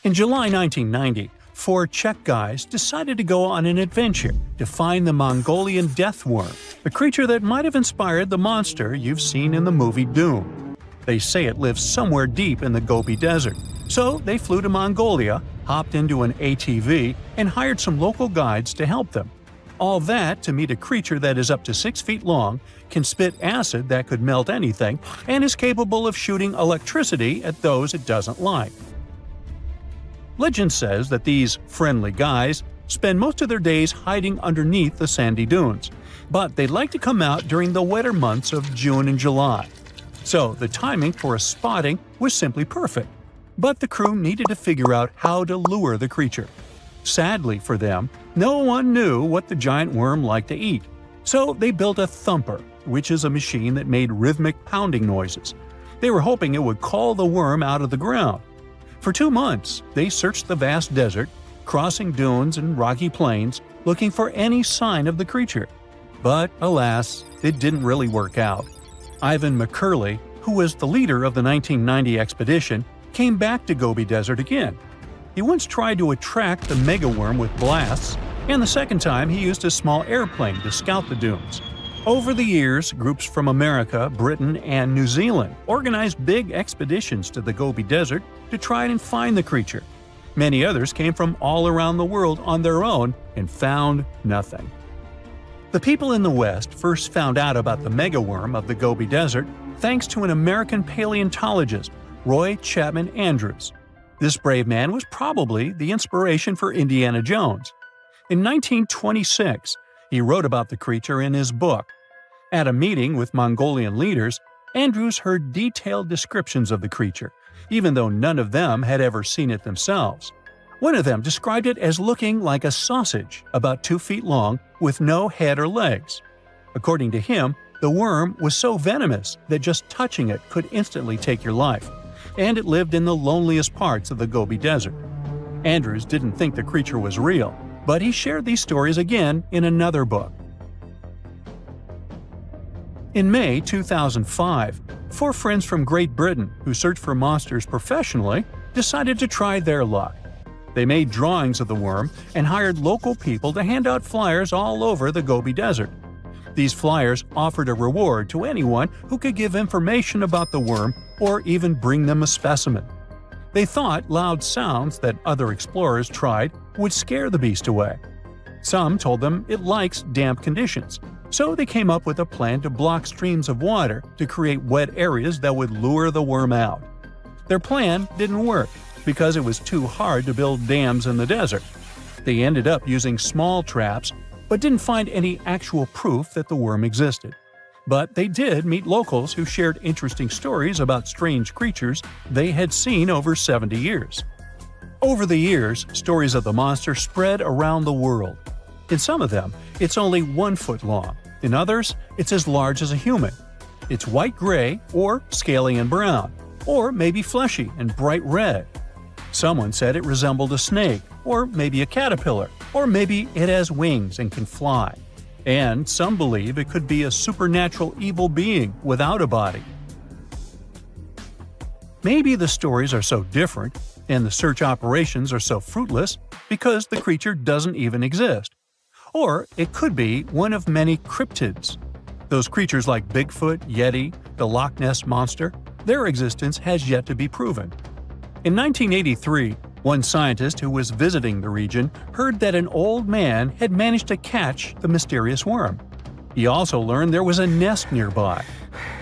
In July 1990, four Czech guys decided to go on an adventure to find the Mongolian death worm, a creature that might have inspired the monster you've seen in the movie Doom. They say it lives somewhere deep in the Gobi Desert, so they flew to Mongolia, hopped into an ATV, and hired some local guides to help them. All that to meet a creature that is up to 6 feet long, can spit acid that could melt anything, and is capable of shooting electricity at those it doesn't like. Legend says that these friendly guys spend most of their days hiding underneath the sandy dunes, but they'd like to come out during the wetter months of June and July. So the timing for a spotting was simply perfect. But the crew needed to figure out how to lure the creature. Sadly for them, no one knew what the giant worm liked to eat. So they built a thumper, which is a machine that made rhythmic pounding noises. They were hoping it would call the worm out of the ground. For 2 months, they searched the vast desert, crossing dunes and rocky plains, looking for any sign of the creature. But alas, it didn't really work out. Ivan McCurley, who was the leader of the 1990 expedition, came back to Gobi Desert again. He once tried to attract the megaworm with blasts, and the second time he used a small airplane to scout the dunes. Over the years, groups from America, Britain, and New Zealand organized big expeditions to the Gobi Desert to try and find the creature. Many others came from all around the world on their own and found nothing. The people in the West first found out about the megaworm of the Gobi Desert thanks to an American paleontologist, Roy Chapman Andrews. This brave man was probably the inspiration for Indiana Jones. In 1926, he wrote about the creature in his book. At a meeting with Mongolian leaders, Andrews heard detailed descriptions of the creature, even though none of them had ever seen it themselves. One of them described it as looking like a sausage, about 2 feet long, with no head or legs. According to him, the worm was so venomous that just touching it could instantly take your life, and it lived in the loneliest parts of the Gobi Desert. Andrews didn't think the creature was real, but he shared these stories again in another book. In May 2005, 4 friends from Great Britain who search for monsters professionally decided to try their luck. They made drawings of the worm and hired local people to hand out flyers all over the Gobi Desert. These flyers offered a reward to anyone who could give information about the worm or even bring them a specimen. They thought loud sounds that other explorers tried would scare the beast away. Some told them it likes damp conditions, so they came up with a plan to block streams of water to create wet areas that would lure the worm out. Their plan didn't work because it was too hard to build dams in the desert. They ended up using small traps, but didn't find any actual proof that the worm existed. But they did meet locals who shared interesting stories about strange creatures they had seen over 70 years. Over the years, stories of the monster spread around the world. In some of them, it's only 1 foot long. In others, it's as large as a human. It's white-gray or scaly and brown, or maybe fleshy and bright red. Someone said it resembled a snake, or maybe a caterpillar, or maybe it has wings and can fly. And some believe it could be a supernatural evil being without a body. Maybe the stories are so different, and the search operations are so fruitless, because the creature doesn't even exist. Or it could be one of many cryptids. Those creatures like Bigfoot, Yeti, the Loch Ness Monster, their existence has yet to be proven. In 1983, one scientist who was visiting the region heard that an old man had managed to catch the mysterious worm. He also learned there was a nest nearby.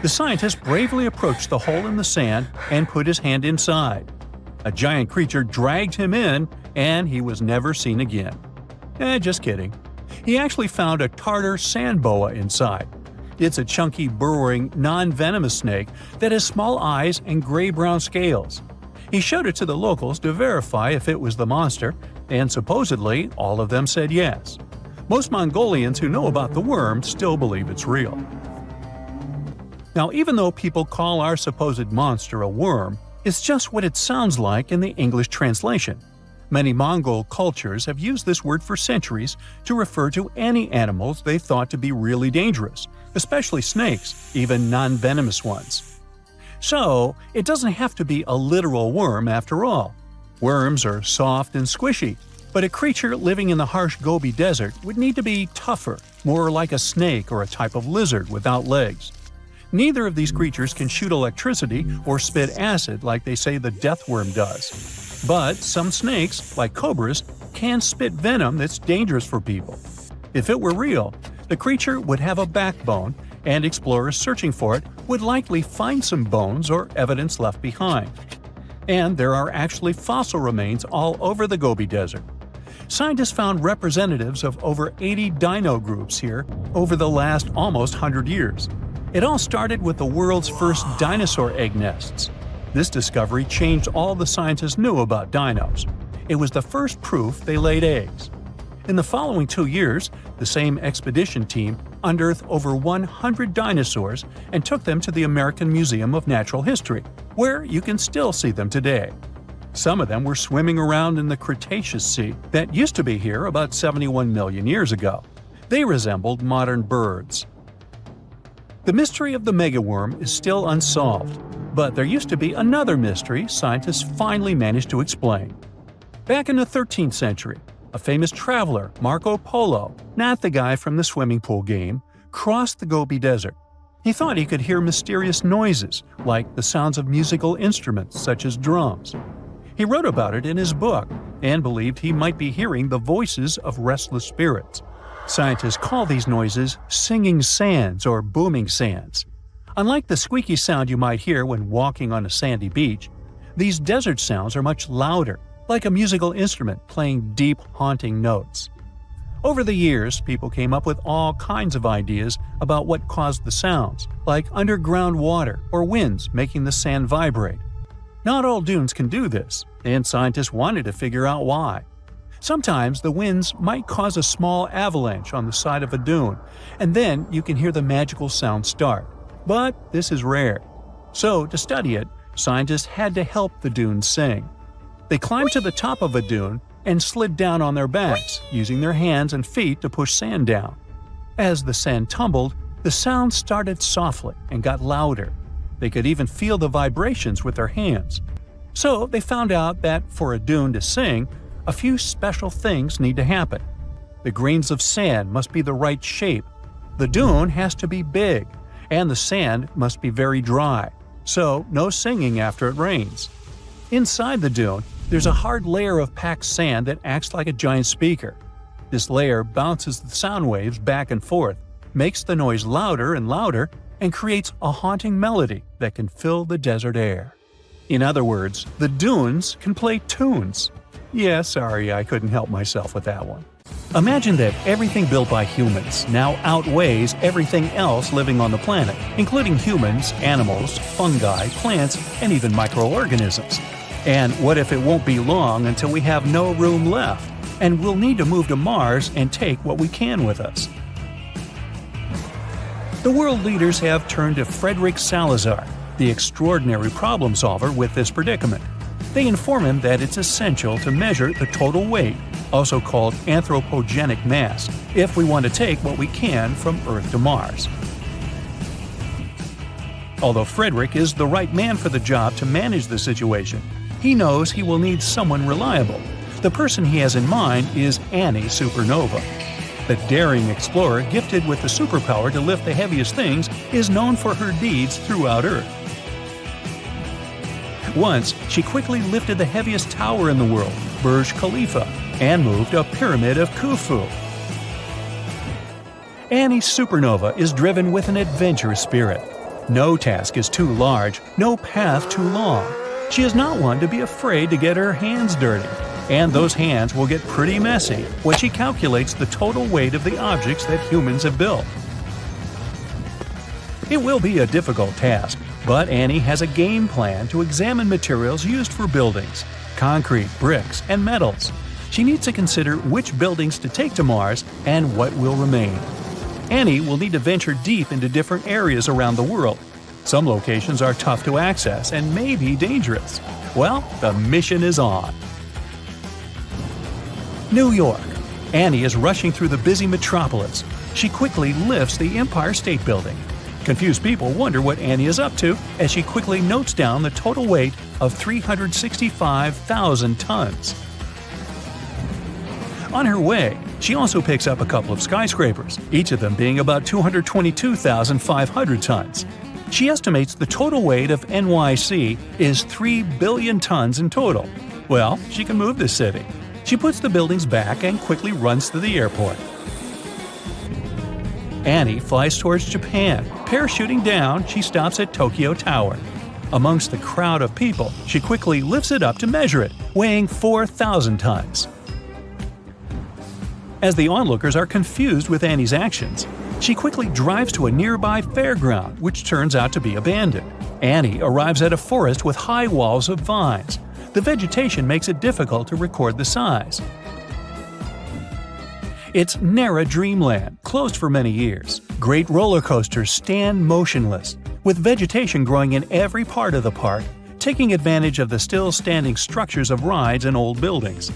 The scientist bravely approached the hole in the sand and put his hand inside. A giant creature dragged him in, and he was never seen again. Just kidding. He actually found a Tartar sand boa inside. It's a chunky, burrowing, non-venomous snake that has small eyes and gray-brown scales. He showed it to the locals to verify if it was the monster, and supposedly all of them said yes. Most Mongolians who know about the worm still believe it's real. Now, even though people call our supposed monster a worm, it's just what it sounds like in the English translation. Many Mongol cultures have used this word for centuries to refer to any animals they thought to be really dangerous, especially snakes, even non-venomous ones. So, it doesn't have to be a literal worm after all. Worms are soft and squishy, but a creature living in the harsh Gobi Desert would need to be tougher, more like a snake or a type of lizard without legs. Neither of these creatures can shoot electricity or spit acid like they say the death worm does. But some snakes, like cobras, can spit venom that's dangerous for people. If it were real, the creature would have a backbone, and explorers searching for it would likely find some bones or evidence left behind. And there are actually fossil remains all over the Gobi Desert. Scientists found representatives of over 80 dino groups here over the last almost 100 years. It all started with the world's first dinosaur egg nests. This discovery changed all the scientists knew about dinos. It was the first proof they laid eggs. In the following 2 years, the same expedition team unearthed over 100 dinosaurs and took them to the American Museum of Natural History, where you can still see them today. Some of them were swimming around in the Cretaceous Sea that used to be here about 71 million years ago. They resembled modern birds. The mystery of the megaworm is still unsolved, but there used to be another mystery scientists finally managed to explain. Back in the 13th century, a famous traveler, Marco Polo, not the guy from the swimming pool game, crossed the Gobi Desert. He thought he could hear mysterious noises, like the sounds of musical instruments such as drums. He wrote about it in his book and believed he might be hearing the voices of restless spirits. Scientists call these noises singing sands or booming sands. Unlike the squeaky sound you might hear when walking on a sandy beach, these desert sounds are much louder, like a musical instrument playing deep, haunting notes. Over the years, people came up with all kinds of ideas about what caused the sounds, like underground water or winds making the sand vibrate. Not all dunes can do this, and scientists wanted to figure out why. Sometimes the winds might cause a small avalanche on the side of a dune, and then you can hear the magical sound start. But this is rare. So, to study it, scientists had to help the dunes sing. They climbed to the top of a dune and slid down on their backs, using their hands and feet to push sand down. As the sand tumbled, the sound started softly and got louder. They could even feel the vibrations with their hands. So they found out that for a dune to sing, a few special things need to happen. The grains of sand must be the right shape. The dune has to be big, and the sand must be very dry, so no singing after it rains. Inside the dune, there's a hard layer of packed sand that acts like a giant speaker. This layer bounces the sound waves back and forth, makes the noise louder and louder, and creates a haunting melody that can fill the desert air. In other words, the dunes can play tunes. Yeah, sorry, I couldn't help myself with that one. Imagine that everything built by humans now outweighs everything else living on the planet, including humans, animals, fungi, plants, and even microorganisms. And what if it won't be long until we have no room left, and we'll need to move to Mars and take what we can with us? The world leaders have turned to Frederick Salazar, the extraordinary problem solver with this predicament. They inform him that it's essential to measure the total weight, also called anthropogenic mass, if we want to take what we can from Earth to Mars. Although Frederick is the right man for the job to manage the situation, he knows he will need someone reliable. The person he has in mind is Annie Supernova. The daring explorer gifted with the superpower to lift the heaviest things is known for her deeds throughout Earth. Once, she quickly lifted the heaviest tower in the world, Burj Khalifa, and moved a pyramid of Khufu. Annie Supernova is driven with an adventurous spirit. No task is too large, no path too long. She is not one to be afraid to get her hands dirty, and those hands will get pretty messy when she calculates the total weight of the objects that humans have built. It will be a difficult task, but Annie has a game plan to examine materials used for buildings: concrete, bricks, and metals. She needs to consider which buildings to take to Mars and what will remain. Annie will need to venture deep into different areas around the world. Some locations are tough to access and may be dangerous. Well, the mission is on. New York. Annie is rushing through the busy metropolis. She quickly lifts the Empire State Building. Confused people wonder what Annie is up to as she quickly notes down the total weight of 365,000 tons. On her way, she also picks up a couple of skyscrapers, each of them being about 222,500 tons. She estimates the total weight of NYC is 3 billion tons in total. Well, she can move this city. She puts the buildings back and quickly runs to the airport. Annie flies towards Japan. Parachuting down, she stops at Tokyo Tower. Amongst the crowd of people, she quickly lifts it up to measure it, weighing 4,000 tons. As the onlookers are confused with Annie's actions, she quickly drives to a nearby fairground, which turns out to be abandoned. Annie arrives at a forest with high walls of vines. The vegetation makes it difficult to record the size. It's Nara Dreamland, closed for many years. Great roller coasters stand motionless, with vegetation growing in every part of the park, taking advantage of the still-standing structures of rides and old buildings.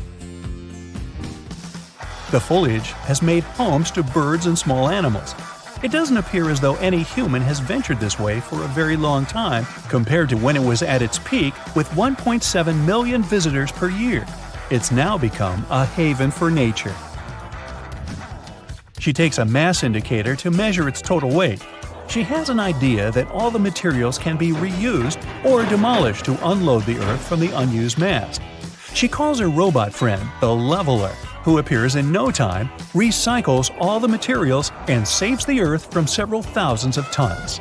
The foliage has made homes to birds and small animals. It doesn't appear as though any human has ventured this way for a very long time compared to when it was at its peak with 1.7 million visitors per year. It's now become a haven for nature. She takes a mass indicator to measure its total weight. She has an idea that all the materials can be reused or demolished to unload the Earth from the unused mass. She calls her robot friend, the Leveler, who appears in no time, recycles all the materials, and saves the Earth from several thousands of tons.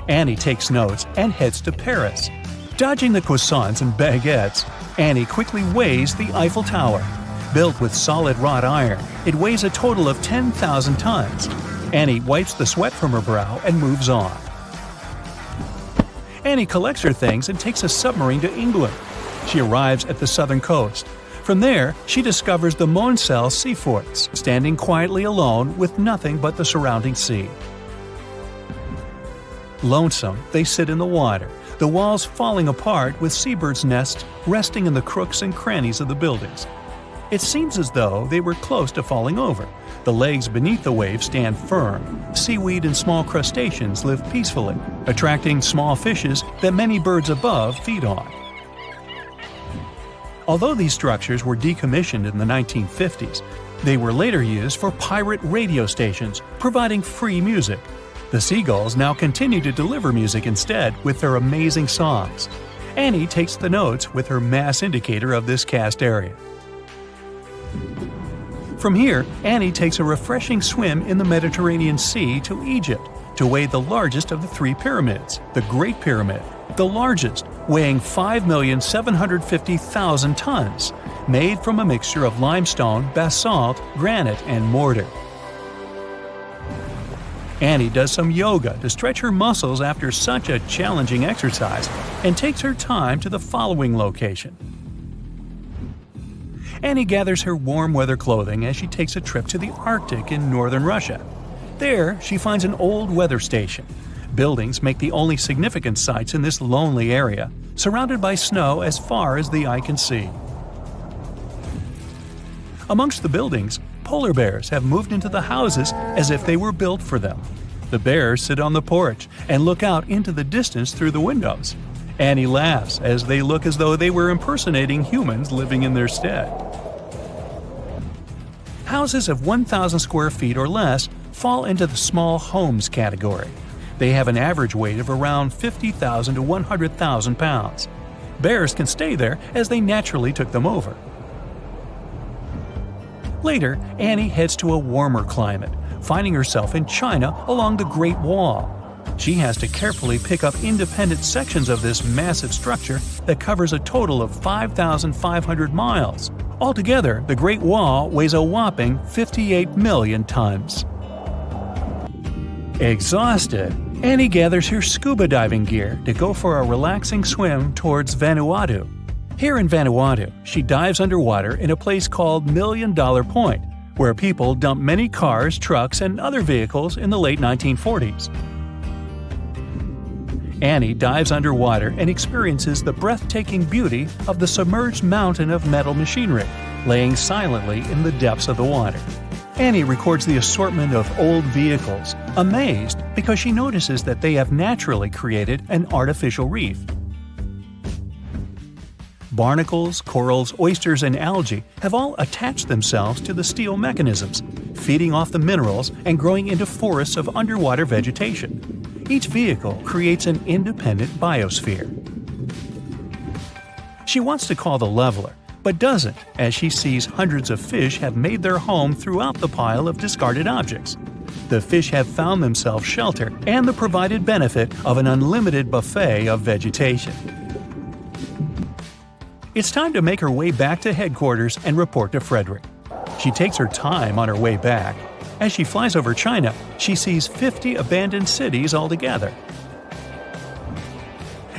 Annie takes notes and heads to Paris. Dodging the croissants and baguettes, Annie quickly weighs the Eiffel Tower. Built with solid wrought iron, it weighs a total of 10,000 tons. Annie wipes the sweat from her brow and moves on. Annie collects her things and takes a submarine to England. She arrives at the southern coast. From there, she discovers the Moncel sea forts, standing quietly alone with nothing but the surrounding sea. Lonesome, they sit in the water, the walls falling apart with seabirds' nests resting in the crooks and crannies of the buildings. It seems as though they were close to falling over. The legs beneath the waves stand firm. Seaweed and small crustaceans live peacefully, attracting small fishes that many birds above feed on. Although these structures were decommissioned in the 1950s, they were later used for pirate radio stations, providing free music. The seagulls now continue to deliver music instead with their amazing songs. Annie takes the notes with her mass indicator of this cast area. From here, Annie takes a refreshing swim in the Mediterranean Sea to Egypt to weigh the largest of the three pyramids, the Great Pyramid, the largest, weighing 5,750,000 tons, made from a mixture of limestone, basalt, granite, and mortar. Annie does some yoga to stretch her muscles after such a challenging exercise and takes her time to the following location. Annie gathers her warm weather clothing as she takes a trip to the Arctic in northern Russia. There, she finds an old weather station. Buildings make the only significant sights in this lonely area, surrounded by snow as far as the eye can see. Amongst the buildings, polar bears have moved into the houses as if they were built for them. The bears sit on the porch and look out into the distance through the windows. Annie laughs as they look as though they were impersonating humans living in their stead. Houses of 1,000 square feet or less fall into the small homes category. They have an average weight of around 50,000 to 100,000 pounds. Bears can stay there as they naturally took them over. Later, Annie heads to a warmer climate, finding herself in China along the Great Wall. She has to carefully pick up independent sections of this massive structure that covers a total of 5,500 miles. Altogether, the Great Wall weighs a whopping 58 million tons. Exhausted, Annie gathers her scuba diving gear to go for a relaxing swim towards Vanuatu. Here in Vanuatu, she dives underwater in a place called $1 Million Point, where people dumped many cars, trucks, and other vehicles in the late 1940s. Annie dives underwater and experiences the breathtaking beauty of the submerged mountain of metal machinery, laying silently in the depths of the water. Annie records the assortment of old vehicles, amazed because she notices that they have naturally created an artificial reef. Barnacles, corals, oysters, and algae have all attached themselves to the steel mechanisms, feeding off the minerals and growing into forests of underwater vegetation. Each vehicle creates an independent biosphere. She wants to call the leveler, but doesn't, as she sees hundreds of fish have made their home throughout the pile of discarded objects. The fish have found themselves shelter and the provided benefit of an unlimited buffet of vegetation. It's time to make her way back to headquarters and report to Frederick. She takes her time on her way back. As she flies over China, she sees 50 abandoned cities altogether.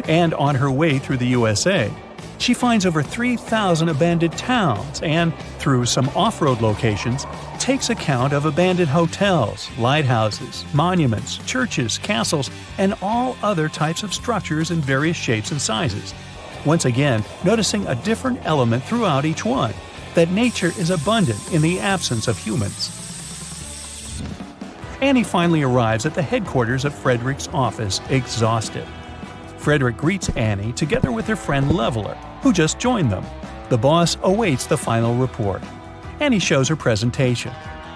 And on her way through the USA, she finds over 3,000 abandoned towns and, through some off-road locations, takes account of abandoned hotels, lighthouses, monuments, churches, castles, and all other types of structures in various shapes and sizes. Once again, noticing a different element throughout each one, that nature is abundant in the absence of humans. Annie finally arrives at the headquarters of Frederick's office, exhausted. Frederick greets Annie together with her friend Leveler, who just joined them. The boss awaits the final report. Annie shows her presentation.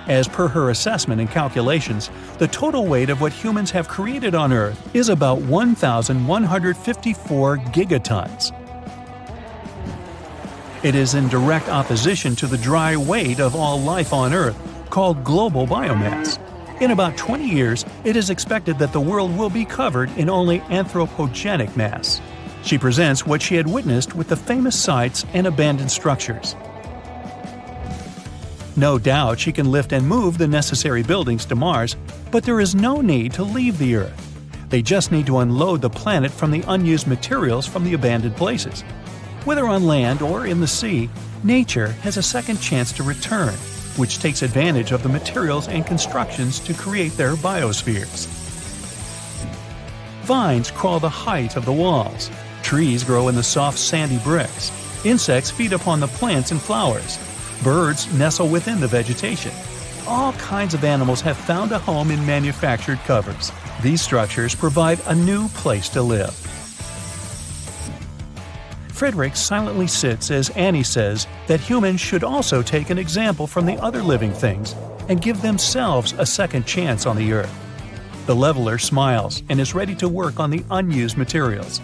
As per her assessment and calculations, the total weight of what humans have created on Earth is about 1,154 gigatons. It is in direct opposition to the dry weight of all life on Earth, called global biomass. In about 20 years, it is expected that the world will be covered in only anthropogenic mass. She presents what she had witnessed with the famous sites and abandoned structures. No doubt she can lift and move the necessary buildings to Mars, but there is no need to leave the Earth. They just need to unload the planet from the unused materials from the abandoned places. Whether on land or in the sea, nature has a second chance to return, which takes advantage of the materials and constructions to create their biospheres. Vines crawl the height of the walls. Trees grow in the soft sandy bricks. Insects feed upon the plants and flowers. Birds nestle within the vegetation. All kinds of animals have found a home in manufactured covers. These structures provide a new place to live. Frederick silently sits as Annie says that humans should also take an example from the other living things and give themselves a second chance on the Earth. The leveler smiles and is ready to work on the unused materials.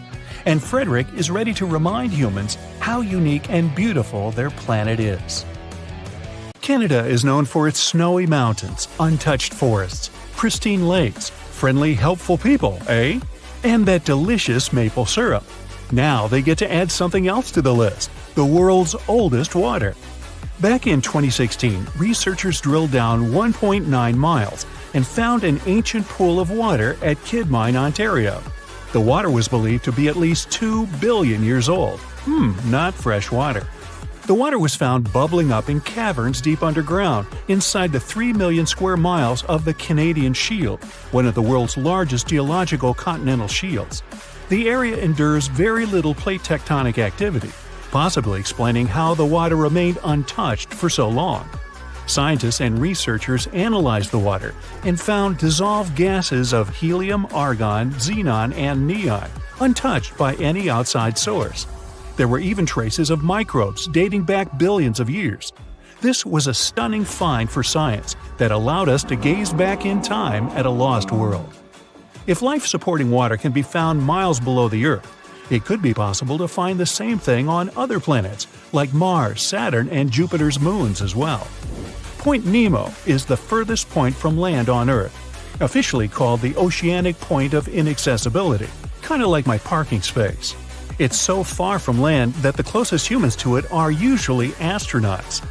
And Frederick is ready to remind humans how unique and beautiful their planet is. Canada is known for its snowy mountains, untouched forests, pristine lakes, friendly, helpful people, eh? And that delicious maple syrup. Now they get to add something else to the list: the world's oldest water. Back in 2016, researchers drilled down 1.9 miles and found an ancient pool of water at Kidmine, Ontario. The water was believed to be at least 2 billion years old. Not fresh water. The water was found bubbling up in caverns deep underground, inside the 3 million square miles of the Canadian Shield, one of the world's largest geological continental shields. The area endures very little plate tectonic activity, possibly explaining how the water remained untouched for so long. Scientists and researchers analyzed the water and found dissolved gases of helium, argon, xenon, and neon, untouched by any outside source. There were even traces of microbes dating back billions of years. This was a stunning find for science that allowed us to gaze back in time at a lost world. If life-supporting water can be found miles below the Earth, it could be possible to find the same thing on other planets like Mars, Saturn, and Jupiter's moons as well. Point Nemo is the furthest point from land on Earth, officially called the Oceanic Point of Inaccessibility, kind of like my parking space. It's so far from land that the closest humans to it are usually astronauts.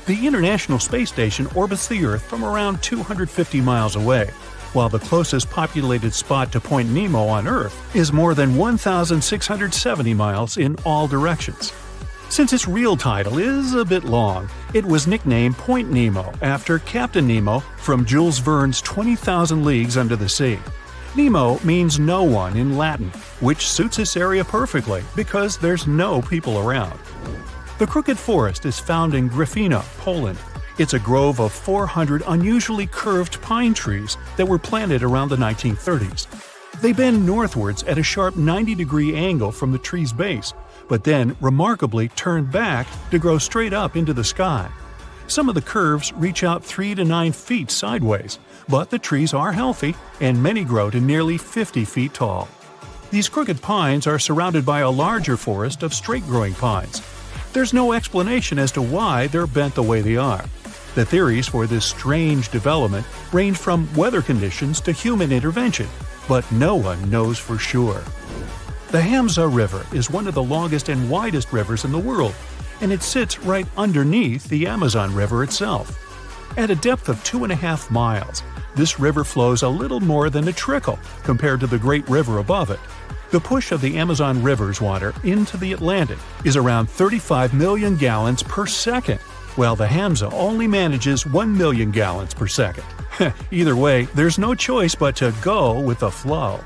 The International Space Station orbits the Earth from around 250 miles away, while the closest populated spot to Point Nemo on Earth is more than 1,670 miles in all directions. Since its real title is a bit long, it was nicknamed Point Nemo after Captain Nemo from Jules Verne's 20,000 Leagues Under the Sea. Nemo means no one in Latin, which suits this area perfectly because there's no people around. The Crooked Forest is found in Gryfino, Poland. It's a grove of 400 unusually curved pine trees that were planted around the 1930s. They bend northwards at a sharp 90-degree angle from the tree's base, but then remarkably turn back to grow straight up into the sky. Some of the curves reach out 3 to 9 feet sideways, but the trees are healthy, and many grow to nearly 50 feet tall. These crooked pines are surrounded by a larger forest of straight-growing pines. There's no explanation as to why they're bent the way they are. The theories for this strange development range from weather conditions to human intervention, but no one knows for sure. The Hamza River is one of the longest and widest rivers in the world, and it sits right underneath the Amazon River itself. At a depth of 2.5 miles, this river flows a little more than a trickle compared to the Great River above it. The push of the Amazon River's water into the Atlantic is around 35 million gallons per second, while the Hamza only manages 1 million gallons per second. Either way, there's no choice but to go with the flow.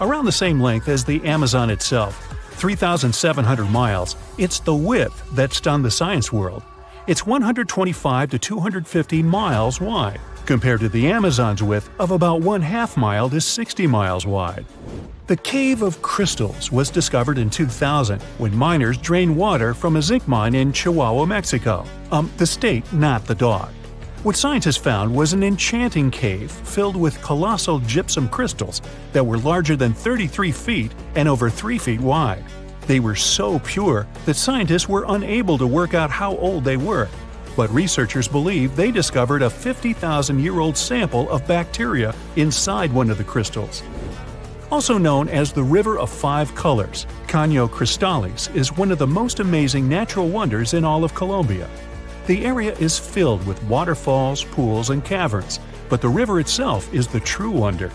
Around the same length as the Amazon itself, 3,700 miles, it's the width that stunned the science world. It's 125 to 250 miles wide, compared to the Amazon's width of about 1/2 mile to 60 miles wide. The Cave of Crystals was discovered in 2000 when miners drained water from a zinc mine in Chihuahua, Mexico. The state, not the dog. What scientists found was an enchanting cave filled with colossal gypsum crystals that were larger than 33 feet and over 3 feet wide. They were so pure that scientists were unable to work out how old they were, but researchers believe they discovered a 50,000-year-old sample of bacteria inside one of the crystals. Also known as the River of Five Colors, Caño Cristales is one of the most amazing natural wonders in all of Colombia. The area is filled with waterfalls, pools, and caverns, but the river itself is the true wonder.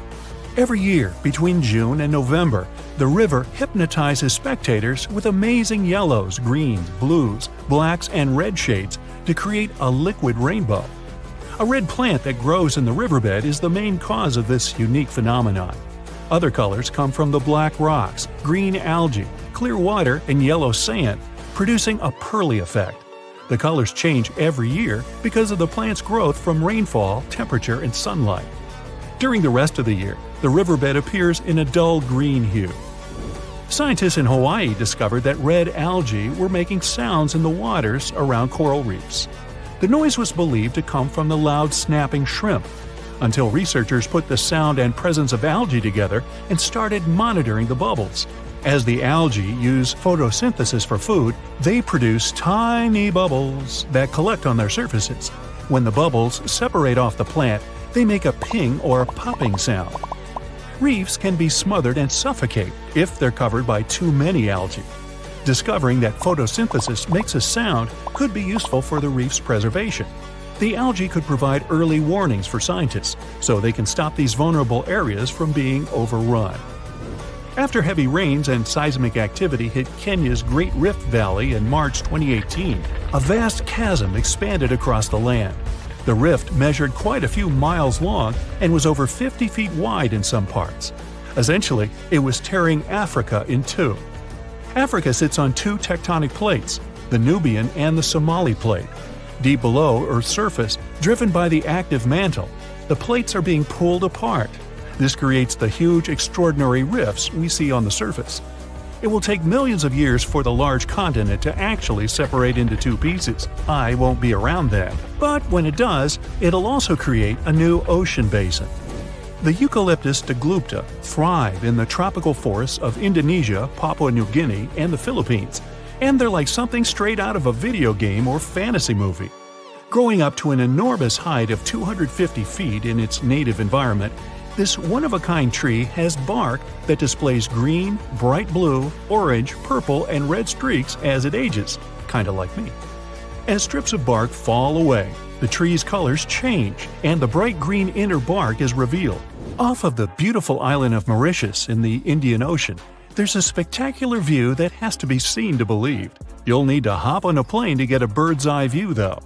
Every year, between June and November, the river hypnotizes spectators with amazing yellows, greens, blues, blacks, and red shades to create a liquid rainbow. A red plant that grows in the riverbed is the main cause of this unique phenomenon. Other colors come from the black rocks, green algae, clear water, and yellow sand, producing a pearly effect. The colors change every year because of the plant's growth from rainfall, temperature, and sunlight. During the rest of the year, the riverbed appears in a dull green hue. Scientists in Hawaii discovered that red algae were making sounds in the waters around coral reefs. The noise was believed to come from the loud snapping shrimp, until researchers put the sound and presence of algae together and started monitoring the bubbles. As the algae use photosynthesis for food, they produce tiny bubbles that collect on their surfaces. When the bubbles separate off the plant, they make a ping or popping sound. Reefs can be smothered and suffocate if they're covered by too many algae. Discovering that photosynthesis makes a sound could be useful for the reef's preservation. The algae could provide early warnings for scientists, so they can stop these vulnerable areas from being overrun. After heavy rains and seismic activity hit Kenya's Great Rift Valley in March 2018, a vast chasm expanded across the land. The rift measured quite a few miles long and was over 50 feet wide in some parts. Essentially, it was tearing Africa in two. Africa sits on two tectonic plates, the Nubian and the Somali plate. Deep below Earth's surface, driven by the active mantle, the plates are being pulled apart. This creates the huge, extraordinary rifts we see on the surface. It will take millions of years for the large continent to actually separate into two pieces. I won't be around then. But when it does, it'll also create a new ocean basin. The Eucalyptus deglupta thrive in the tropical forests of Indonesia, Papua New Guinea, and the Philippines, and they're like something straight out of a video game or fantasy movie. Growing up to an enormous height of 250 feet in its native environment, this one-of-a-kind tree has bark that displays green, bright blue, orange, purple, and red streaks as it ages, kinda like me. As strips of bark fall away, the tree's colors change, and the bright green inner bark is revealed. Off of the beautiful island of Mauritius in the Indian Ocean, there's a spectacular view that has to be seen to believe. You'll need to hop on a plane to get a bird's-eye view, though.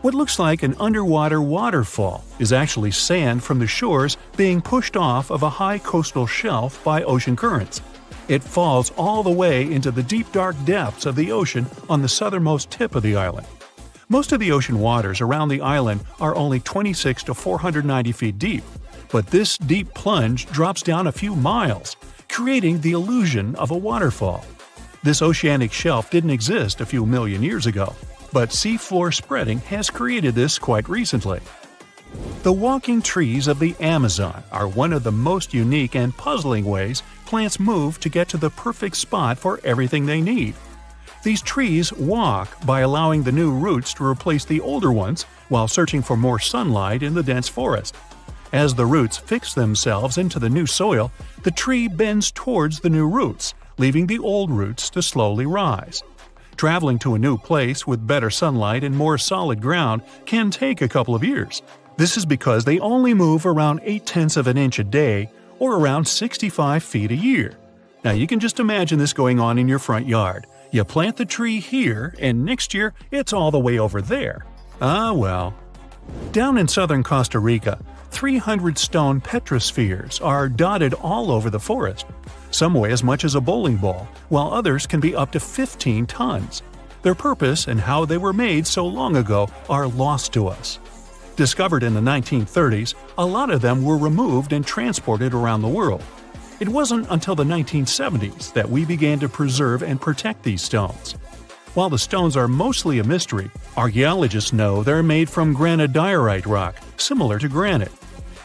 What looks like an underwater waterfall is actually sand from the shores being pushed off of a high coastal shelf by ocean currents. It falls all the way into the deep dark depths of the ocean on the southernmost tip of the island. Most of the ocean waters around the island are only 26 to 490 feet deep, but this deep plunge drops down a few miles, creating the illusion of a waterfall. This oceanic shelf didn't exist a few million years ago, but seafloor spreading has created this quite recently. The walking trees of the Amazon are one of the most unique and puzzling ways plants move to get to the perfect spot for everything they need. These trees walk by allowing the new roots to replace the older ones while searching for more sunlight in the dense forest. As the roots fix themselves into the new soil, the tree bends towards the new roots, leaving the old roots to slowly rise. Traveling to a new place with better sunlight and more solid ground can take a couple of years. This is because they only move around 0.8 of an inch a day, or around 65 feet a year. Now you can just imagine this going on in your front yard. You plant the tree here, and next year it's all the way over there. Ah well. Down in southern Costa Rica, 300 stone petrospheres are dotted all over the forest. Some weigh as much as a bowling ball, while others can be up to 15 tons. Their purpose and how they were made so long ago are lost to us. Discovered in the 1930s, a lot of them were removed and transported around the world. It wasn't until the 1970s that we began to preserve and protect these stones. While the stones are mostly a mystery, archaeologists know they're made from granodiorite rock, similar to granite.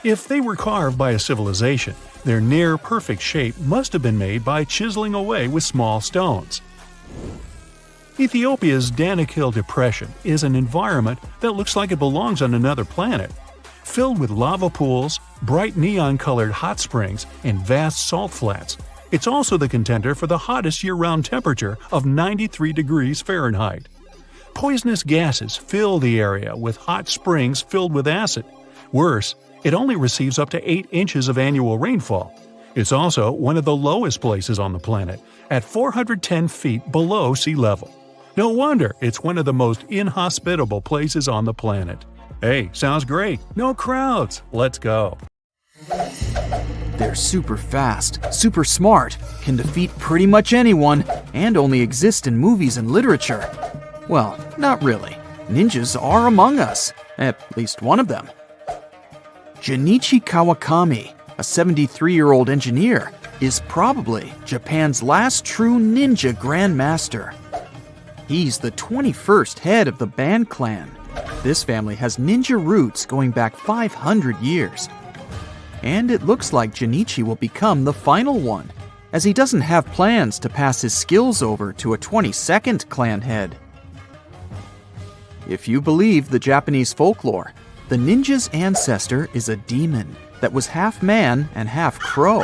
If they were carved by a civilization, their near-perfect shape must have been made by chiseling away with small stones. Ethiopia's Danakil Depression is an environment that looks like it belongs on another planet. Filled with lava pools, bright neon-colored hot springs, and vast salt flats, it's also the contender for the hottest year-round temperature of 93 degrees Fahrenheit. Poisonous gases fill the area with hot springs filled with acid. Worse, it only receives up to 8 inches of annual rainfall. It's also one of the lowest places on the planet, at 410 feet below sea level. No wonder it's one of the most inhospitable places on the planet. Hey, sounds great. No crowds. Let's go. They're super fast, super smart, can defeat pretty much anyone, and only exist in movies and literature. Well, not really. Ninjas are among us, at least one of them. Junichi Kawakami, a 73-year-old engineer, is probably Japan's last true ninja grandmaster. He's the 21st head of the Ban clan. This family has ninja roots going back 500 years. And it looks like Junichi will become the final one, as he doesn't have plans to pass his skills over to a 22nd clan head. If you believe the Japanese folklore, the ninja's ancestor is a demon that was half man and half crow.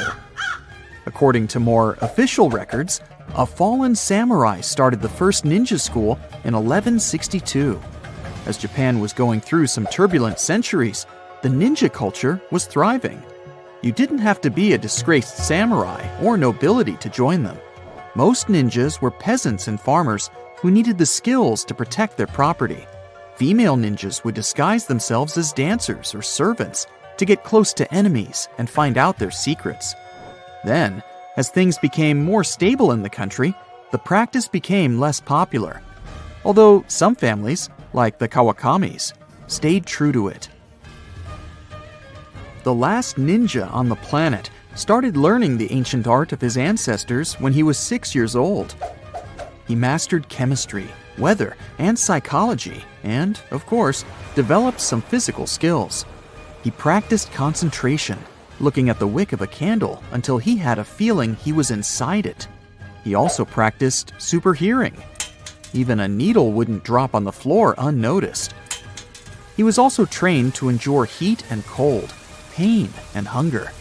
According to more official records, a fallen samurai started the first ninja school in 1162. As Japan was going through some turbulent centuries, the ninja culture was thriving. You didn't have to be a disgraced samurai or nobility to join them. Most ninjas were peasants and farmers who needed the skills to protect their property. Female ninjas would disguise themselves as dancers or servants to get close to enemies and find out their secrets. Then, as things became more stable in the country, the practice became less popular. Although some families, like the Kawakamis, stayed true to it. The last ninja on the planet started learning the ancient art of his ancestors when he was 6 years old. He mastered chemistry, weather, and psychology, and, of course, developed some physical skills. He practiced concentration, looking at the wick of a candle until he had a feeling he was inside it. He also practiced super hearing. Even a needle wouldn't drop on the floor unnoticed. He was also trained to endure heat and cold, pain and hunger.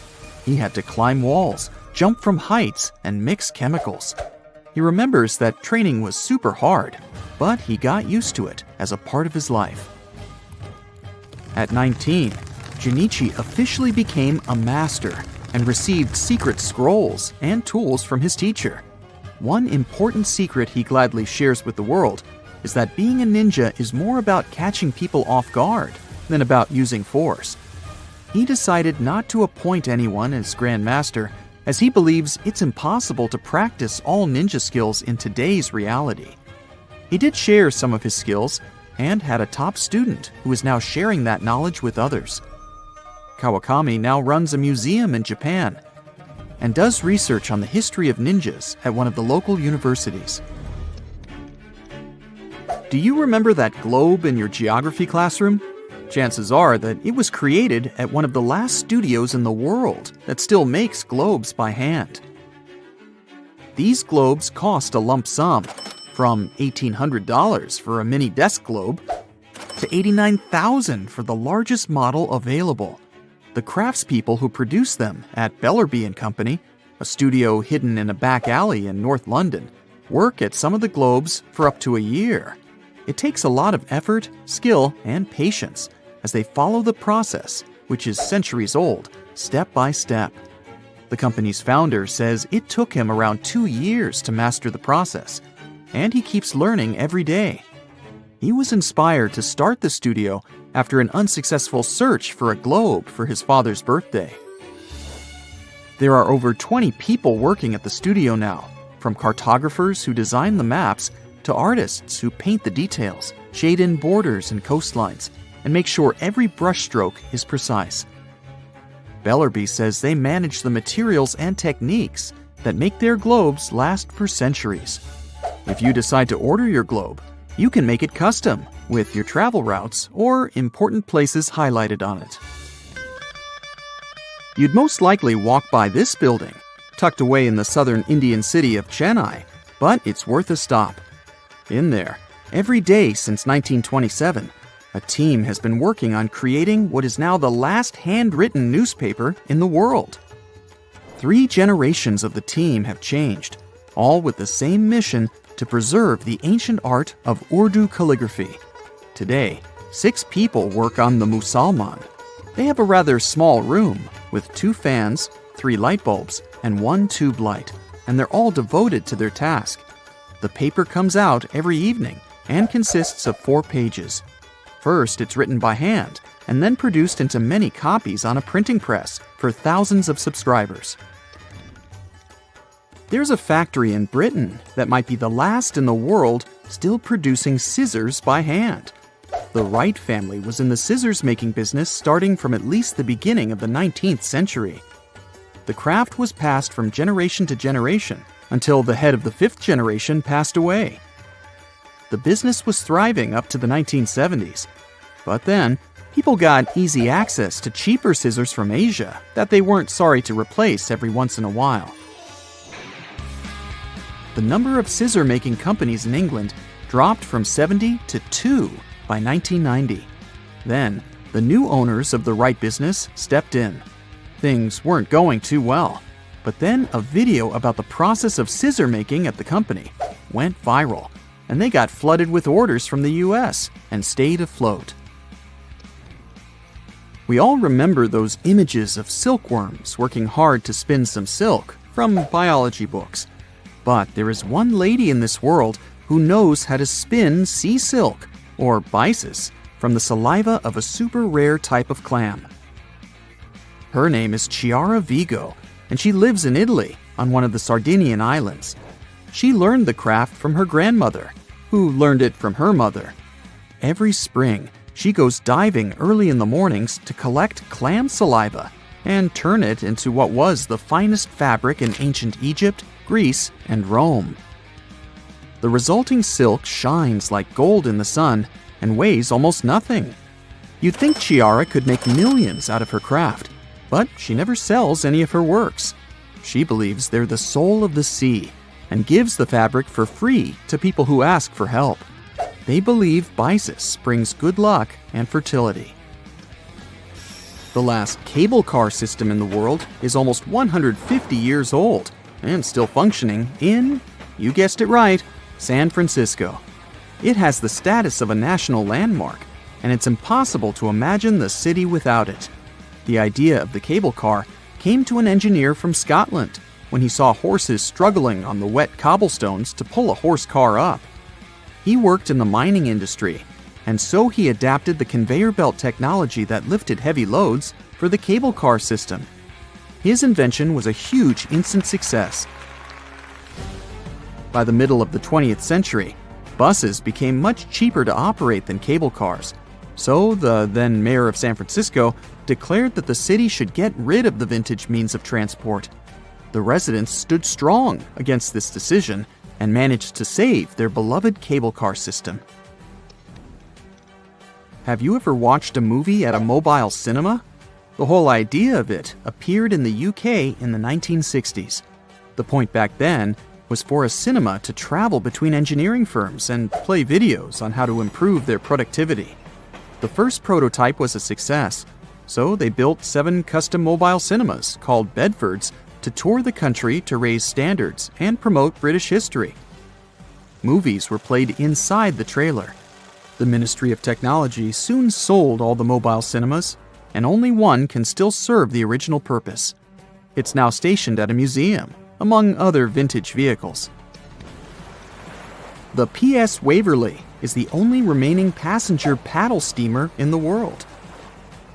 He had to climb walls, jump from heights, and mix chemicals. He remembers that training was super hard, but he got used to it as a part of his life. At 19, Junichi officially became a master and received secret scrolls and tools from his teacher. One important secret he gladly shares with the world is that being a ninja is more about catching people off guard than about using force. He decided not to appoint anyone as Grand Master, as he believes it's impossible to practice all ninja skills in today's reality. He did share some of his skills, and had a top student who is now sharing that knowledge with others. Kawakami now runs a museum in Japan and does research on the history of ninjas at one of the local universities. Do you remember that globe in your geography classroom? Chances are that it was created at one of the last studios in the world that still makes globes by hand. These globes cost a lump sum, from $1,800 for a mini desk globe to $89,000 for the largest model available. The craftspeople who produce them at Bellerby & Company, a studio hidden in a back alley in North London, work at some of the globes for up to a year. It takes a lot of effort, skill, and patience as they follow the process, which is centuries old, step by step. The company's founder says it took him around 2 years to master the process, and he keeps learning every day. He was inspired to start the studio after an unsuccessful search for a globe for his father's birthday. There are over 20 people working at the studio now, from cartographers who design the maps to artists who paint the details, shade in borders and coastlines, and make sure every brushstroke is precise. Bellerby says they manage the materials and techniques that make their globes last for centuries. If you decide to order your globe, you can make it custom with your travel routes or important places highlighted on it. You'd most likely walk by this building, tucked away in the southern Indian city of Chennai, but it's worth a stop. In there, every day since 1927, a team has been working on creating what is now the last handwritten newspaper in the world. 3 generations of the team have changed, all with the same mission to preserve the ancient art of Urdu calligraphy. Today, 6 people work on the Musalman. They have a rather small room with 2 fans, 3 light bulbs, and 1 tube light, and they're all devoted to their task. The paper comes out every evening and consists of 4 pages. First, it's written by hand and then produced into many copies on a printing press for thousands of subscribers. There's a factory in Britain that might be the last in the world still producing scissors by hand. The Wright family was in the scissors-making business starting from at least the beginning of the 19th century. The craft was passed from generation to generation until the head of the 5th generation passed away. The business was thriving up to the 1970s, but then people got easy access to cheaper scissors from Asia that they weren't sorry to replace every once in a while. The number of scissor-making companies in England dropped from 70 to 2 by 1990. Then, the new owners of the Wright business stepped in. Things weren't going too well, but then a video about the process of scissor making at the company went viral, and they got flooded with orders from the US and stayed afloat. We all remember those images of silkworms working hard to spin some silk from biology books. But there is one lady in this world who knows how to spin sea silk, or byssus, from the saliva of a super rare type of clam. Her name is Chiara Vigo, and she lives in Italy on one of the Sardinian islands. She learned the craft from her grandmother, who learned it from her mother. Every spring, she goes diving early in the mornings to collect clam saliva and turn it into what was the finest fabric in ancient Egypt, Greece, and Rome. The resulting silk shines like gold in the sun and weighs almost nothing. You'd think Chiara could make millions out of her craft, but she never sells any of her works. She believes they're the soul of the sea and gives the fabric for free to people who ask for help. They believe byssus brings good luck and fertility. The last cable car system in the world is almost 150 years old and still functioning in, you guessed it right, San Francisco. It has the status of a national landmark, and it's impossible to imagine the city without it. The idea of the cable car came to an engineer from Scotland when he saw horses struggling on the wet cobblestones to pull a horse car up. He worked in the mining industry, and so he adapted the conveyor belt technology that lifted heavy loads for the cable car system. His invention was a huge instant success. By the middle of the 20th century, Buses became much cheaper to operate than cable cars, so the then mayor of San Francisco declared that the city should get rid of the vintage means of transport. The residents stood strong against this decision and managed to save their beloved cable car system. Have you ever watched a movie at a mobile cinema? The whole idea of it appeared in the UK in the 1960s. The point back then was for a cinema to travel between engineering firms and play videos on how to improve their productivity. The first prototype was a success, so they built 7 custom mobile cinemas called Bedfords to tour the country to raise standards and promote British history. Movies were played inside the trailer. The Ministry of Technology soon sold all the mobile cinemas, and only one can still serve the original purpose. It's now stationed at a museum, among other vintage vehicles. The PS Waverley is the only remaining passenger paddle steamer in the world.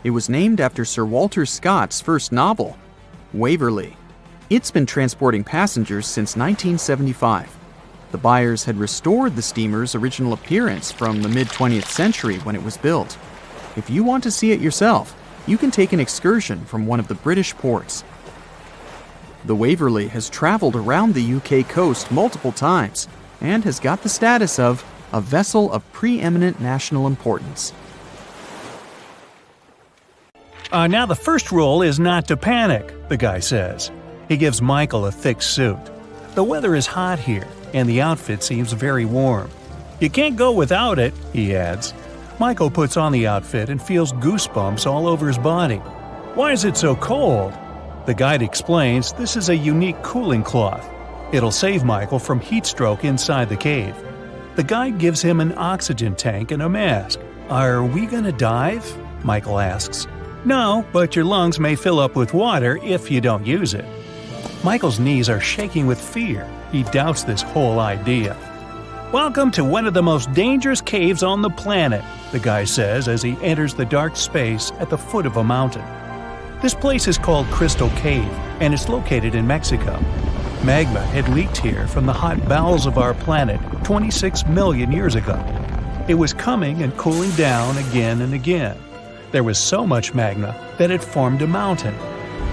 It was named after Sir Walter Scott's first novel, Waverley. It's been transporting passengers since 1975. The buyers had restored the steamer's original appearance from the mid-20th century when it was built. If you want to see it yourself, you can take an excursion from one of the British ports. The Waverley has traveled around the UK coast multiple times and has got the status of a vessel of preeminent national importance. Now the first rule is not to panic, the guy says. He gives Michael a thick suit. The weather is hot here, and the outfit seems very warm. You can't go without it, he adds. Michael puts on the outfit and feels goosebumps all over his body. Why is it so cold? The guide explains this is a unique cooling cloth. It'll save Michael from heat stroke inside the cave. The guide gives him an oxygen tank and a mask. Are we gonna dive? Michael asks. No, but your lungs may fill up with water if you don't use it. Michael's knees are shaking with fear. He doubts this whole idea. Welcome to one of the most dangerous caves on the planet, the guy says as he enters the dark space at the foot of a mountain. This place is called Crystal Cave, and it's located in Mexico. Magma had leaked here from the hot bowels of our planet 26 million years ago. It was coming and cooling down again and again. There was so much magma that it formed a mountain.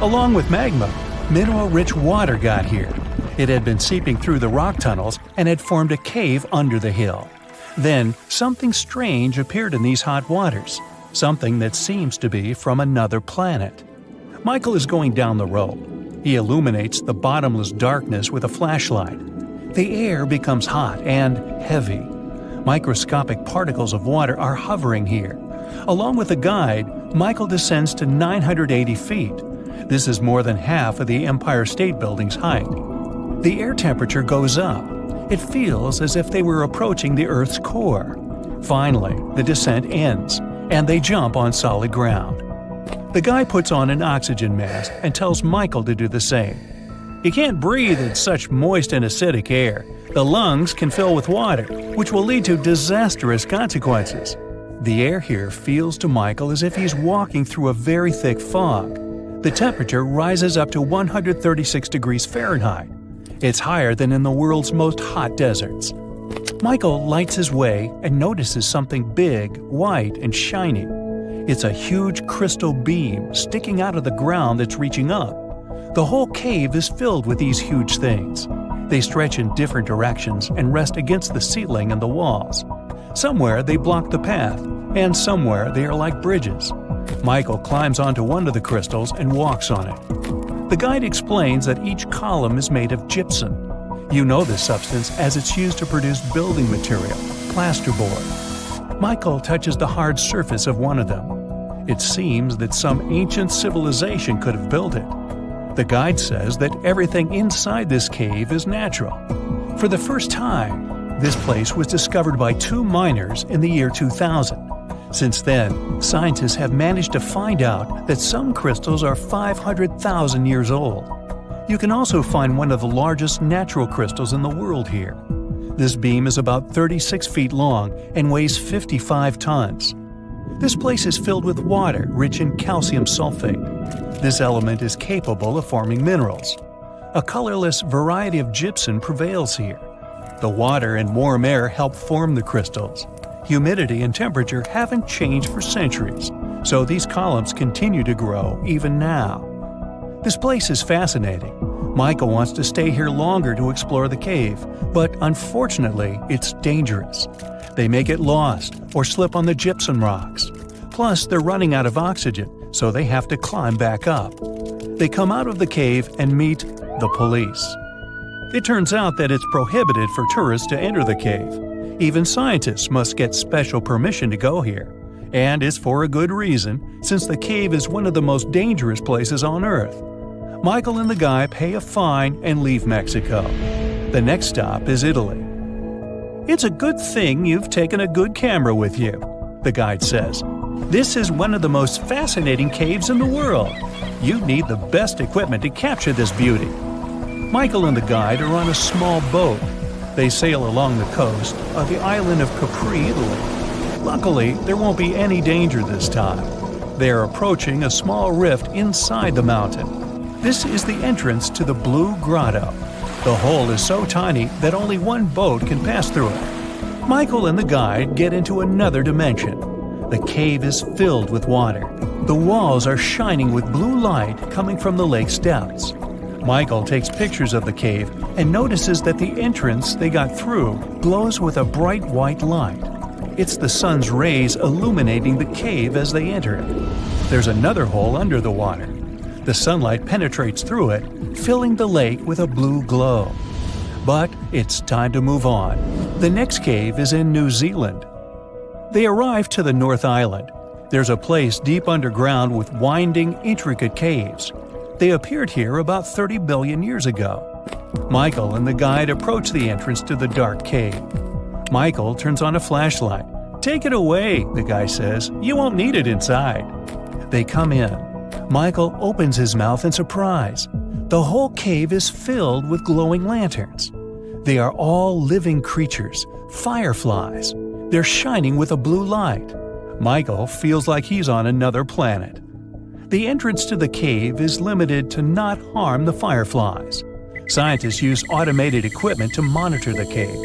Along with magma, mineral-rich water got here. It had been seeping through the rock tunnels and had formed a cave under the hill. Then, something strange appeared in these hot waters, something that seems to be from another planet. Michael is going down the rope. He illuminates the bottomless darkness with a flashlight. The air becomes hot and heavy. Microscopic particles of water are hovering here. Along with a guide, Michael descends to 980 feet. This is more than half of the Empire State Building's height. The air temperature goes up. It feels as if they were approaching the Earth's core. Finally, the descent ends, and they jump on solid ground. The guy puts on an oxygen mask and tells Michael to do the same. You can't breathe in such moist and acidic air. The lungs can fill with water, which will lead to disastrous consequences. The air here feels to Michael as if he's walking through a very thick fog. The temperature rises up to 136 degrees Fahrenheit. It's higher than in the world's most hot deserts. Michael lights his way and notices something big, white, and shiny. It's a huge crystal beam sticking out of the ground that's reaching up. The whole cave is filled with these huge things. They stretch in different directions and rest against the ceiling and the walls. Somewhere they block the path, and somewhere they are like bridges. Michael climbs onto one of the crystals and walks on it. The guide explains that each column is made of gypsum. You know this substance as it's used to produce building material, plasterboard. Michael touches the hard surface of one of them. It seems that some ancient civilization could have built it. The guide says that everything inside this cave is natural. For the first time, this place was discovered by 2 miners in the year 2000. Since then, scientists have managed to find out that some crystals are 500,000 years old. You can also find one of the largest natural crystals in the world here. This beam is about 36 feet long and weighs 55 tons. This place is filled with water rich in calcium sulfate. This element is capable of forming minerals. A colorless variety of gypsum prevails here. The water and warm air help form the crystals. Humidity and temperature haven't changed for centuries, so these columns continue to grow even now. This place is fascinating. Michael wants to stay here longer to explore the cave, but unfortunately, it's dangerous. They may get lost or slip on the gypsum rocks. Plus, they're running out of oxygen, so they have to climb back up. They come out of the cave and meet the police. It turns out that it's prohibited for tourists to enter the cave. Even scientists must get special permission to go here. And it's for a good reason, since the cave is one of the most dangerous places on Earth. Michael and the guy pay a fine and leave Mexico. The next stop is Italy. "It's a good thing you've taken a good camera with you," the guide says. "This is one of the most fascinating caves in the world. You need the best equipment to capture this beauty." Michael and the guide are on a small boat. They sail along the coast of the island of Capri, Italy. Luckily, there won't be any danger this time. They are approaching a small rift inside the mountain. This is the entrance to the Blue Grotto. The hole is so tiny that only one boat can pass through it. Michael and the guide get into another dimension. The cave is filled with water. The walls are shining with blue light coming from the lake's depths. Michael takes pictures of the cave and notices that the entrance they got through glows with a bright white light. It's the sun's rays illuminating the cave as they enter it. There's another hole under the water. The sunlight penetrates through it, filling the lake with a blue glow. But it's time to move on. The next cave is in New Zealand. They arrive to the North Island. There's a place deep underground with winding, intricate caves. They appeared here about 30 billion years ago. Michael and the guide approach the entrance to the dark cave. Michael turns on a flashlight. "Take it away," the guy says. "You won't need it inside." They come in. Michael opens his mouth in surprise. The whole cave is filled with glowing lanterns. They are all living creatures, fireflies. They're shining with a blue light. Michael feels like he's on another planet. The entrance to the cave is limited to not harm the fireflies. Scientists use automated equipment to monitor the cave.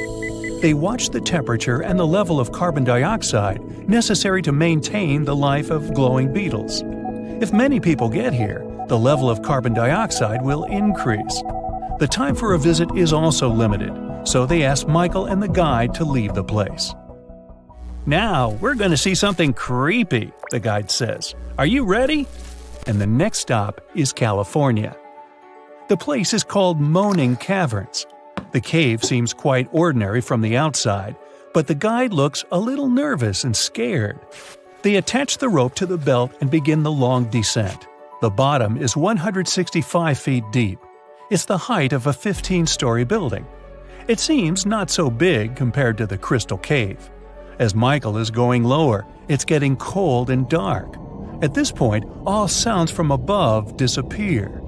They watch the temperature and the level of carbon dioxide necessary to maintain the life of glowing beetles. If many people get here, the level of carbon dioxide will increase. The time for a visit is also limited, so they ask Michael and the guide to leave the place. "Now, we're going to see something creepy," the guide says. "Are you ready?" And the next stop is California. The place is called Moaning Caverns. The cave seems quite ordinary from the outside, but the guide looks a little nervous and scared. They attach the rope to the belt and begin the long descent. The bottom is 165 feet deep. It's the height of a 15-story building. It seems not so big compared to the Crystal Cave. As Michael is going lower, it's getting cold and dark. At this point, all sounds from above disappear.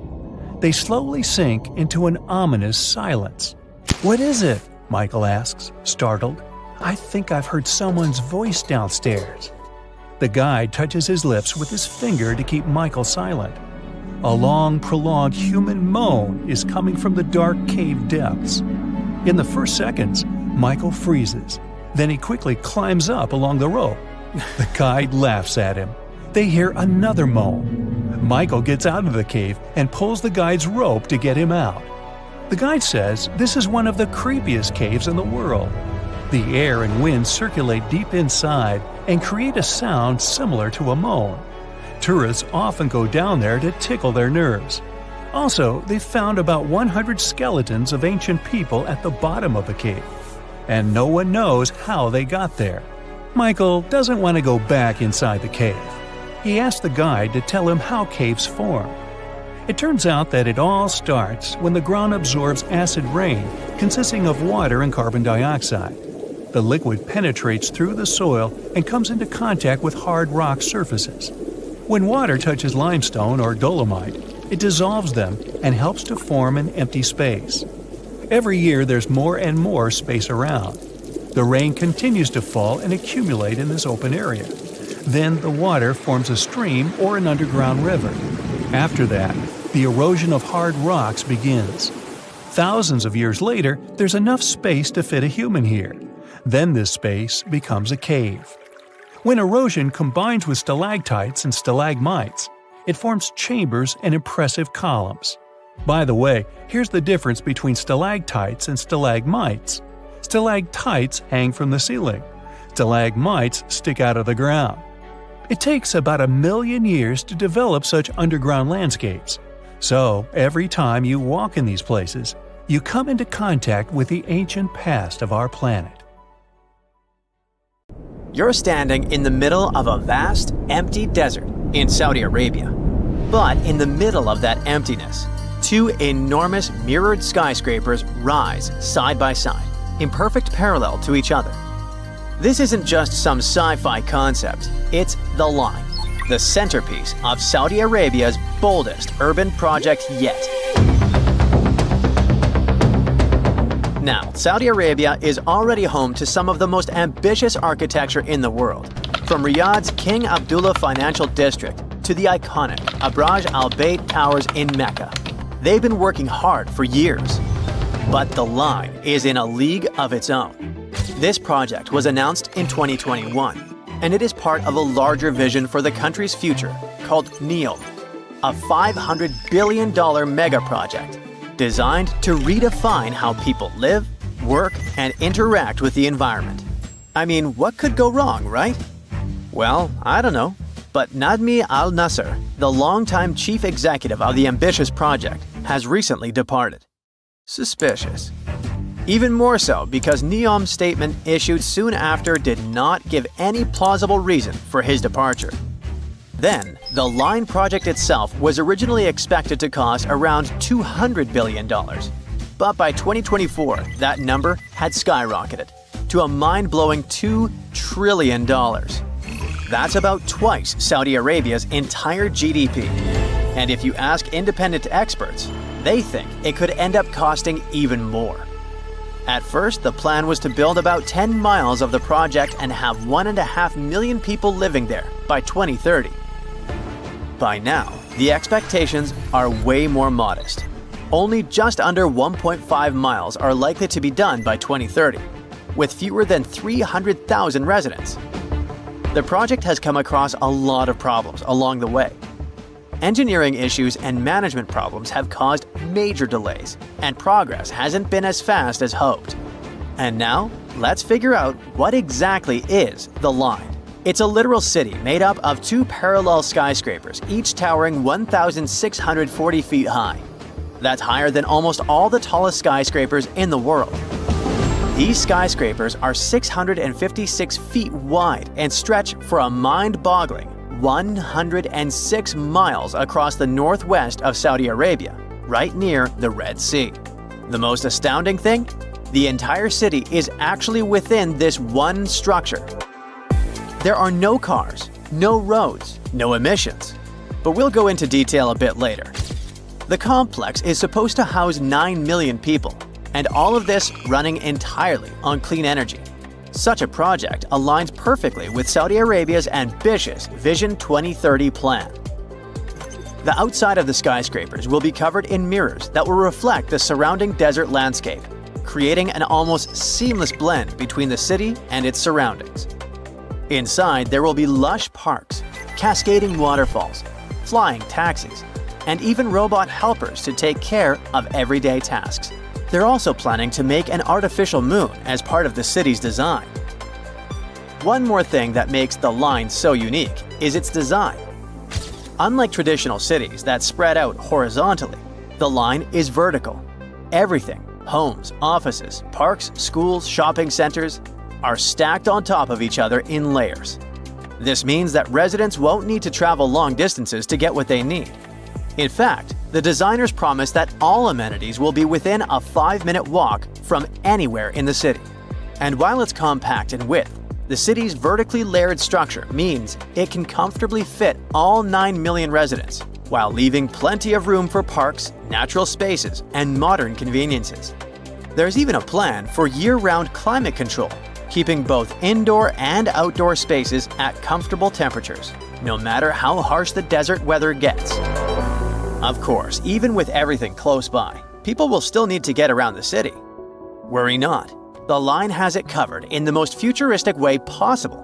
They slowly sink into an ominous silence. "What is it?" Michael asks, startled. "I think I've heard someone's voice downstairs." The guide touches his lips with his finger to keep Michael silent. A long, prolonged human moan is coming from the dark cave depths. In the first seconds, Michael freezes. Then he quickly climbs up along the rope. The guide laughs at him. They hear another moan. Michael gets out of the cave and pulls the guide's rope to get him out. The guide says this is one of the creepiest caves in the world. The air and wind circulate deep inside and create a sound similar to a moan. Tourists often go down there to tickle their nerves. Also, they found about 100 skeletons of ancient people at the bottom of the cave, and no one knows how they got there. Michael doesn't want to go back inside the cave. He asks the guide to tell him how caves form. It turns out that it all starts when the ground absorbs acid rain consisting of water and carbon dioxide. The liquid penetrates through the soil and comes into contact with hard rock surfaces. When water touches limestone or dolomite, it dissolves them and helps to form an empty space. Every year there's more and more space around. The rain continues to fall and accumulate in this open area. Then the water forms a stream or an underground river. After that, the erosion of hard rocks begins. Thousands of years later, there's enough space to fit a human here. Then this space becomes a cave. When erosion combines with stalactites and stalagmites, it forms chambers and impressive columns. By the way, here's the difference between stalactites and stalagmites. Stalactites hang from the ceiling. Stalagmites stick out of the ground. It takes about 1 million years to develop such underground landscapes. So, every time you walk in these places, you come into contact with the ancient past of our planet. You're standing in the middle of a vast, empty desert in Saudi Arabia. But in the middle of that emptiness, two enormous mirrored skyscrapers rise side by side, in perfect parallel to each other. This isn't just some sci-fi concept, it's the Line, the centerpiece of Saudi Arabia's boldest urban project yet. Now, Saudi Arabia is already home to some of the most ambitious architecture in the world, from Riyadh's King Abdullah Financial District to the iconic Abraj Al Bait Towers in Mecca. They've been working hard for years. But the Line is in a league of its own. This project was announced in 2021, and it is part of a larger vision for the country's future called NEOM, a $500 billion mega project designed to redefine how people live, work, and interact with the environment. I mean, what could go wrong, right? Well, I don't know. But Nadmi Al Nasser, the longtime chief executive of the ambitious project, has recently departed. Suspicious. Even more so because NEOM's statement issued soon after did not give any plausible reason for his departure. Then, the Line project itself was originally expected to cost around $200 billion. But by 2024, that number had skyrocketed to a mind-blowing $2 trillion. That's about twice Saudi Arabia's entire GDP. And if you ask independent experts, they think it could end up costing even more. At first, the plan was to build about 10 miles of the project and have 1.5 million people living there by 2030. By now, the expectations are way more modest. Only just under 1.5 miles are likely to be done by 2030, with fewer than 300,000 residents. The project has come across a lot of problems along the way. Engineering issues and management problems have caused major delays, and progress hasn't been as fast as hoped. And now, let's figure out what exactly is the Line. It's a literal city made up of two parallel skyscrapers, each towering 1,640 feet high. That's higher than almost all the tallest skyscrapers in the world. These skyscrapers are 656 feet wide and stretch for a mind-boggling 106 miles across the northwest of Saudi Arabia, right near the Red Sea. The most astounding thing? The entire city is actually within this one structure. There are no cars, no roads, no emissions. But we'll go into detail a bit later. The complex is supposed to house 9 million people, and all of this running entirely on clean energy. Such a project aligns perfectly with Saudi Arabia's ambitious Vision 2030 plan. The outside of the skyscrapers will be covered in mirrors that will reflect the surrounding desert landscape, creating an almost seamless blend between the city and its surroundings. Inside, there will be lush parks, cascading waterfalls, flying taxis, and even robot helpers to take care of everyday tasks. They're also planning to make an artificial moon as part of the city's design. One more thing that makes the Line so unique is its design. Unlike traditional cities that spread out horizontally, the Line is vertical. Everything, homes, offices, parks, schools, shopping centers, are stacked on top of each other in layers. This means that residents won't need to travel long distances to get what they need. In fact, the designers promise that all amenities will be within a 5-minute walk from anywhere in the city. And while it's compact in width, the city's vertically layered structure means it can comfortably fit all 9 million residents, while leaving plenty of room for parks, natural spaces, and modern conveniences. There's even a plan for year-round climate control, keeping both indoor and outdoor spaces at comfortable temperatures, no matter how harsh the desert weather gets. Of course, even with everything close by, people will still need to get around the city. Worry not, the line has it covered in the most futuristic way possible.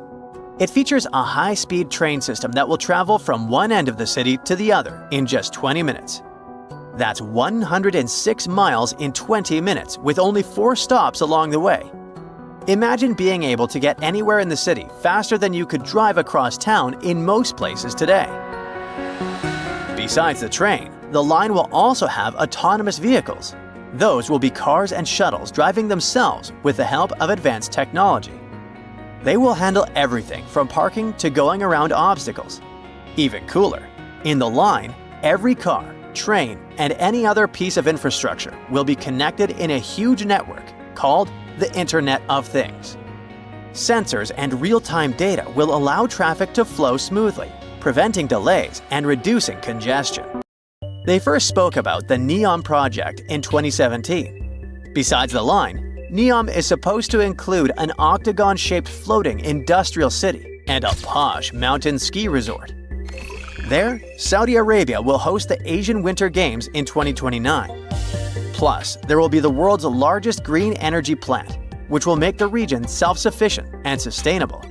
It features a high-speed train system that will travel from one end of the city to the other in just 20 minutes. That's 106 miles in 20 minutes with only 4 stops along the way. Imagine being able to get anywhere in the city faster than you could drive across town in most places today. Besides the train, the line will also have autonomous vehicles. Those will be cars and shuttles driving themselves with the help of advanced technology. They will handle everything from parking to going around obstacles. Even cooler, in the line, every car, train, and any other piece of infrastructure will be connected in a huge network called the Internet of Things. Sensors and real-time data will allow traffic to flow smoothly, preventing delays and reducing congestion. They first spoke about the NEOM project in 2017. Besides the line, NEOM is supposed to include an octagon-shaped floating industrial city and a posh mountain ski resort. There, Saudi Arabia will host the Asian Winter Games in 2029. Plus, there will be the world's largest green energy plant, which will make the region self-sufficient and sustainable.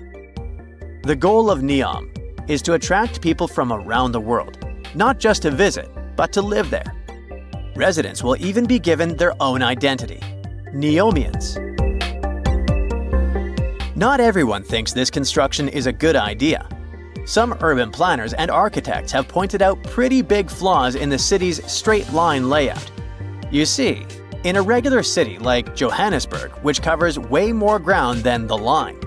The goal of NEOM is to attract people from around the world, not just to visit, but to live there. Residents will even be given their own identity, Neomians. Not everyone thinks this construction is a good idea. Some urban planners and architects have pointed out pretty big flaws in the city's straight-line layout. You see, in a regular city like Johannesburg, which covers way more ground than the line,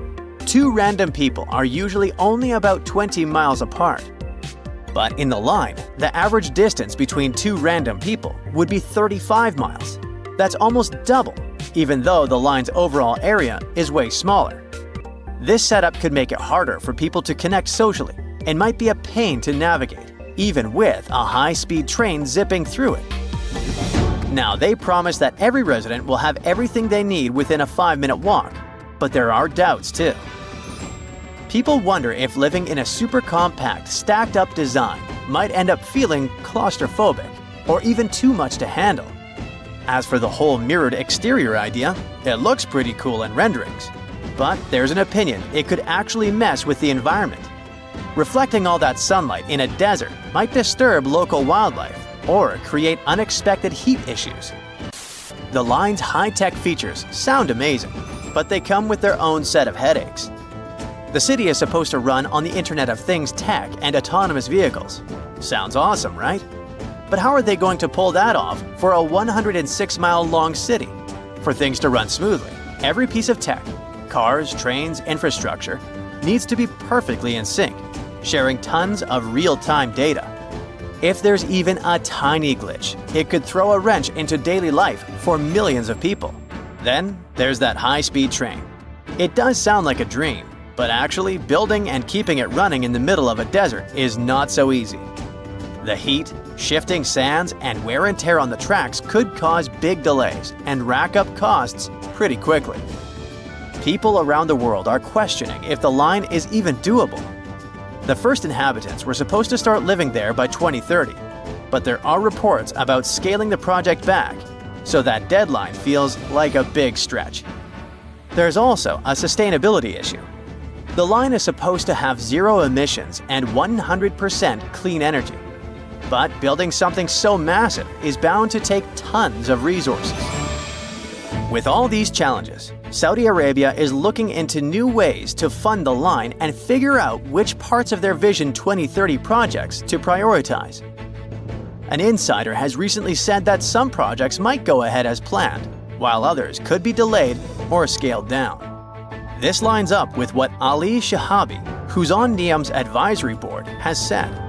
2 random people are usually only about 20 miles apart. But in the line, the average distance between 2 random people would be 35 miles. That's almost double, even though the line's overall area is way smaller. This setup could make it harder for people to connect socially and might be a pain to navigate, even with a high-speed train zipping through it. Now, they promise that every resident will have everything they need within a 5-minute walk, but there are doubts too. People wonder if living in a super compact, stacked-up design might end up feeling claustrophobic or even too much to handle. As for the whole mirrored exterior idea, it looks pretty cool in renderings. But there's an opinion it could actually mess with the environment. Reflecting all that sunlight in a desert might disturb local wildlife or create unexpected heat issues. The line's high-tech features sound amazing, but they come with their own set of headaches. The city is supposed to run on the Internet of Things tech and autonomous vehicles. Sounds awesome, right? But how are they going to pull that off for a 106-mile-long city? For things to run smoothly, every piece of tech, cars, trains, infrastructure, needs to be perfectly in sync, sharing tons of real-time data. If there's even a tiny glitch, it could throw a wrench into daily life for millions of people. Then there's that high-speed train. It does sound like a dream, but actually building and keeping it running in the middle of a desert is not so easy. The heat, shifting sands, and wear and tear on the tracks could cause big delays and rack up costs pretty quickly. People around the world are questioning if the line is even doable. The first inhabitants were supposed to start living there by 2030, but there are reports about scaling the project back, so that deadline feels like a big stretch. There's also a sustainability issue. The line is supposed to have 0 emissions and 100% clean energy. But building something so massive is bound to take tons of resources. With all these challenges, Saudi Arabia is looking into new ways to fund the line and figure out which parts of their Vision 2030 projects to prioritize. An insider has recently said that some projects might go ahead as planned, while others could be delayed or scaled down. This lines up with what Ali Shahabi, who's on NEOM's advisory board, has said.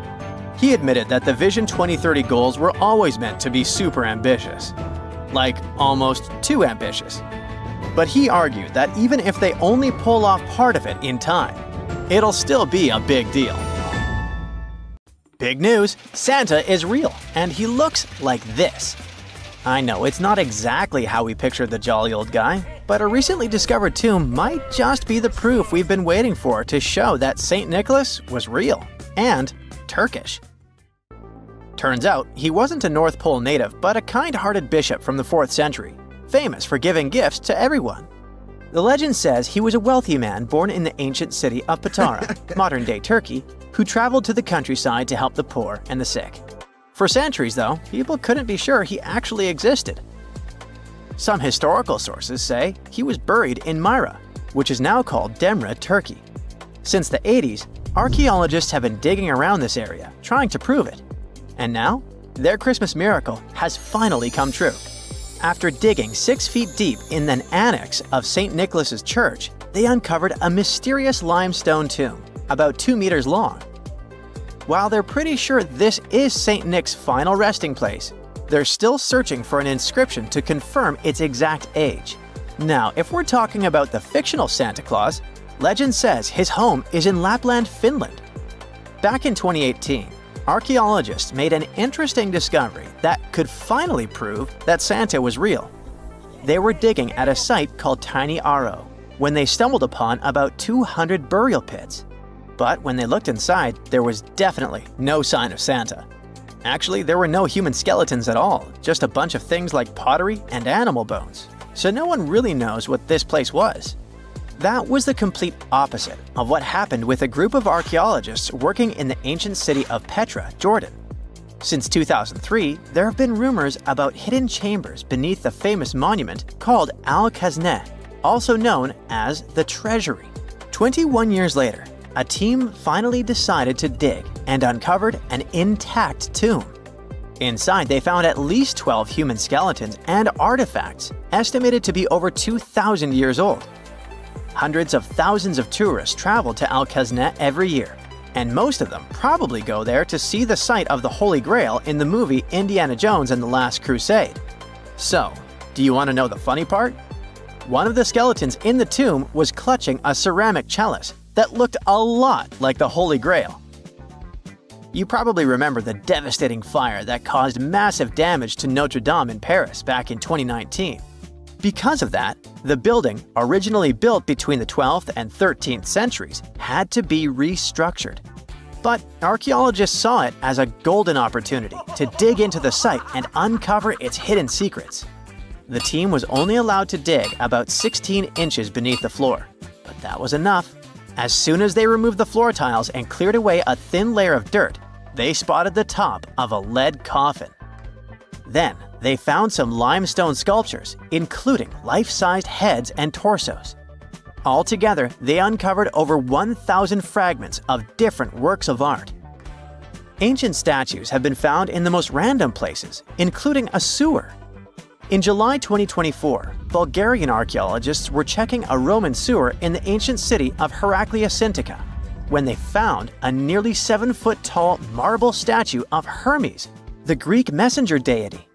He admitted that the Vision 2030 goals were always meant to be super ambitious. Like, almost too ambitious. But he argued that even if they only pull off part of it in time, it'll still be a big deal. Big news! Santa is real, and he looks like this. I know it's not exactly how we pictured the jolly old guy, but a recently discovered tomb might just be the proof we've been waiting for to show that St. Nicholas was real and Turkish. Turns out, he wasn't a North Pole native, but a kind-hearted bishop from the 4th century, famous for giving gifts to everyone. The legend says he was a wealthy man born in the ancient city of Patara, modern-day Turkey, who traveled to the countryside to help the poor and the sick. For centuries, though, people couldn't be sure he actually existed. Some historical sources say he was buried in Myra, which is now called Demre, Turkey. Since the 80s, archaeologists have been digging around this area, trying to prove it. And now, their Christmas miracle has finally come true. After digging 6 feet deep in an annex of St. Nicholas's Church, they uncovered a mysterious limestone tomb, about 2 meters long. While they're pretty sure this is St. Nick's final resting place, they're still searching for an inscription to confirm its exact age. Now, if we're talking about the fictional Santa Claus, legend says his home is in Lapland, Finland. Back in 2018, archaeologists made an interesting discovery that could finally prove that Santa was real. They were digging at a site called Tiny Aro when they stumbled upon about 200 burial pits. But when they looked inside, there was definitely no sign of Santa. Actually, there were no human skeletons at all, just a bunch of things like pottery and animal bones. So no one really knows what this place was. That was the complete opposite of what happened with a group of archaeologists working in the ancient city of Petra, Jordan. Since 2003, there have been rumors about hidden chambers beneath the famous monument called Al-Khazneh, also known as the Treasury. 21 years later, a team finally decided to dig and uncovered an intact tomb. Inside, they found at least 12 human skeletons and artifacts estimated to be over 2,000 years old. Hundreds of thousands of tourists travel to Al-Khazneh every year, and most of them probably go there to see the site of the Holy Grail in the movie Indiana Jones and the Last Crusade. So, do you want to know the funny part? One of the skeletons in the tomb was clutching a ceramic chalice that looked a lot like the Holy Grail. You probably remember the devastating fire that caused massive damage to Notre Dame in Paris back in 2019. Because of that, the building, originally built between the 12th and 13th centuries, had to be restructured. But archaeologists saw it as a golden opportunity to dig into the site and uncover its hidden secrets. The team was only allowed to dig about 16 inches beneath the floor, but that was enough. As soon as they removed the floor tiles and cleared away a thin layer of dirt, they spotted the top of a lead coffin. Then, they found some limestone sculptures, including life-sized heads and torsos. Altogether, they uncovered over 1,000 fragments of different works of art. Ancient statues have been found in the most random places, including a sewer. In July 2024, Bulgarian archaeologists were checking a Roman sewer in the ancient city of Heraklia Sintika when they found a nearly 7-foot-tall marble statue of Hermes, the Greek messenger deity.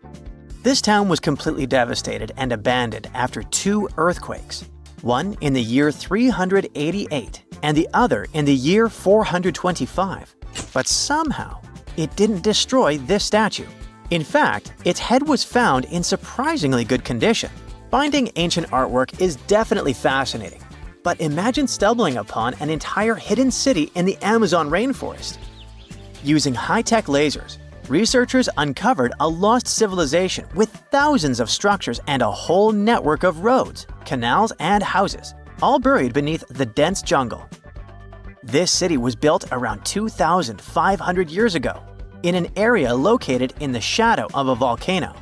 This town was completely devastated and abandoned after 2 earthquakes, one in the year 388 and the other in the year 425. But somehow, it didn't destroy this statue. In fact, its head was found in surprisingly good condition. Finding ancient artwork is definitely fascinating, but imagine stumbling upon an entire hidden city in the Amazon rainforest. Using high-tech lasers, researchers uncovered a lost civilization with thousands of structures and a whole network of roads, canals, and houses, all buried beneath the dense jungle. This city was built around 2,500 years ago, in an area located in the shadow of a volcano,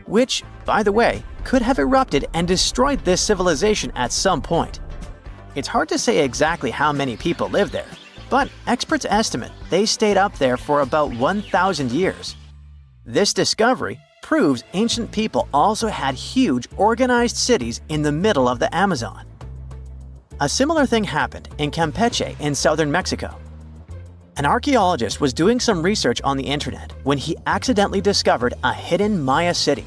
which, by the way, could have erupted and destroyed this civilization at some point. It's hard to say exactly how many people lived there, but experts estimate they stayed up there for about 1,000 years. This discovery proves ancient people also had huge, organized cities in the middle of the Amazon. A similar thing happened in Campeche in southern Mexico. An archaeologist was doing some research on the internet when he accidentally discovered a hidden Maya city.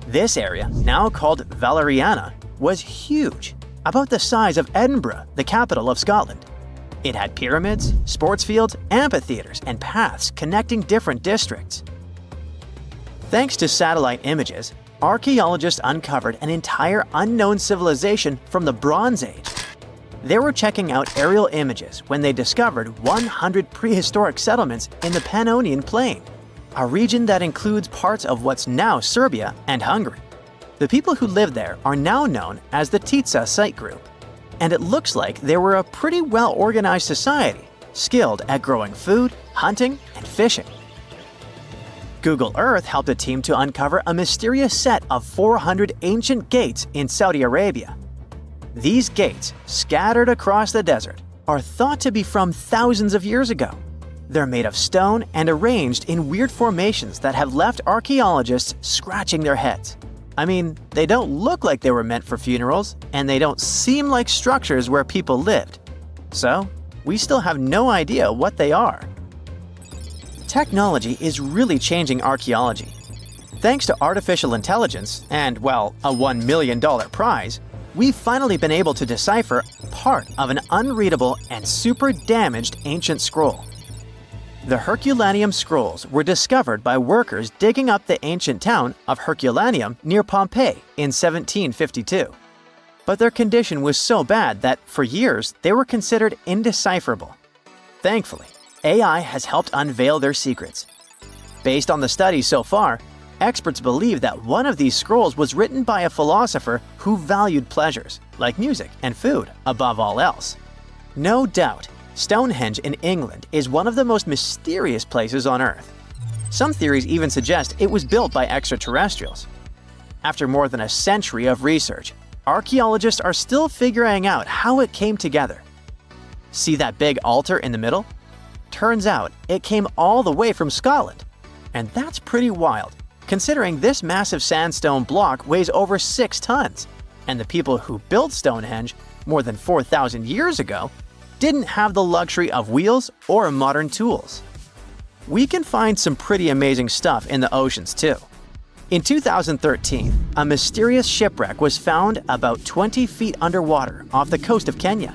This area, now called Valeriana, was huge, about the size of Edinburgh, the capital of Scotland. It had pyramids, sports fields, amphitheaters, and paths connecting different districts. Thanks to satellite images, archaeologists uncovered an entire unknown civilization from the Bronze Age. They were checking out aerial images when they discovered 100 prehistoric settlements in the Pannonian Plain. a region that includes parts of what's now Serbia and Hungary. The people who lived there are now known as the Tica site group, and it looks like they were a pretty well-organized society, skilled at growing food, hunting, and fishing. Google Earth helped a team to uncover a mysterious set of 400 ancient gates in Saudi Arabia. These gates, scattered across the desert, are thought to be from thousands of years ago. They're made of stone and arranged in weird formations that have left archaeologists scratching their heads. I mean, they don't look like they were meant for funerals, and they don't seem like structures where people lived. So, we still have no idea what they are. Technology is really changing archaeology. Thanks to artificial intelligence and, well, a $1 million prize, we've finally been able to decipher part of an unreadable and super damaged ancient scroll. The Herculaneum scrolls were discovered by workers digging up the ancient town of Herculaneum near Pompeii in 1752. But their condition was so bad that, for years, they were considered indecipherable. Thankfully, AI has helped unveil their secrets. Based on the studies so far, experts believe that one of these scrolls was written by a philosopher who valued pleasures, like music and food, above all else. No doubt, Stonehenge in England is one of the most mysterious places on Earth. Some theories even suggest it was built by extraterrestrials. After more than a century of research, archaeologists are still figuring out how it came together. See that big altar in the middle? Turns out it came all the way from Scotland. And that's pretty wild, considering this massive sandstone block weighs over 6 tons, and the people who built Stonehenge more than 4,000 years ago didn't have the luxury of wheels or modern tools. We can find some pretty amazing stuff in the oceans too. In 2013, a mysterious shipwreck was found about 20 feet underwater off the coast of Kenya.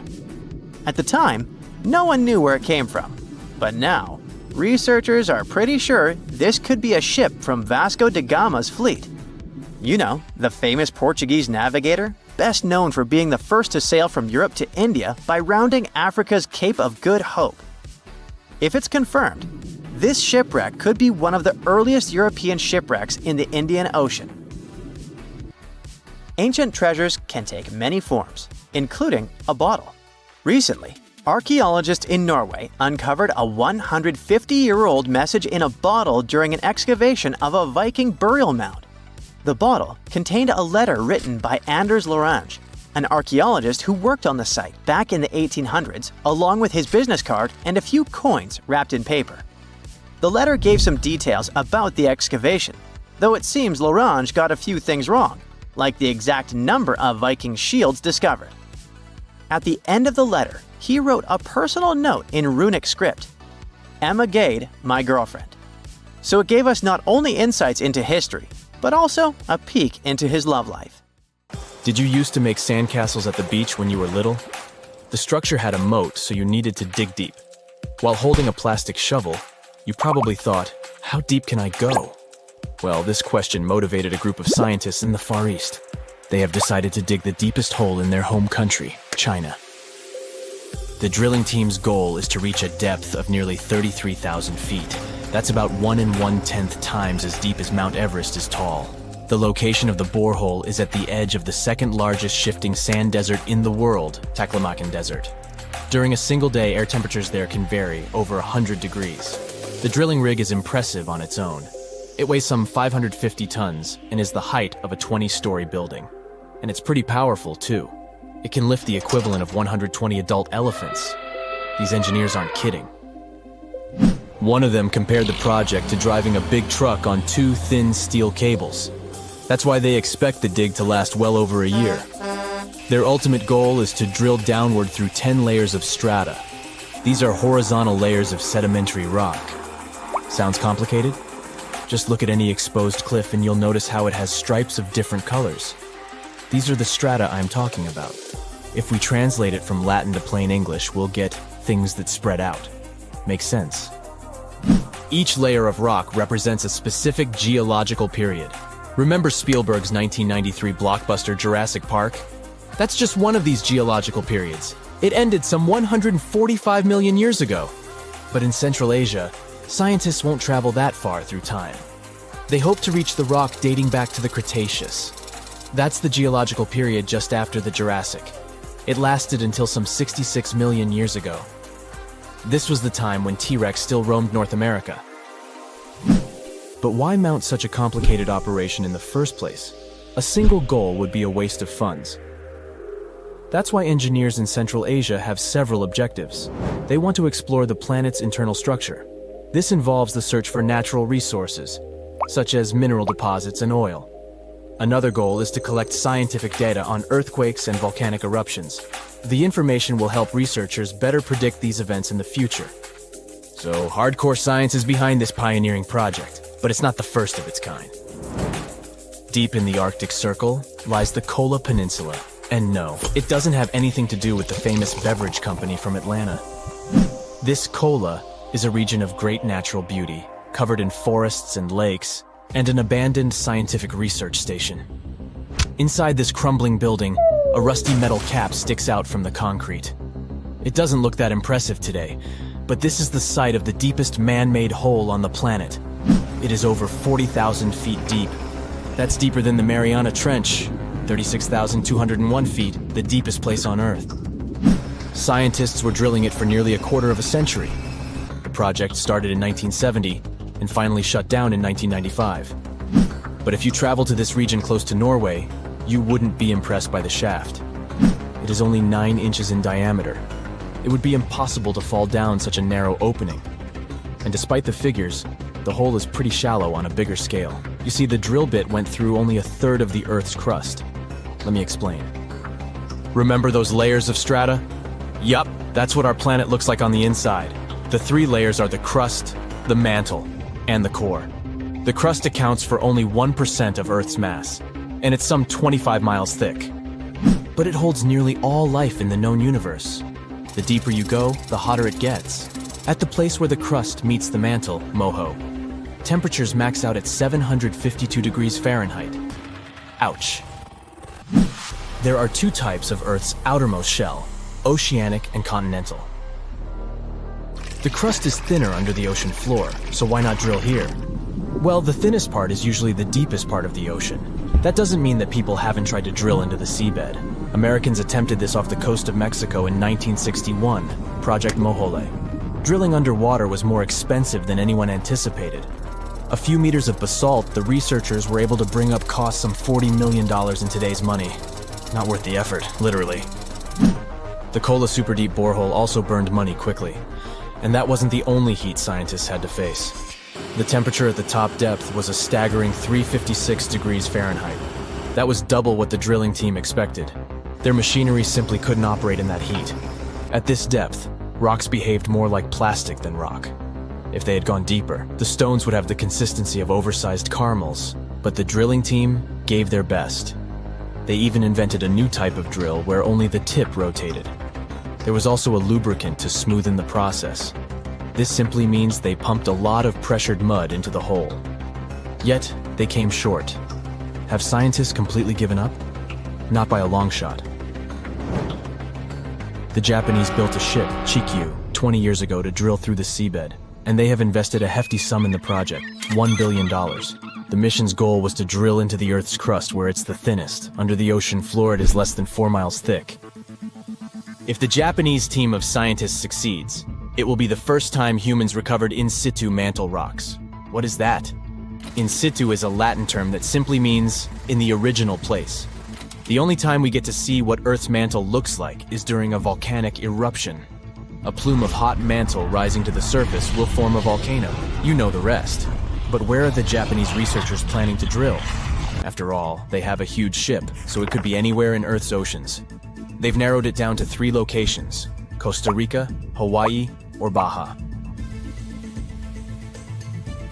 At the time, no one knew where it came from, but now, researchers are pretty sure this could be a ship from Vasco da Gama's fleet. You know, the famous Portuguese navigator, best known for being the first to sail from Europe to India by rounding Africa's Cape of Good Hope. If it's confirmed, this shipwreck could be one of the earliest European shipwrecks in the Indian Ocean. Ancient treasures can take many forms, including a bottle. Recently, archaeologists in Norway uncovered a 150-year-old message in a bottle during an excavation of a Viking burial mound. The bottle contained a letter written by Anders Lorange, an archaeologist who worked on the site back in the 1800s, along with his business card and a few coins wrapped in paper. The letter gave some details about the excavation, though it seems Lorange got a few things wrong, like the exact number of Viking shields discovered. At the end of the letter, he wrote a personal note in runic script, "Emma Gade, my girlfriend." So it gave us not only insights into history, but also a peek into his love life. Did you used to make sandcastles at the beach when you were little? The structure had a moat, so you needed to dig deep. While holding a plastic shovel, you probably thought, how deep can I go? Well, this question motivated a group of scientists in the Far East. They have decided to dig the deepest hole in their home country, China. The drilling team's goal is to reach a depth of nearly 33,000 feet. That's about 1 1/10 times as deep as Mount Everest is tall. The location of the borehole is at the edge of the second largest shifting sand desert in the world, Taklamakan Desert. During a single day, air temperatures there can vary over 100 degrees. The drilling rig is impressive on its own. It weighs some 550 tons and is the height of a 20-story building. And it's pretty powerful, too. It can lift the equivalent of 120 adult elephants. These engineers aren't kidding. One of them compared the project to driving a big truck on 2 thin steel cables. That's why they expect the dig to last well over a year. Their ultimate goal is to drill downward through 10 layers of strata. These are horizontal layers of sedimentary rock. Sounds complicated? Just look at any exposed cliff and you'll notice how it has stripes of different colors. These are the strata I'm talking about. If we translate it from Latin to plain English, we'll get things that spread out. Makes sense. Each layer of rock represents a specific geological period. Remember Spielberg's 1993 blockbuster Jurassic Park? That's just one of these geological periods. It ended some 145 million years ago. But in Central Asia, scientists won't travel that far through time. They hope to reach the rock dating back to the Cretaceous. That's the geological period just after the Jurassic. It lasted until some 66 million years ago. This was the time when T-Rex still roamed North America. But why mount such a complicated operation in the first place? A single goal would be a waste of funds. That's why engineers in Central Asia have several objectives. They want to explore the planet's internal structure. This involves the search for natural resources, such as mineral deposits and oil. Another goal is to collect scientific data on earthquakes and volcanic eruptions. The information will help researchers better predict these events in the future. So, hardcore science is behind this pioneering project, but it's not the first of its kind. Deep in the Arctic Circle lies the Kola Peninsula. And no, it doesn't have anything to do with the famous beverage company from Atlanta. This Kola is a region of great natural beauty, covered in forests and lakes, and an abandoned scientific research station. Inside this crumbling building, a rusty metal cap sticks out from the concrete. It doesn't look that impressive today, but this is the site of the deepest man-made hole on the planet. It is over 40,000 feet deep. That's deeper than the Mariana Trench, 36,201 feet, the deepest place on Earth. Scientists were drilling it for nearly a quarter of a century. The project started in 1970 and finally shut down in 1995. But if you travel to this region close to Norway, you wouldn't be impressed by the shaft. It is only 9 inches in diameter. It would be impossible to fall down such a narrow opening. And despite the figures, the hole is pretty shallow on a bigger scale. You see, the drill bit went through only a third of the Earth's crust. Let me explain. Remember those layers of strata? Yup, that's what our planet looks like on the inside. The 3 layers are the crust, the mantle, and the core. The crust accounts for only 1% of Earth's mass, and it's some 25 miles thick. But it holds nearly all life in the known universe. The deeper you go, the hotter it gets. At the place where the crust meets the mantle, Moho, temperatures max out at 752 degrees Fahrenheit. Ouch. There are 2 types of Earth's outermost shell, oceanic and continental. The crust is thinner under the ocean floor, so why not drill here? Well, the thinnest part is usually the deepest part of the ocean. That doesn't mean that people haven't tried to drill into the seabed. Americans attempted this off the coast of Mexico in 1961, Project Mojole. Drilling underwater was more expensive than anyone anticipated. A few meters of basalt, the researchers were able to bring up costs some $40 million in today's money. Not worth the effort, literally. The Kola super deep borehole also burned money quickly. And that wasn't the only heat scientists had to face. The temperature at the top depth was a staggering 356 degrees Fahrenheit. That was double what the drilling team expected. Their machinery simply couldn't operate in that heat. At this depth, rocks behaved more like plastic than rock. If they had gone deeper, the stones would have the consistency of oversized caramels. But the drilling team gave their best. They even invented a new type of drill where only the tip rotated. There was also a lubricant to smoothen the process. This simply means they pumped a lot of pressured mud into the hole. Yet, they came short. Have scientists completely given up? Not by a long shot. The Japanese built a ship, Chikyu, 20 years ago to drill through the seabed, and they have invested a hefty sum in the project, $1 billion. The mission's goal was to drill into the Earth's crust where it's the thinnest. Under the ocean floor, it is less than 4 miles thick. If the Japanese team of scientists succeeds, it will be the first time humans recovered in situ mantle rocks. What is that? In situ is a Latin term that simply means in the original place. The only time we get to see what Earth's mantle looks like is during a volcanic eruption. A plume of hot mantle rising to the surface will form a volcano. You know the rest. But where are the Japanese researchers planning to drill? After all, they have a huge ship, so it could be anywhere in Earth's oceans. They've narrowed it down to 3 locations: Costa Rica, Hawaii, or Baja.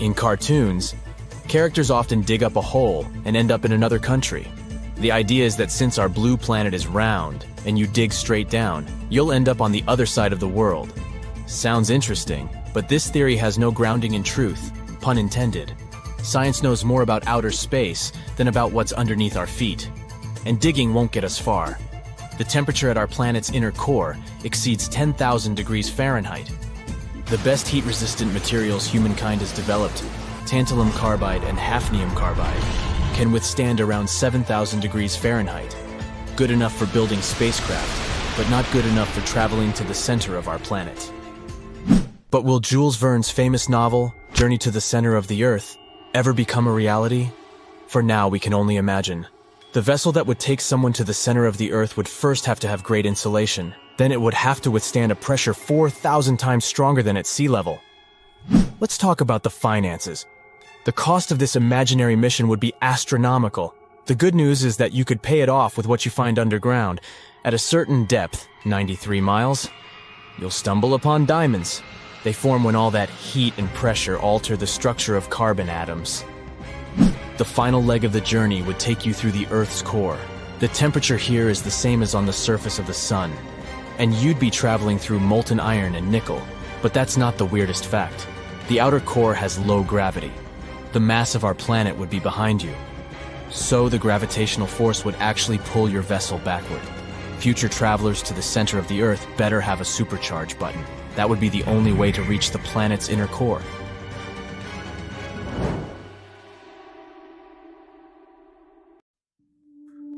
In cartoons, characters often dig up a hole and end up in another country. The idea is that since our blue planet is round and you dig straight down, you'll end up on the other side of the world. Sounds interesting, but this theory has no grounding in truth, pun intended. Science knows more about outer space than about what's underneath our feet, and digging won't get us far. The temperature at our planet's inner core exceeds 10,000 degrees Fahrenheit. The best heat-resistant materials humankind has developed, tantalum carbide and hafnium carbide, can withstand around 7,000 degrees Fahrenheit. Good enough for building spacecraft, but not good enough for traveling to the center of our planet. But will Jules Verne's famous novel, Journey to the Center of the Earth, ever become a reality? For now, we can only imagine. The vessel that would take someone to the center of the Earth would first have to have great insulation. Then it would have to withstand a pressure 4,000 times stronger than at sea level. Let's talk about the finances. The cost of this imaginary mission would be astronomical. The good news is that you could pay it off with what you find underground. At a certain depth, 93 miles, you'll stumble upon diamonds. They form when all that heat and pressure alter the structure of carbon atoms. The final leg of the journey would take you through the Earth's core. The temperature here is the same as on the surface of the sun, and you'd be traveling through molten iron and nickel. But that's not the weirdest fact. The outer core has low gravity. The mass of our planet would be behind you. So the gravitational force would actually pull your vessel backward. Future travelers to the center of the Earth better have a supercharge button. That would be the only way to reach the planet's inner core.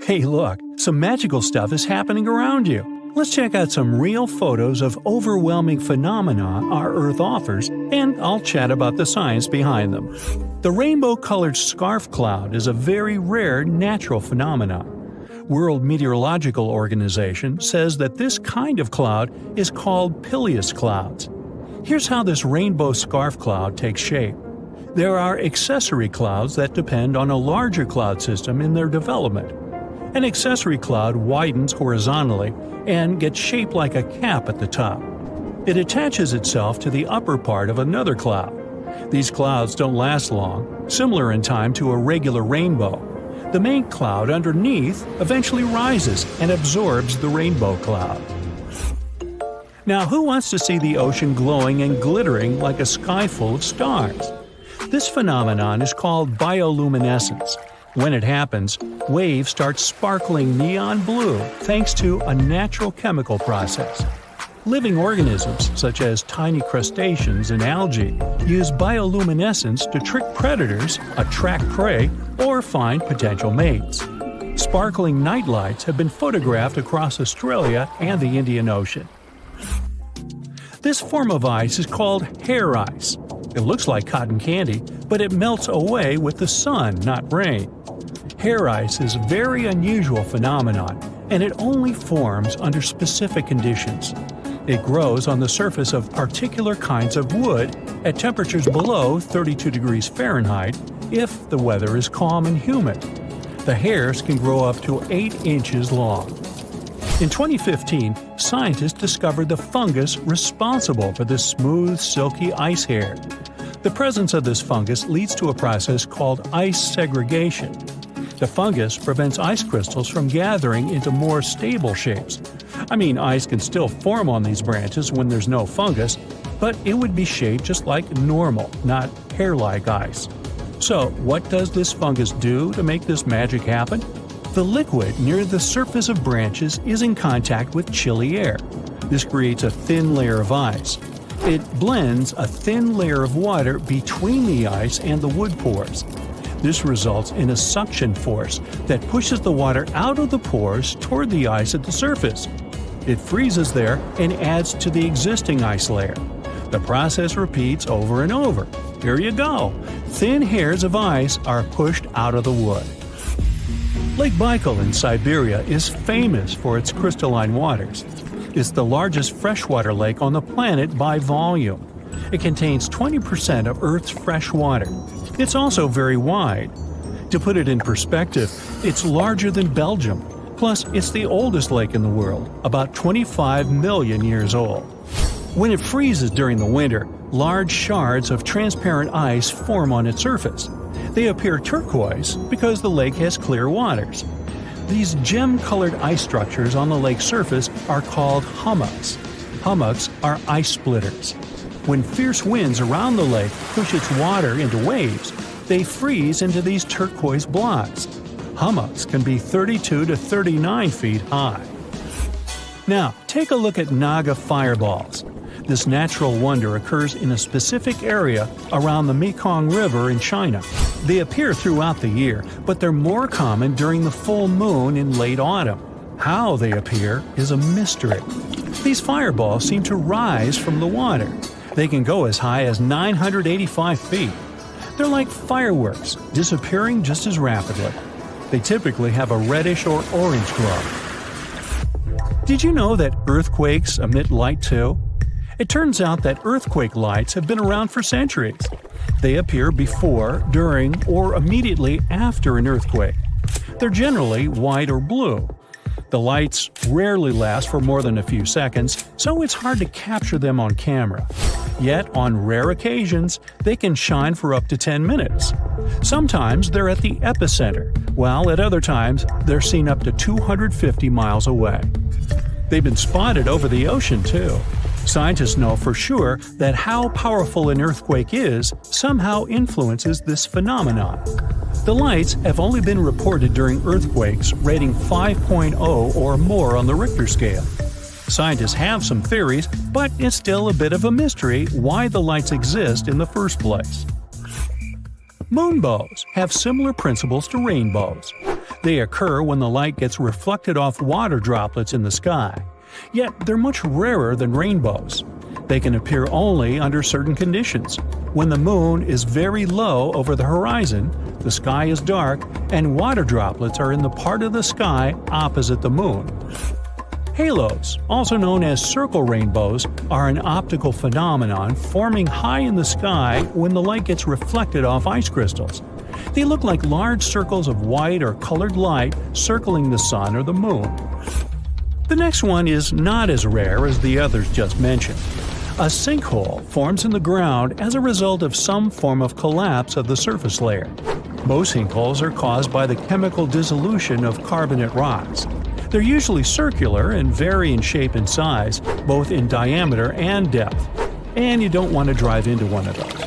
Hey look, some magical stuff is happening around you. Let's check out some real photos of overwhelming phenomena our Earth offers, and I'll chat about the science behind them. The rainbow-colored scarf cloud is a very rare natural phenomenon. World Meteorological Organization says that this kind of cloud is called pileus clouds. Here's how this rainbow scarf cloud takes shape. There are accessory clouds that depend on a larger cloud system in their development. An accessory cloud widens horizontally and gets shaped like a cap at the top. It attaches itself to the upper part of another cloud. These clouds don't last long, similar in time to a regular rainbow. The main cloud underneath eventually rises and absorbs the rainbow cloud. Now, who wants to see the ocean glowing and glittering like a sky full of stars? This phenomenon is called bioluminescence. When it happens, waves start sparkling neon blue thanks to a natural chemical process. Living organisms, such as tiny crustaceans and algae, use bioluminescence to trick predators, attract prey, or find potential mates. Sparkling nightlights have been photographed across Australia and the Indian Ocean. This form of ice is called hair ice. It looks like cotton candy, but it melts away with the sun, not rain. Hair ice is a very unusual phenomenon, and it only forms under specific conditions. It grows on the surface of particular kinds of wood at temperatures below 32 degrees Fahrenheit if the weather is calm and humid. The hairs can grow up to 8 inches long. In 2015, scientists discovered the fungus responsible for this smooth, silky ice hair. The presence of this fungus leads to a process called ice segregation. The fungus prevents ice crystals from gathering into more stable shapes. Ice can still form on these branches when there's no fungus, but it would be shaped just like normal, not hair-like ice. So, what does this fungus do to make this magic happen? The liquid near the surface of branches is in contact with chilly air. This creates a thin layer of ice. It blends a thin layer of water between the ice and the wood pores. This results in a suction force that pushes the water out of the pores toward the ice at the surface. It freezes there and adds to the existing ice layer. The process repeats over and over. Here you go. Thin hairs of ice are pushed out of the wood. Lake Baikal in Siberia is famous for its crystalline waters. It's the largest freshwater lake on the planet by volume. It contains 20% of Earth's fresh water. It's also very wide. To put it in perspective, it's larger than Belgium. Plus, it's the oldest lake in the world, about 25 million years old. When it freezes during the winter, large shards of transparent ice form on its surface. They appear turquoise because the lake has clear waters. These gem-colored ice structures on the lake's surface are called hummocks. Hummocks are ice splitters. When fierce winds around the lake push its water into waves, they freeze into these turquoise blocks. Hummocks can be 32 to 39 feet high. Now, take a look at Naga fireballs. This natural wonder occurs in a specific area around the Mekong River in China. They appear throughout the year, but they're more common during the full moon in late autumn. How they appear is a mystery. These fireballs seem to rise from the water. They can go as high as 985 feet. They're like fireworks, disappearing just as rapidly. They typically have a reddish or orange glow. Did you know that earthquakes emit light too? It turns out that earthquake lights have been around for centuries. They appear before, during, or immediately after an earthquake. They're generally white or blue. The lights rarely last for more than a few seconds, so it's hard to capture them on camera. Yet, on rare occasions, they can shine for up to 10 minutes. Sometimes they're at the epicenter, while at other times they're seen up to 250 miles away. They've been spotted over the ocean, too. Scientists know for sure that how powerful an earthquake is somehow influences this phenomenon. The lights have only been reported during earthquakes rating 5.0 or more on the Richter scale. Scientists have some theories, but it's still a bit of a mystery why the lights exist in the first place. Moonbows have similar principles to rainbows. They occur when the light gets reflected off water droplets in the sky. Yet they're much rarer than rainbows. They can appear only under certain conditions. When the moon is very low over the horizon, the sky is dark, and water droplets are in the part of the sky opposite the moon. Halos, also known as circle rainbows, are an optical phenomenon forming high in the sky when the light gets reflected off ice crystals. They look like large circles of white or colored light circling the sun or the moon. The next one is not as rare as the others just mentioned. A sinkhole forms in the ground as a result of some form of collapse of the surface layer. Most sinkholes are caused by the chemical dissolution of carbonate rocks. They're usually circular and vary in shape and size, both in diameter and depth, and you don't want to drive into one of those.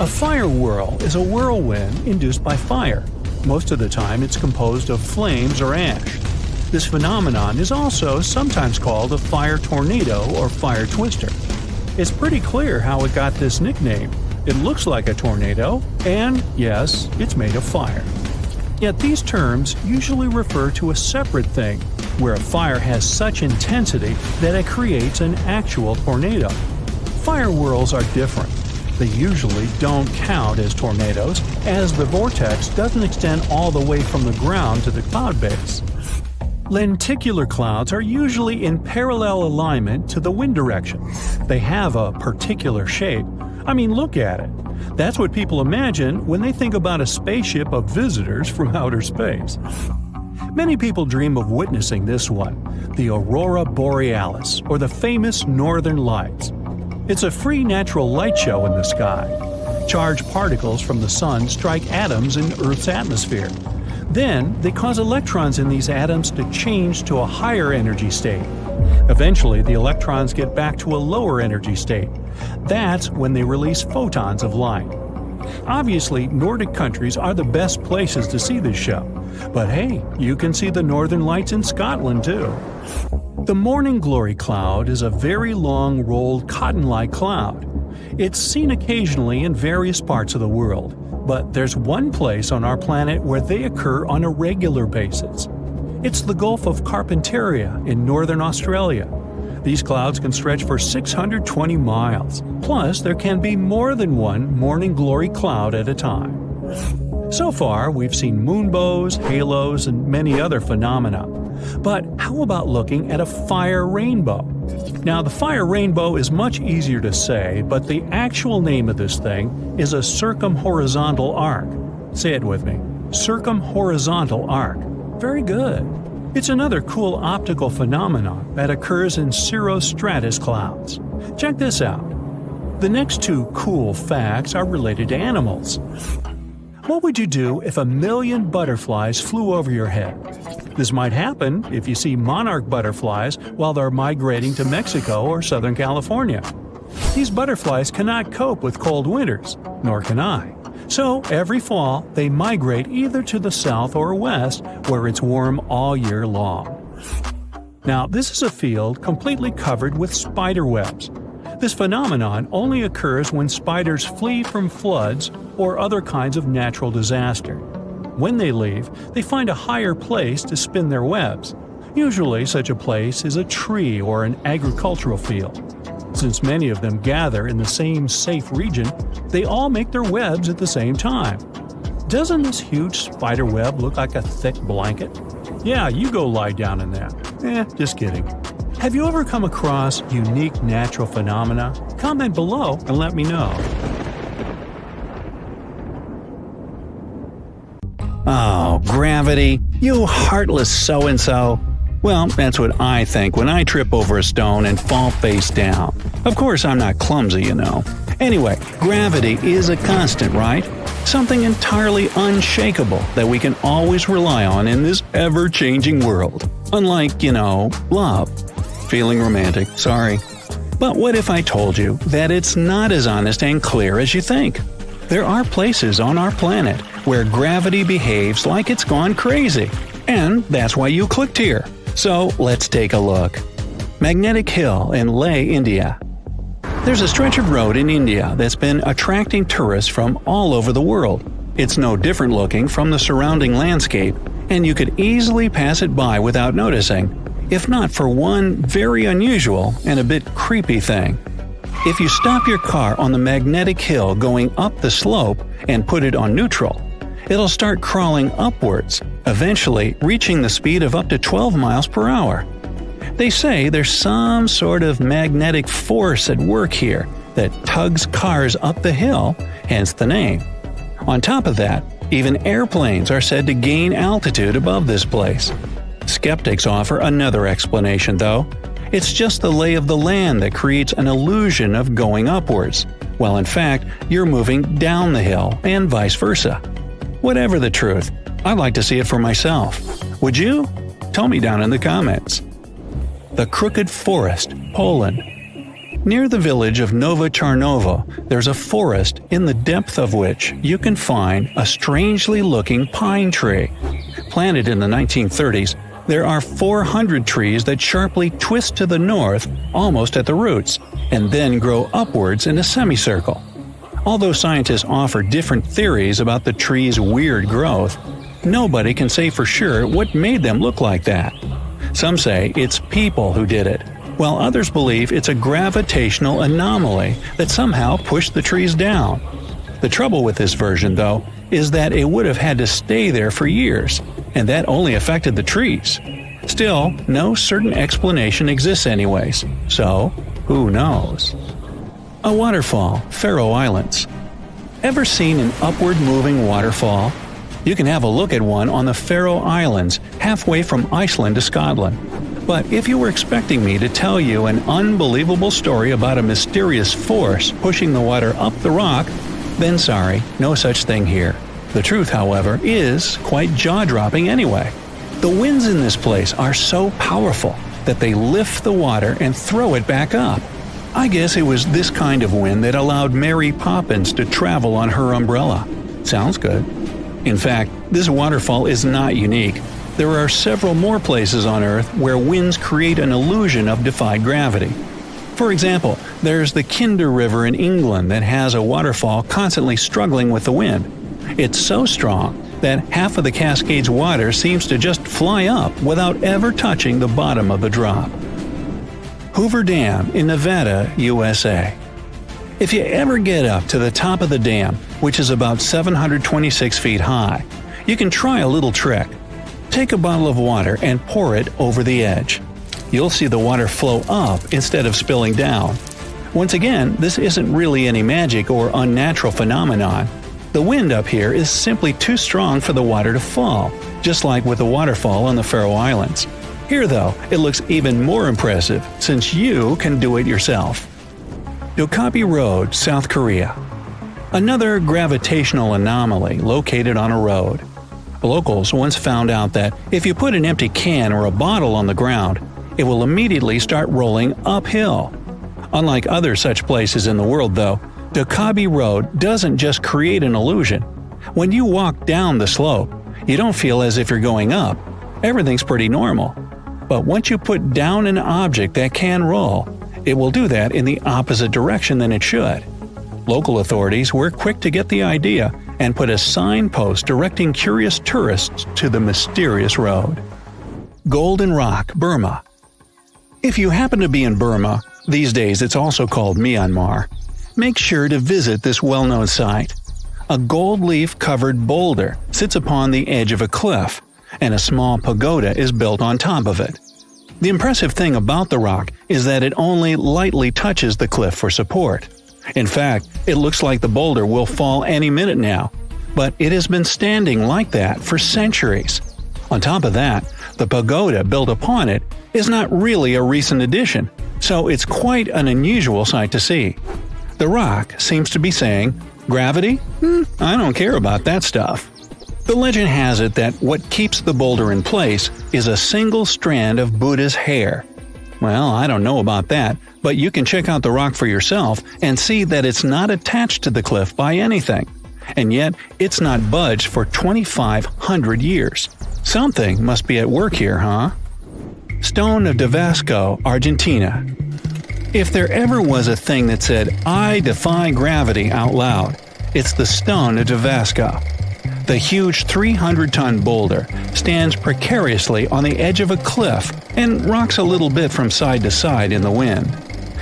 A fire whirl is a whirlwind induced by fire. Most of the time it's composed of flames or ash. This phenomenon is also sometimes called a fire tornado or fire twister. It's pretty clear how it got this nickname. It looks like a tornado, and yes, it's made of fire. Yet these terms usually refer to a separate thing, where a fire has such intensity that it creates an actual tornado. Fire whirls are different. They usually don't count as tornadoes, as the vortex doesn't extend all the way from the ground to the cloud base. Lenticular clouds are usually in parallel alignment to the wind direction. They have a particular shape. I mean, look at it. That's what people imagine when they think about a spaceship of visitors from outer space. Many people dream of witnessing this one, the Aurora Borealis, or the famous Northern Lights. It's a free natural light show in the sky. Charged particles from the sun strike atoms in Earth's atmosphere. Then, they cause electrons in these atoms to change to a higher energy state. Eventually, the electrons get back to a lower energy state. That's when they release photons of light. Obviously, Nordic countries are the best places to see this show. But hey, you can see the Northern Lights in Scotland too. The morning glory cloud is a very long rolled cotton-like cloud. It's seen occasionally in various parts of the world, but there's one place on our planet where they occur on a regular basis. It's the Gulf of Carpentaria in northern Australia. These clouds can stretch for 620 miles. Plus, there can be more than one morning glory cloud at a time. So far, we've seen moonbows, halos, and many other phenomena. But how about looking at a fire rainbow? Now, the fire rainbow is much easier to say, but the actual name of this thing is a circumhorizontal arc. Say it with me. Circumhorizontal arc. Very good. It's another cool optical phenomenon that occurs in cirrostratus clouds. Check this out. The next two cool facts are related to animals. What would you do if 1 million butterflies flew over your head? This might happen if you see monarch butterflies while they're migrating to Mexico or Southern California. These butterflies cannot cope with cold winters, nor can I. So every fall, they migrate either to the south or west, where it's warm all year long. Now, this is a field completely covered with spider webs. This phenomenon only occurs when spiders flee from floods or other kinds of natural disaster. When they leave, they find a higher place to spin their webs. Usually, such a place is a tree or an agricultural field. Since many of them gather in the same safe region, they all make their webs at the same time. Doesn't this huge spider web look like a thick blanket? Yeah, you go lie down in that. Just kidding. Have you ever come across unique natural phenomena? Comment below and let me know. Oh, gravity, you heartless so-and-so. Well, that's what I think when I trip over a stone and fall face down. Of course, I'm not clumsy, you know. Anyway, gravity is a constant, right? Something entirely unshakable that we can always rely on in this ever-changing world. Unlike, love. Feeling romantic, sorry. But what if I told you that it's not as honest and clear as you think? There are places on our planet where gravity behaves like it's gone crazy. And that's why you clicked here. So let's take a look. Magnetic Hill in Leh, India. There's a stretch of road in India that's been attracting tourists from all over the world. It's no different looking from the surrounding landscape, and you could easily pass it by without noticing, if not for one very unusual and a bit creepy thing. If you stop your car on the magnetic hill going up the slope and put it on neutral, it'll start crawling upwards, eventually reaching the speed of up to 12 miles per hour. They say there's some sort of magnetic force at work here that tugs cars up the hill, hence the name. On top of that, even airplanes are said to gain altitude above this place. Skeptics offer another explanation, though. It's just the lay of the land that creates an illusion of going upwards, while in fact you're moving down the hill and vice versa. Whatever the truth, I'd like to see it for myself. Would you? Tell me down in the comments. The Crooked Forest, Poland. Near the village of Nowa Czarnowo, there's a forest in the depth of which you can find a strangely looking pine tree. Planted in the 1930s, there are 400 trees that sharply twist to the north almost at the roots, and then grow upwards in a semicircle. Although scientists offer different theories about the tree's weird growth, nobody can say for sure what made them look like that. Some say it's people who did it, while others believe it's a gravitational anomaly that somehow pushed the trees down. The trouble with this version, though, is that it would have had to stay there for years, and that only affected the trees. Still, no certain explanation exists anyways, so who knows? A waterfall, Faroe Islands. Ever seen an upward-moving waterfall? You can have a look at one on the Faroe Islands, halfway from Iceland to Scotland. But if you were expecting me to tell you an unbelievable story about a mysterious force pushing the water up the rock, then sorry, no such thing here. The truth, however, is quite jaw-dropping anyway. The winds in this place are so powerful that they lift the water and throw it back up. I guess it was this kind of wind that allowed Mary Poppins to travel on her umbrella. Sounds good. In fact, this waterfall is not unique. There are several more places on Earth where winds create an illusion of defied gravity. For example, there's the Kinder River in England that has a waterfall constantly struggling with the wind. It's so strong that half of the Cascades water seems to just fly up without ever touching the bottom of the drop. Hoover Dam in Nevada, USA. If you ever get up to the top of the dam, which is about 726 feet high, you can try a little trick. Take a bottle of water and pour it over the edge. You'll see the water flow up instead of spilling down. Once again, this isn't really any magic or unnatural phenomenon. The wind up here is simply too strong for the water to fall, just like with the waterfall on the Faroe Islands. Here though, it looks even more impressive since you can do it yourself. Dokkaebi Road, South Korea. Another gravitational anomaly located on a road. Locals once found out that if you put an empty can or a bottle on the ground, it will immediately start rolling uphill. Unlike other such places in the world though, Dokkaebi Road doesn't just create an illusion. When you walk down the slope, you don't feel as if you're going up. Everything's pretty normal. But once you put down an object that can roll, it will do that in the opposite direction than it should. Local authorities were quick to get the idea and put a signpost directing curious tourists to the mysterious road. Golden Rock, Burma. If you happen to be in Burma, these days it's also called Myanmar, make sure to visit this well-known site. A gold leaf-covered boulder sits upon the edge of a cliff, and a small pagoda is built on top of it. The impressive thing about the rock is that it only lightly touches the cliff for support. In fact, it looks like the boulder will fall any minute now, but it has been standing like that for centuries. On top of that, the pagoda built upon it is not really a recent addition, so it's quite an unusual sight to see. The rock seems to be saying, "Gravity? I don't care about that stuff." The legend has it that what keeps the boulder in place is a single strand of Buddha's hair. Well, I don't know about that, but you can check out the rock for yourself and see that it's not attached to the cliff by anything. And yet, it's not budged for 2,500 years. Something must be at work here, huh? Stone of Davasco, Argentina. If there ever was a thing that said, "I defy gravity" out loud, it's the Stone of Davasco. The huge 300-ton boulder stands precariously on the edge of a cliff and rocks a little bit from side to side in the wind.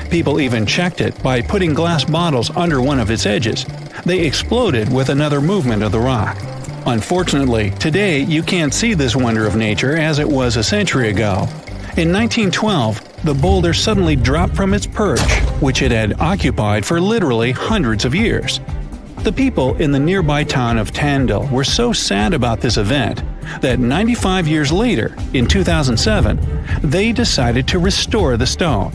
People even checked it by putting glass bottles under one of its edges. They exploded with another movement of the rock. Unfortunately, today you can't see this wonder of nature as it was a century ago. In 1912, the boulder suddenly dropped from its perch, which it had occupied for literally hundreds of years. The people in the nearby town of Tandil were so sad about this event that 95 years later, in 2007, they decided to restore the stone.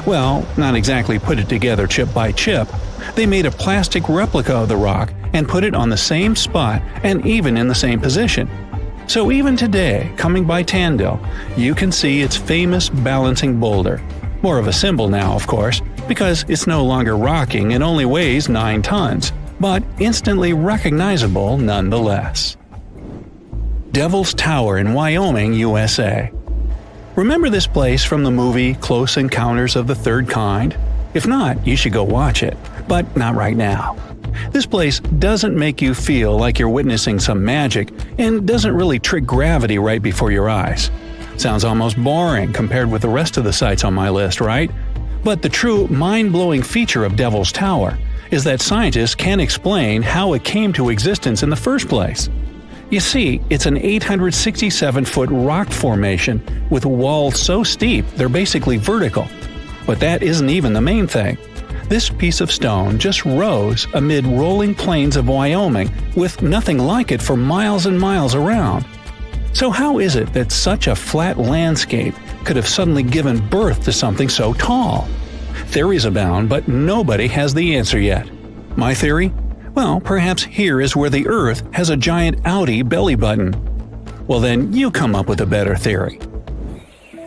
Well, not exactly put it together chip by chip. They made a plastic replica of the rock and put it on the same spot and even in the same position. So even today, coming by Tandil, you can see its famous balancing boulder. More of a symbol now, of course, because it's no longer rocking and only weighs 9 tons. But instantly recognizable nonetheless. Devil's Tower in Wyoming, USA. Remember this place from the movie Close Encounters of the Third Kind? If not, you should go watch it, but not right now. This place doesn't make you feel like you're witnessing some magic and doesn't really trick gravity right before your eyes. Sounds almost boring compared with the rest of the sites on my list, right? But the true mind-blowing feature of Devil's Tower is that scientists can't explain how it came to existence in the first place. You see, it's an 867-foot rock formation with walls so steep they're basically vertical. But that isn't even the main thing. This piece of stone just rose amid rolling plains of Wyoming with nothing like it for miles and miles around. So how is it that such a flat landscape could have suddenly given birth to something so tall? Theories abound, but nobody has the answer yet. My theory? Well, perhaps here is where the Earth has a giant outie belly button. Well then, you come up with a better theory.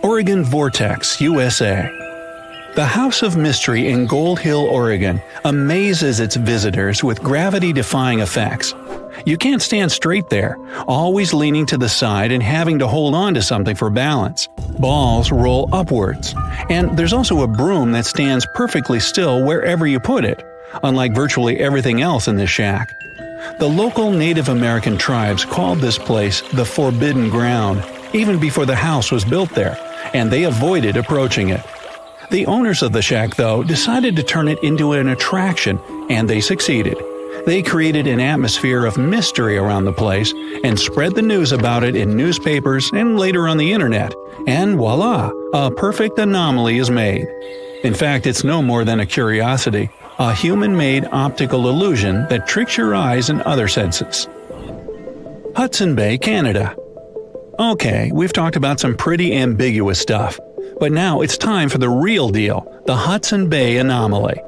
Oregon Vortex, USA. The House of Mystery in Gold Hill, Oregon amazes its visitors with gravity-defying effects. You can't stand straight there, always leaning to the side and having to hold on to something for balance. Balls roll upwards. And there's also a broom that stands perfectly still wherever you put it, unlike virtually everything else in this shack. The local Native American tribes called this place the Forbidden Ground, even before the house was built there, and they avoided approaching it. The owners of the shack, though, decided to turn it into an attraction, and they succeeded. They created an atmosphere of mystery around the place and spread the news about it in newspapers and later on the internet. And voila, a perfect anomaly is made. In fact, it's no more than a curiosity, a human-made optical illusion that tricks your eyes and other senses. Hudson Bay, Canada. Okay, we've talked about some pretty ambiguous stuff, but now it's time for the real deal, the Hudson Bay anomaly.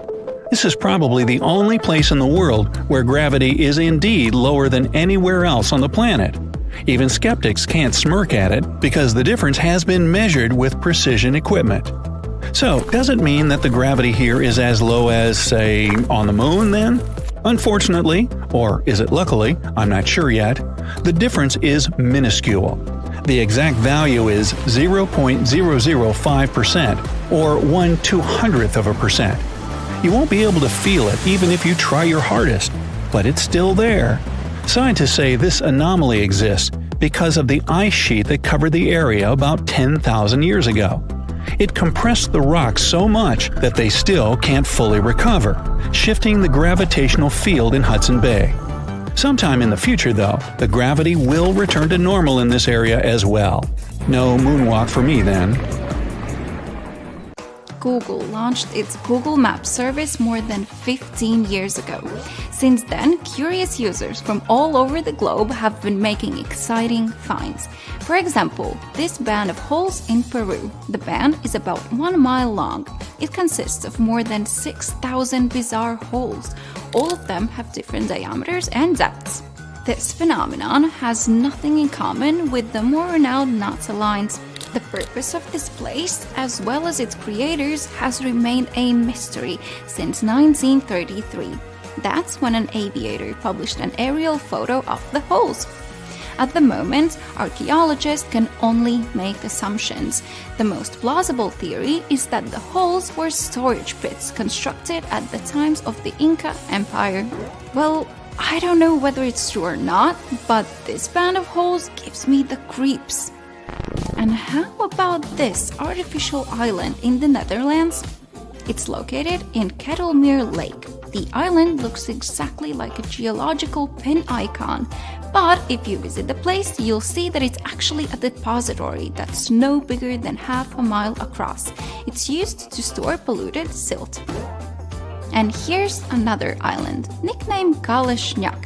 This is probably the only place in the world where gravity is indeed lower than anywhere else on the planet. Even skeptics can't smirk at it because the difference has been measured with precision equipment. So, does it mean that the gravity here is as low as, say, on the moon then? Unfortunately, or is it luckily, I'm not sure yet, the difference is minuscule. The exact value is 0.005%, or 1/200%. You won't be able to feel it even if you try your hardest, but it's still there. Scientists say this anomaly exists because of the ice sheet that covered the area about 10,000 years ago. It compressed the rocks so much that they still can't fully recover, shifting the gravitational field in Hudson Bay. Sometime in the future, though, the gravity will return to normal in this area as well. No moonwalk for me then. Google launched its Google Maps service more than 15 years ago. Since then, curious users from all over the globe have been making exciting finds. For example, this band of holes in Peru. The band is about 1 mile long. It consists of more than 6,000 bizarre holes. All of them have different diameters and depths. This phenomenon has nothing in common with the more renowned Nazca lines. The purpose of this place, as well as its creators, has remained a mystery since 1933. That's when an aviator published an aerial photo of the holes. At the moment, archaeologists can only make assumptions. The most plausible theory is that the holes were storage pits constructed at the times of the Inca Empire. Well, I don't know whether it's true or not, but this band of holes gives me the creeps. And how about this artificial island in the Netherlands? It's located in Kettlemeer Lake. The island looks exactly like a geological pin icon, but if you visit the place, you'll see that it's actually a depository that's no bigger than half a mile across. It's used to store polluted silt. And here's another island, nicknamed Kalesnjak,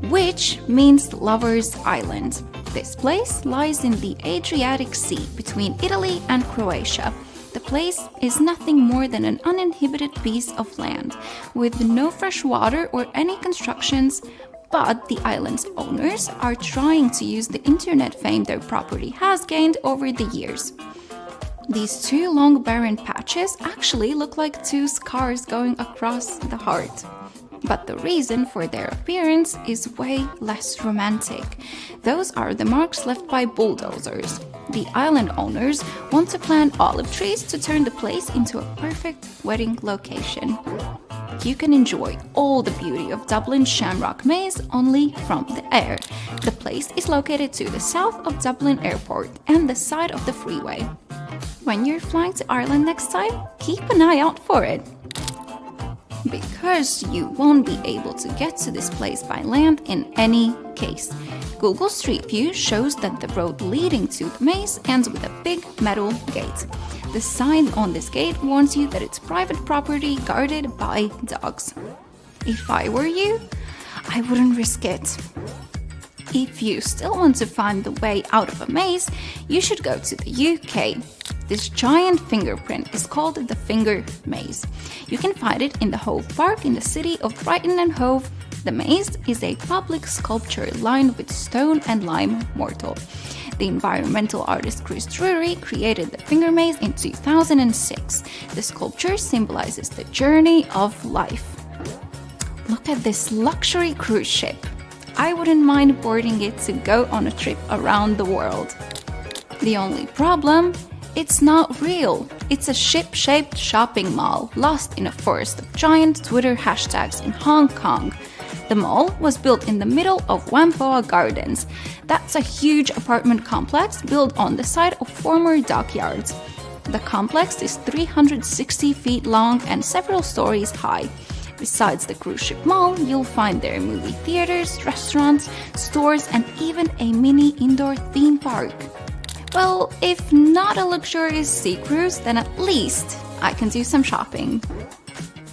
which means Lover's Island. This place lies in the Adriatic Sea between Italy and Croatia. The place is nothing more than an uninhabited piece of land, with no fresh water or any constructions, but the island's owners are trying to use the internet fame their property has gained over the years. These two long barren patches actually look like two scars going across the heart. But the reason for their appearance is way less romantic. Those are the marks left by bulldozers. The island owners want to plant olive trees to turn the place into a perfect wedding location. You can enjoy all the beauty of Dublin's Shamrock Maze only from the air. The place is located to the south of Dublin Airport and the side of the freeway. When you're flying to Ireland next time, keep an eye out for it. Because you won't be able to get to this place by land in any case. Google Street View shows that the road leading to the maze ends with a big metal gate. The sign on this gate warns you that it's private property guarded by dogs. If I were you, I wouldn't risk it. If you still want to find the way out of a maze, you should go to the UK. This giant fingerprint is called the Finger Maze. You can find it in the Hove Park in the city of Brighton and Hove. The maze is a public sculpture lined with stone and lime mortar. The environmental artist Chris Drury created the Finger Maze in 2006. The sculpture symbolizes the journey of life. Look at this luxury cruise ship. I wouldn't mind boarding it to go on a trip around the world. The only problem? It's not real. It's a ship-shaped shopping mall lost in a forest of giant Twitter hashtags in Hong Kong. The mall was built in the middle of Whampoa Gardens. That's a huge apartment complex built on the site of former dockyards. The complex is 360 feet long and several stories high. Besides the cruise ship mall, you'll find there movie theaters, restaurants, stores, and even a mini indoor theme park. Well, if not a luxurious sea cruise, then at least I can do some shopping.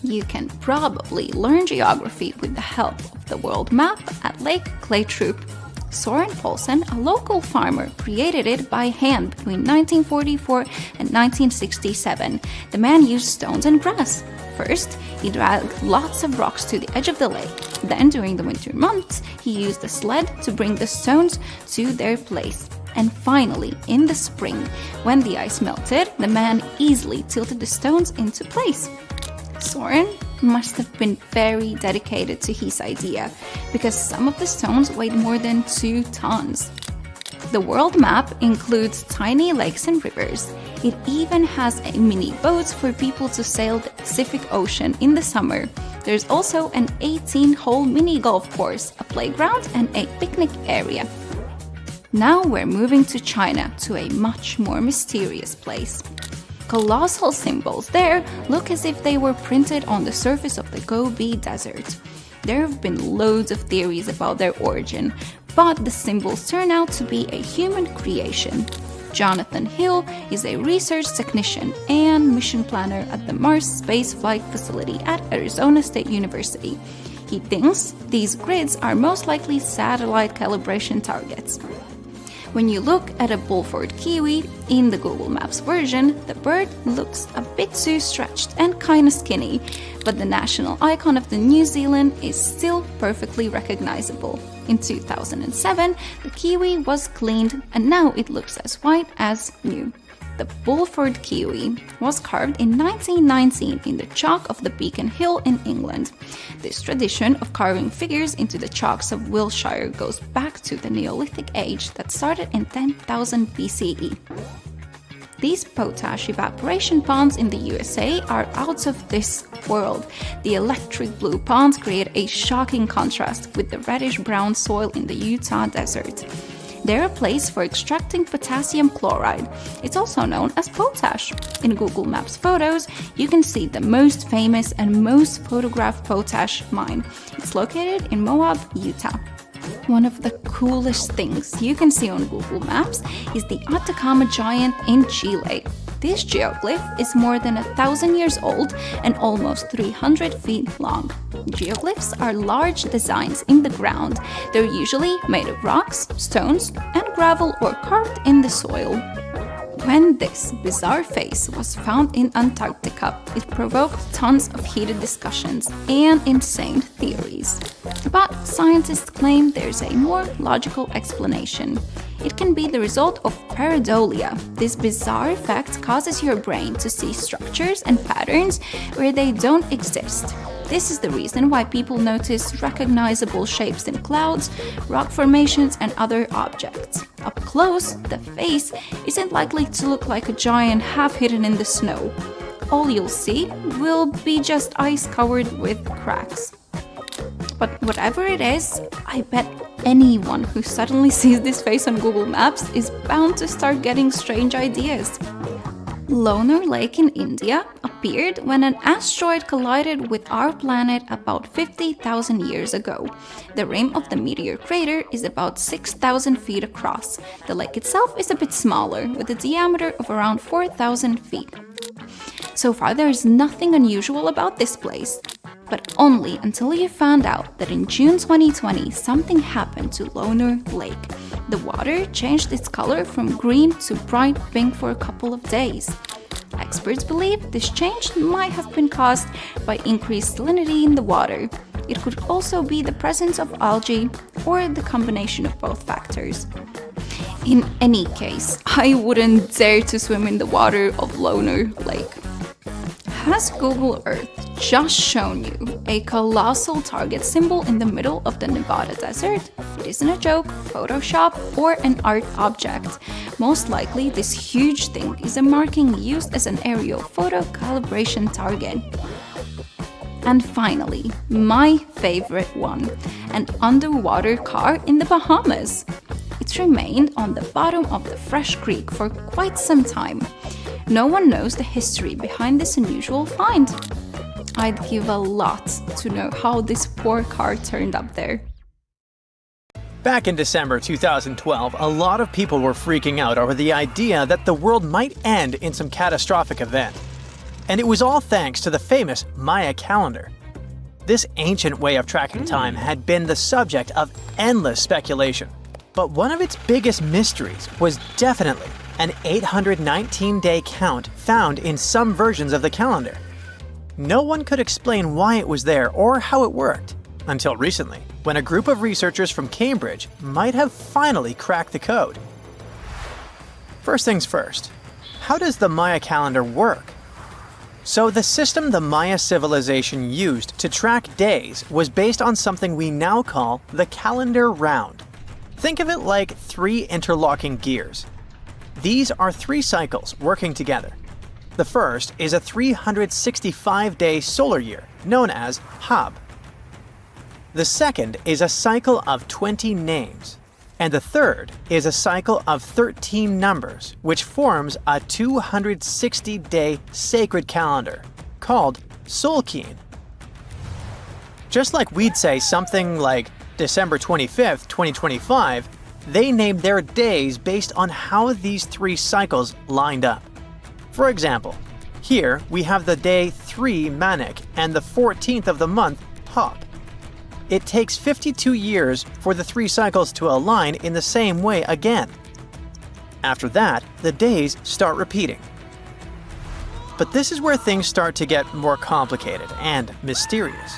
You can probably learn geography with the help of the world map at Lake Claytroop. Soren Poulsen, a local farmer, created it by hand between 1944 and 1967. The man used stones and grass. First, he dragged lots of rocks to the edge of the lake. Then, during the winter months, he used a sled to bring the stones to their place. And finally, in the spring, when the ice melted, the man easily tilted the stones into place. Soren must have been very dedicated to his idea, because some of the stones weighed more than 2 tons. The world map includes tiny lakes and rivers. It even has mini boats for people to sail the Pacific Ocean in the summer. There's also an 18-hole mini golf course, a playground, and a picnic area. Now we're moving to China, to a much more mysterious place. Colossal symbols there look as if they were printed on the surface of the Gobi Desert. There have been loads of theories about their origin, but the symbols turn out to be a human creation. Jonathan Hill is a research technician and mission planner at the Mars Space Flight Facility at Arizona State University. He thinks these grids are most likely satellite calibration targets. When you look at a Bulford kiwi in the Google Maps version, the bird looks a bit too stretched and kinda skinny, but the national icon of the New Zealand is still perfectly recognizable. In 2007, the kiwi was cleaned and now it looks as white as new. The Bulford kiwi was carved in 1919 in the chalk of the Beacon Hill in England. This tradition of carving figures into the chalks of Wiltshire goes back to the Neolithic age that started in 10,000 BCE. These potash evaporation ponds in the USA are out of this world. The electric blue ponds create a shocking contrast with the reddish-brown soil in the Utah desert. They're a place for extracting potassium chloride. It's also known as potash. In Google Maps photos, you can see the most famous and most photographed potash mine. It's located in Moab, Utah. One of the coolest things you can see on Google Maps is the Atacama Giant in Chile. This geoglyph is more than 1,000 years old and almost 300 feet long. Geoglyphs are large designs in the ground. They're usually made of rocks, stones, and gravel or carved in the soil. When this bizarre face was found in Antarctica, it provoked tons of heated discussions and insane theories. But scientists claim there's a more logical explanation. It can be the result of pareidolia. This bizarre effect causes your brain to see structures and patterns where they don't exist. This is the reason why people notice recognizable shapes in clouds, rock formations, and other objects. Up close, the face isn't likely to look like a giant half hidden in the snow. All you'll see will be just ice covered with cracks. But whatever it is, I bet anyone who suddenly sees this face on Google Maps is bound to start getting strange ideas. Lonar Lake in India appeared when an asteroid collided with our planet about 50,000 years ago. The rim of the meteor crater is about 6,000 feet across. The lake itself is a bit smaller, with a diameter of around 4,000 feet. So far, there is nothing unusual about this place. But only until you found out that in June 2020, something happened to Lonar Lake. The water changed its color from green to bright pink for a couple of days. Experts believe this change might have been caused by increased salinity in the water. It could also be the presence of algae or the combination of both factors. In any case, I wouldn't dare to swim in the water of Lonar Lake. Has Google Earth just shown you a colossal target symbol in the middle of the Nevada desert? It isn't a joke, Photoshop, or an art object. Most likely, this huge thing is a marking used as an aerial photo calibration target. And finally, my favorite one, an underwater car in the Bahamas. It's remained on the bottom of the fresh creek for quite some time. No one knows the history behind this unusual find. I'd give a lot to know how this poor car turned up there. Back in December 2012, a lot of people were freaking out over the idea that the world might end in some catastrophic event. And it was all thanks to the famous Maya calendar. This ancient way of tracking time had been the subject of endless speculation. But one of its biggest mysteries was definitely an 819-day count found in some versions of the calendar. No one could explain why it was there or how it worked, until recently, when a group of researchers from Cambridge might have finally cracked the code. First things first, how does the Maya calendar work? So the system the Maya civilization used to track days was based on something we now call the calendar round. Think of it like 3 interlocking gears. These are 3 cycles working together. The first is a 365-day solar year, known as Hab. The second is a cycle of 20 names. And the third is a cycle of 13 numbers, which forms a 260-day sacred calendar, called Solkeen. Just like we'd say something like December 25th, 2025, they named their days based on how these 3 cycles lined up. For example, here we have the day 3 Manik and the 14th of the month Hop. It takes 52 years for the 3 cycles to align in the same way again. After that, the days start repeating. But this is where things start to get more complicated and mysterious.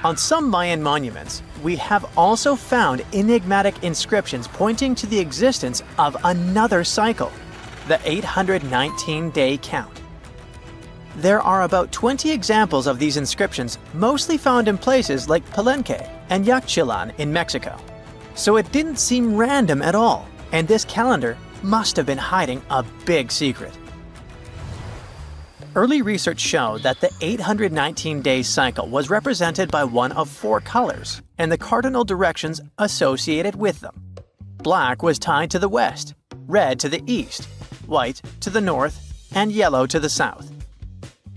On some Mayan monuments, we have also found enigmatic inscriptions pointing to the existence of another cycle, the 819-day count. There are about 20 examples of these inscriptions, mostly found in places like Palenque and Yaxchilan in Mexico. So it didn't seem random at all, and this calendar must have been hiding a big secret. Early research showed that the 819-day cycle was represented by one of 4 colors and the cardinal directions associated with them. Black was tied to the west, red to the east, white to the north, and yellow to the south.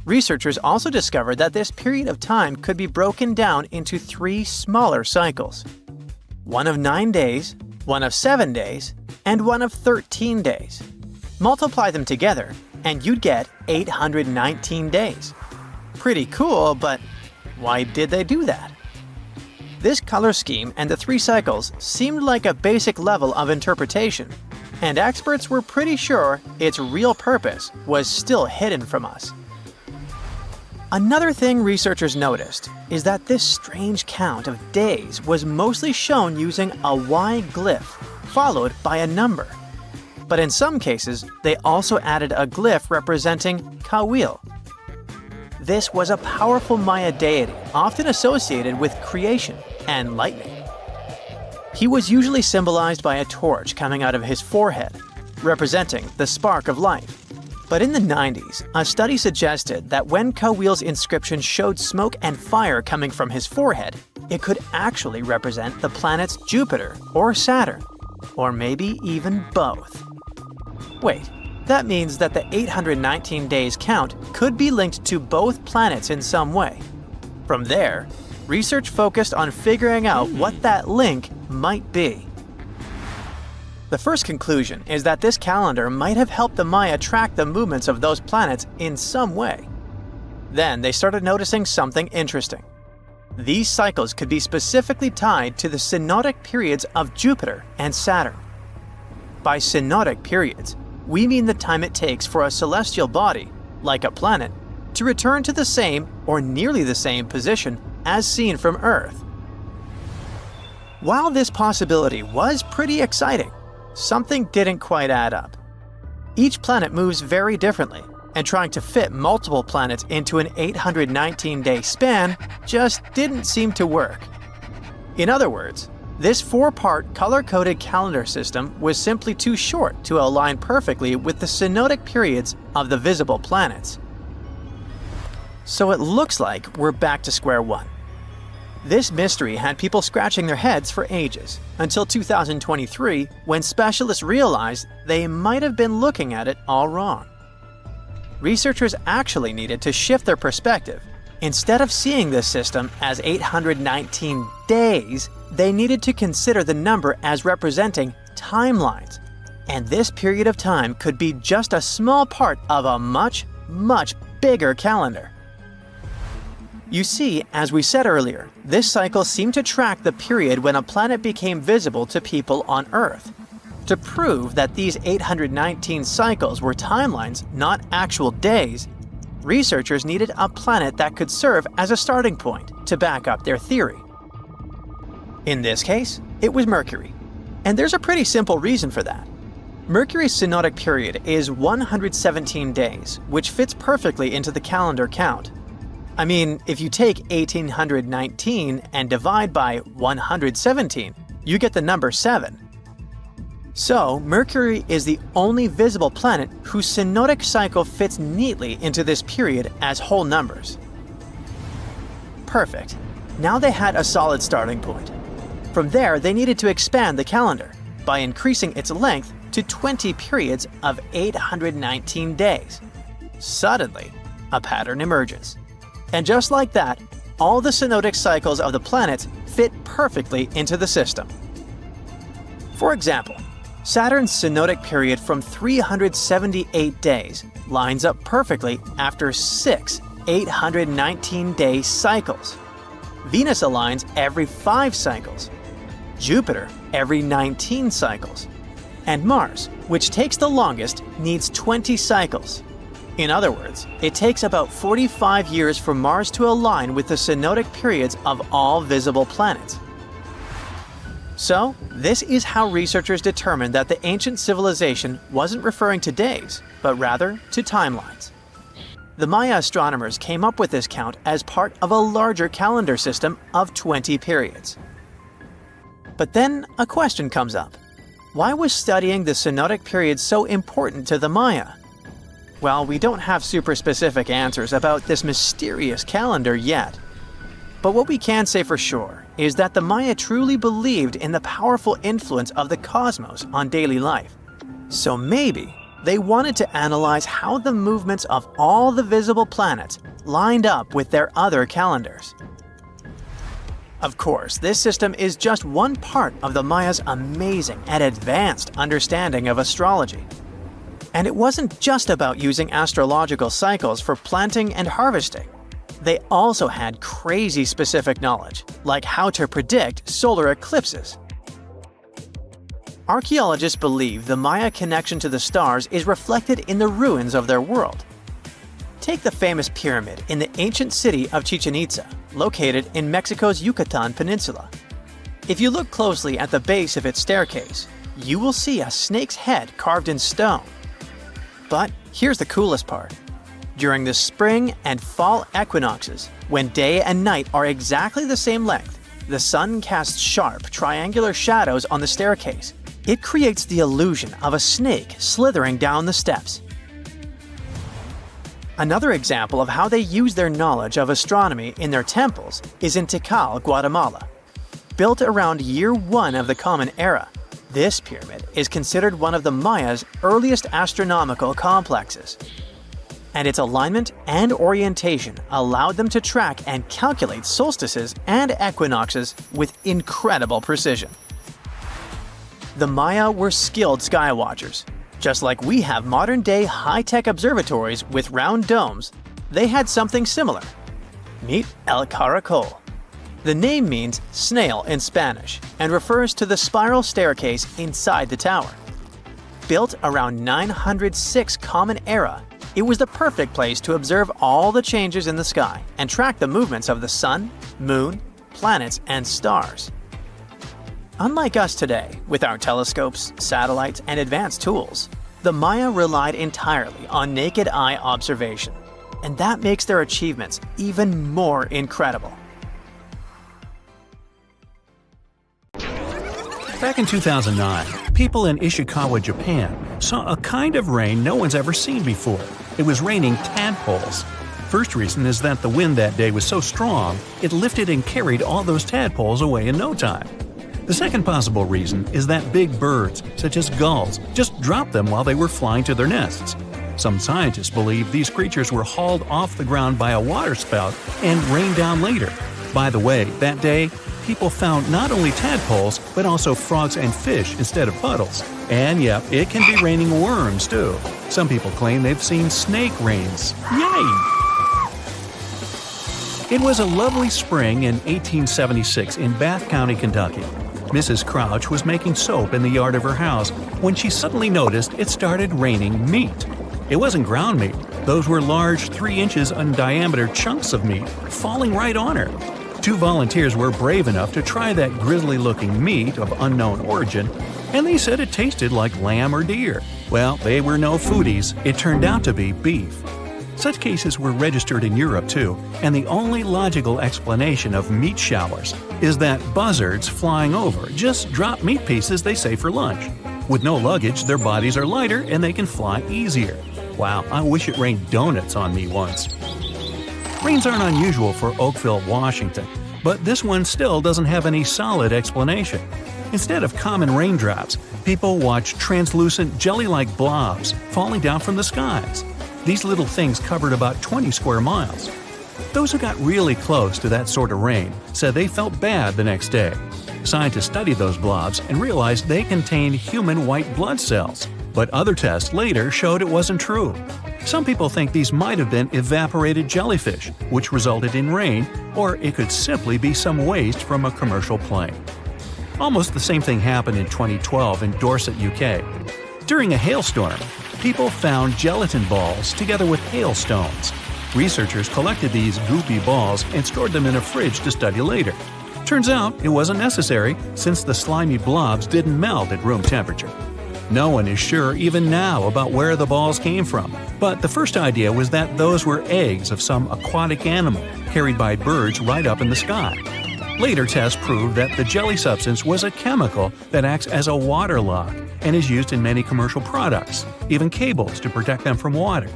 Researchers also discovered that this period of time could be broken down into 3 smaller cycles. One of 9 days, one of 7 days, and one of 13 days. Multiply them together, and you'd get 819 days. Pretty cool, but why did they do that? This color scheme and the 3 cycles seemed like a basic level of interpretation, and experts were pretty sure its real purpose was still hidden from us. Another thing researchers noticed is that this strange count of days was mostly shown using a Y glyph, followed by a number. But in some cases, they also added a glyph representing Kawil. This was a powerful Maya deity, often associated with creation and lightning. He was usually symbolized by a torch coming out of his forehead, representing the spark of life. But in the 90s, a study suggested that when Kawil's inscription showed smoke and fire coming from his forehead, it could actually represent the planets Jupiter or Saturn, or maybe even both. Wait, that means that the 819 days count could be linked to both planets in some way. From there, research focused on figuring out what that link might be. The first conclusion is that this calendar might have helped the Maya track the movements of those planets in some way. Then they started noticing something interesting. These cycles could be specifically tied to the synodic periods of Jupiter and Saturn. By synodic periods, we mean the time it takes for a celestial body, like a planet, to return to the same or nearly the same position as seen from Earth. While this possibility was pretty exciting, something didn't quite add up. Each planet moves very differently, and trying to fit multiple planets into an 819-day span just didn't seem to work. In other words, this 4-part color-coded calendar system was simply too short to align perfectly with the synodic periods of the visible planets. So it looks like we're back to square one. This mystery had people scratching their heads for ages, until 2023, when specialists realized they might have been looking at it all wrong. Researchers actually needed to shift their perspective. Instead of seeing this system as 819 days, they needed to consider the number as representing timelines. And this period of time could be just a small part of a much, much bigger calendar. You see, as we said earlier, this cycle seemed to track the period when a planet became visible to people on Earth. To prove that these 819 cycles were timelines, not actual days, researchers needed a planet that could serve as a starting point to back up their theory. In this case, it was Mercury. And there's a pretty simple reason for that. Mercury's synodic period is 117 days, which fits perfectly into the calendar count. I mean, if you take 1819 and divide by 117, you get the number 7. So, Mercury is the only visible planet whose synodic cycle fits neatly into this period as whole numbers. Perfect. Now they had a solid starting point. From there, they needed to expand the calendar by increasing its length to 20 periods of 819 days. Suddenly, a pattern emerges. And just like that, all the synodic cycles of the planets fit perfectly into the system. For example, Saturn's synodic period from 378 days lines up perfectly after 6 819-day cycles. Venus aligns every 5 cycles. Jupiter every 19 cycles. And Mars, which takes the longest, needs 20 cycles. In other words, it takes about 45 years for Mars to align with the synodic periods of all visible planets. So, this is how researchers determined that the ancient civilization wasn't referring to days, but rather to timelines. The Maya astronomers came up with this count as part of a larger calendar system of 20 periods. But then a question comes up. Why was studying the synodic periods so important to the Maya? Well, we don't have super specific answers about this mysterious calendar yet. But what we can say for sure is that the Maya truly believed in the powerful influence of the cosmos on daily life. So maybe they wanted to analyze how the movements of all the visible planets lined up with their other calendars. Of course, this system is just one part of the Maya's amazing and advanced understanding of astrology. And it wasn't just about using astrological cycles for planting and harvesting. They also had crazy specific knowledge, like how to predict solar eclipses. Archaeologists believe the Maya connection to the stars is reflected in the ruins of their world. Take the famous pyramid in the ancient city of Chichen Itza, located in Mexico's Yucatan Peninsula. If you look closely at the base of its staircase, you will see a snake's head carved in stone. But here's the coolest part. During the spring and fall equinoxes, when day and night are exactly the same length, the sun casts sharp, triangular shadows on the staircase. It creates the illusion of a snake slithering down the steps. Another example of how they use their knowledge of astronomy in their temples is in Tikal, Guatemala. Built around year 1 of the Common Era, this pyramid is considered one of the Maya's earliest astronomical complexes. And its alignment and orientation allowed them to track and calculate solstices and equinoxes with incredible precision. The Maya were skilled skywatchers. Just like we have modern-day high-tech observatories with round domes, they had something similar. Meet El Caracol. The name means snail in Spanish and refers to the spiral staircase inside the tower. Built around 906 Common Era, it was the perfect place to observe all the changes in the sky and track the movements of the sun, moon, planets, and stars. Unlike us today, with our telescopes, satellites, and advanced tools, the Maya relied entirely on naked eye observation, and that makes their achievements even more incredible. Back in 2009, people in Ishikawa, Japan, saw a kind of rain no one's ever seen before. It was raining tadpoles. First reason is that the wind that day was so strong, it lifted and carried all those tadpoles away in no time. The second possible reason is that big birds, such as gulls, just dropped them while they were flying to their nests. Some scientists believe these creatures were hauled off the ground by a waterspout and rained down later. By the way, that day, people found not only tadpoles, but also frogs and fish instead of puddles. And yep, it can be raining worms too. Some people claim they've seen snake rains. Yay! It was a lovely spring in 1876 in Bath County, Kentucky. Mrs. Crouch was making soap in the yard of her house when she suddenly noticed it started raining meat. It wasn't ground meat. Those were large 3 inches in diameter chunks of meat falling right on her. 2 volunteers were brave enough to try that grisly-looking meat of unknown origin, and they said it tasted like lamb or deer. Well, they were no foodies. It turned out to be beef. Such cases were registered in Europe too, and the only logical explanation of meat showers is that buzzards flying over just drop meat pieces they save for lunch. With no luggage, their bodies are lighter and they can fly easier. Wow, I wish it rained donuts on me once. Rains aren't unusual for Oakville, Washington, but this one still doesn't have any solid explanation. Instead of common raindrops, people watch translucent jelly-like blobs falling down from the skies. These little things covered about 20 square miles. Those who got really close to that sort of rain said they felt bad the next day. Scientists studied those blobs and realized they contained human white blood cells, but other tests later showed it wasn't true. Some people think these might have been evaporated jellyfish, which resulted in rain, or it could simply be some waste from a commercial plane. Almost the same thing happened in 2012 in Dorset, UK. During a hailstorm, people found gelatin balls together with hailstones. Researchers collected these goopy balls and stored them in a fridge to study later. Turns out it wasn't necessary, since the slimy blobs didn't melt at room temperature. No one is sure even now about where the balls came from, but the first idea was that those were eggs of some aquatic animal carried by birds right up in the sky. Later tests proved that the jelly substance was a chemical that acts as a water lock and is used in many commercial products, even cables to protect them from water.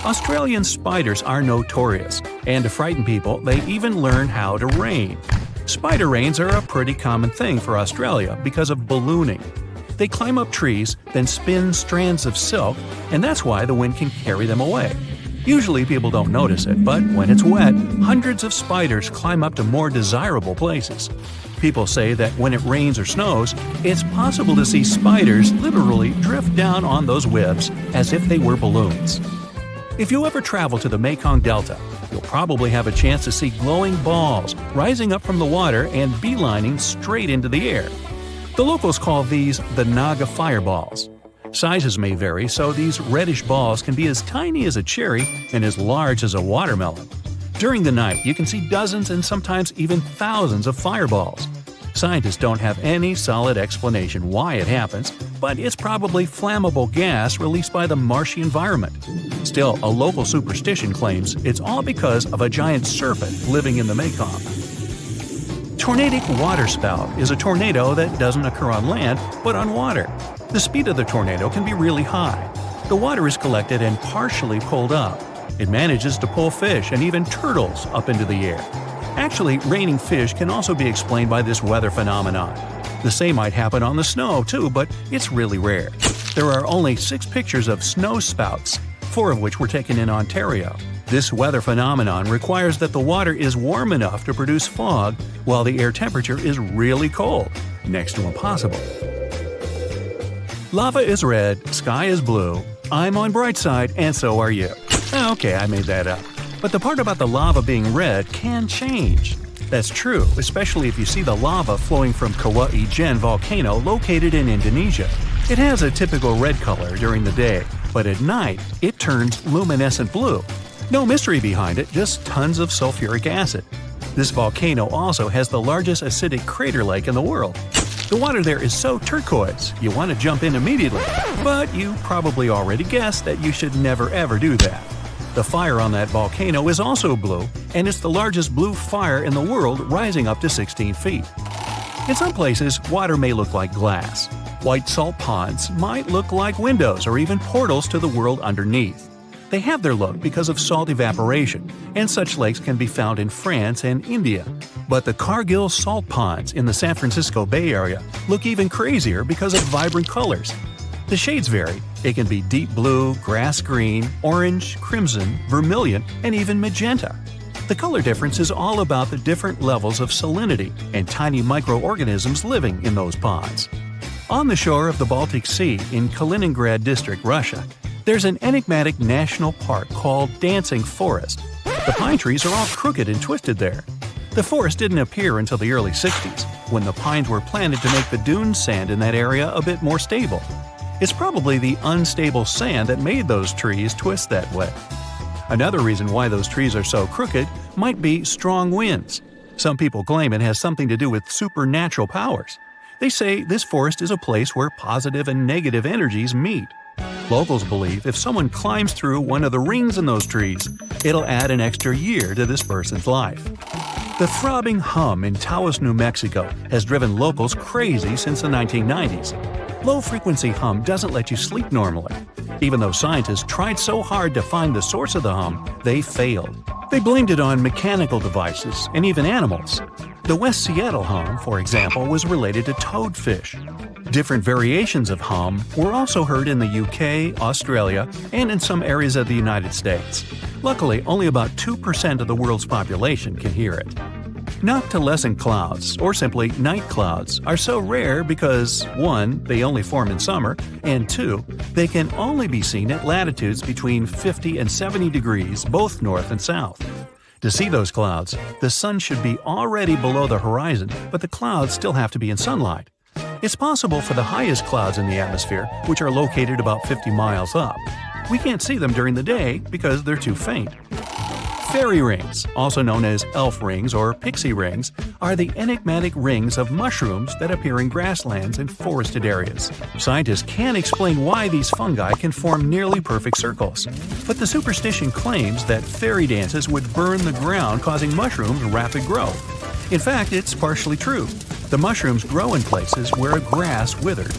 Australian spiders are notorious, and to frighten people, they even learn how to rain. Spider rains are a pretty common thing for Australia because of ballooning. They climb up trees, then spin strands of silk, and that's why the wind can carry them away. Usually people don't notice it, but when it's wet, hundreds of spiders climb up to more desirable places. People say that when it rains or snows, it's possible to see spiders literally drift down on those webs as if they were balloons. If you ever travel to the Mekong Delta, you'll probably have a chance to see glowing balls rising up from the water and beelining straight into the air. The locals call these the Naga fireballs. Sizes may vary, so these reddish balls can be as tiny as a cherry and as large as a watermelon. During the night, you can see dozens and sometimes even thousands of fireballs. Scientists don't have any solid explanation why it happens, but it's probably flammable gas released by the marshy environment. Still, a local superstition claims it's all because of a giant serpent living in the Mekong. Tornadic waterspout is a tornado that doesn't occur on land, but on water. The speed of the tornado can be really high. The water is collected and partially pulled up. It manages to pull fish and even turtles up into the air. Actually, raining fish can also be explained by this weather phenomenon. The same might happen on the snow, too, but it's really rare. There are only 6 pictures of snow spouts, 4 of which were taken in Ontario. This weather phenomenon requires that the water is warm enough to produce fog while the air temperature is really cold, next to impossible. Lava is red, sky is blue, I'm on bright side, and so are you. Okay, I made that up. But the part about the lava being red can change. That's true, especially if you see the lava flowing from Kauai Gen volcano located in Indonesia. It has a typical red color during the day, but at night it turns luminescent blue. No mystery behind it, just tons of sulfuric acid. This volcano also has the largest acidic crater lake in the world. The water there is so turquoise, you want to jump in immediately, but you probably already guessed that you should never ever do that. The fire on that volcano is also blue, and it's the largest blue fire in the world, rising up to 16 feet. In some places, water may look like glass. White salt ponds might look like windows or even portals to the world underneath. They have their look because of salt evaporation, and such lakes can be found in France and India. But the Cargill salt ponds in the San Francisco Bay Area look even crazier because of vibrant colors. The shades vary. It can be deep blue, grass green, orange, crimson, vermilion, and even magenta. The color difference is all about the different levels of salinity and tiny microorganisms living in those ponds. On the shore of the Baltic Sea in Kaliningrad District, Russia, there's an enigmatic national park called Dancing Forest. The pine trees are all crooked and twisted there. The forest didn't appear until the early 60s, when the pines were planted to make the dune sand in that area a bit more stable. It's probably the unstable sand that made those trees twist that way. Another reason why those trees are so crooked might be strong winds. Some people claim it has something to do with supernatural powers. They say this forest is a place where positive and negative energies meet. Locals believe if someone climbs through one of the rings in those trees, it'll add an extra year to this person's life. The throbbing hum in Taos, New Mexico has driven locals crazy since the 1990s. Low-frequency hum doesn't let you sleep normally. Even though scientists tried so hard to find the source of the hum, they failed. They blamed it on mechanical devices and even animals. The West Seattle hum, for example, was related to toadfish. Different variations of hum were also heard in the UK, Australia, and in some areas of the United States. Luckily, only about 2% of the world's population can hear it. Noctilescent clouds, or simply night clouds, are so rare because 1. They only form in summer, and 2. They can only be seen at latitudes between 50 and 70 degrees, both north and south. To see those clouds, the sun should be already below the horizon, but the clouds still have to be in sunlight. It's possible for the highest clouds in the atmosphere, which are located about 50 miles up. We can't see them during the day because they're too faint. Fairy rings, also known as elf rings or pixie rings, are the enigmatic rings of mushrooms that appear in grasslands and forested areas. Scientists can't explain why these fungi can form nearly perfect circles. But the superstition claims that fairy dances would burn the ground, causing mushrooms rapid growth. In fact, it's partially true. The mushrooms grow in places where grass withered.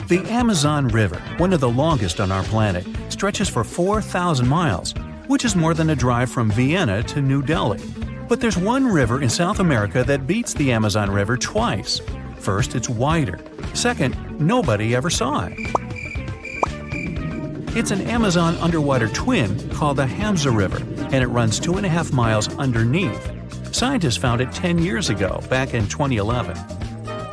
The Amazon River, one of the longest on our planet, stretches for 4,000 miles, which is more than a drive from Vienna to New Delhi. But there's one river in South America that beats the Amazon River twice. First, it's wider. Second, nobody ever saw it. It's an Amazon underwater twin called the Hamza River, and it runs 2.5 miles underneath. Scientists found it 10 years ago, back in 2011.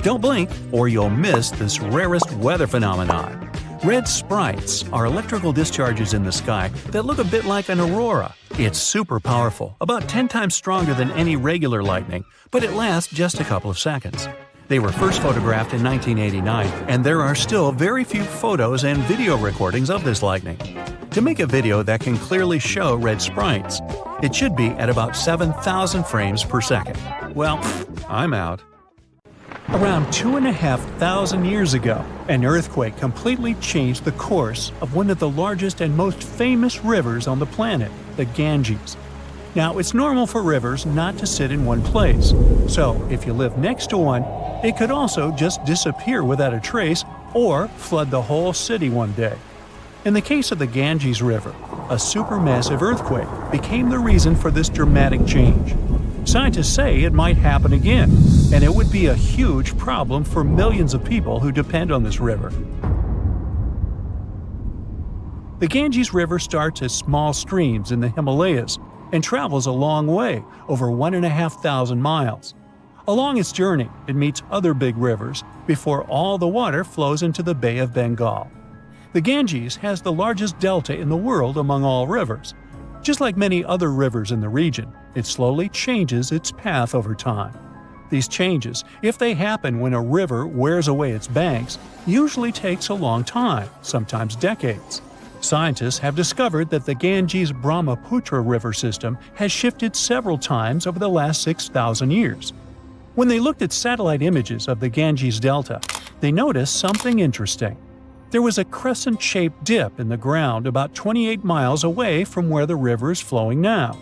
Don't blink, or you'll miss this rarest weather phenomenon. Red sprites are electrical discharges in the sky that look a bit like an aurora. It's super powerful, about 10 times stronger than any regular lightning, but it lasts just a couple of seconds. They were first photographed in 1989, and there are still very few photos and video recordings of this lightning. To make a video that can clearly show red sprites, it should be at about 7,000 frames per second. Well, I'm out. Around 2,500 years ago, an earthquake completely changed the course of one of the largest and most famous rivers on the planet, the Ganges. Now, it's normal for rivers not to sit in one place, so if you live next to one, it could also just disappear without a trace or flood the whole city one day. In the case of the Ganges River, a supermassive earthquake became the reason for this dramatic change. Scientists say it might happen again, and it would be a huge problem for millions of people who depend on this river. The Ganges River starts as small streams in the Himalayas and travels a long way, over 1,500 miles. Along its journey, it meets other big rivers before all the water flows into the Bay of Bengal. The Ganges has the largest delta in the world among all rivers. Just like many other rivers in the region, it slowly changes its path over time. These changes, if they happen when a river wears away its banks, usually takes a long time, sometimes decades. Scientists have discovered that the Ganges-Brahmaputra river system has shifted several times over the last 6,000 years. When they looked at satellite images of the Ganges Delta, they noticed something interesting. There was a crescent-shaped dip in the ground about 28 miles away from where the river is flowing now.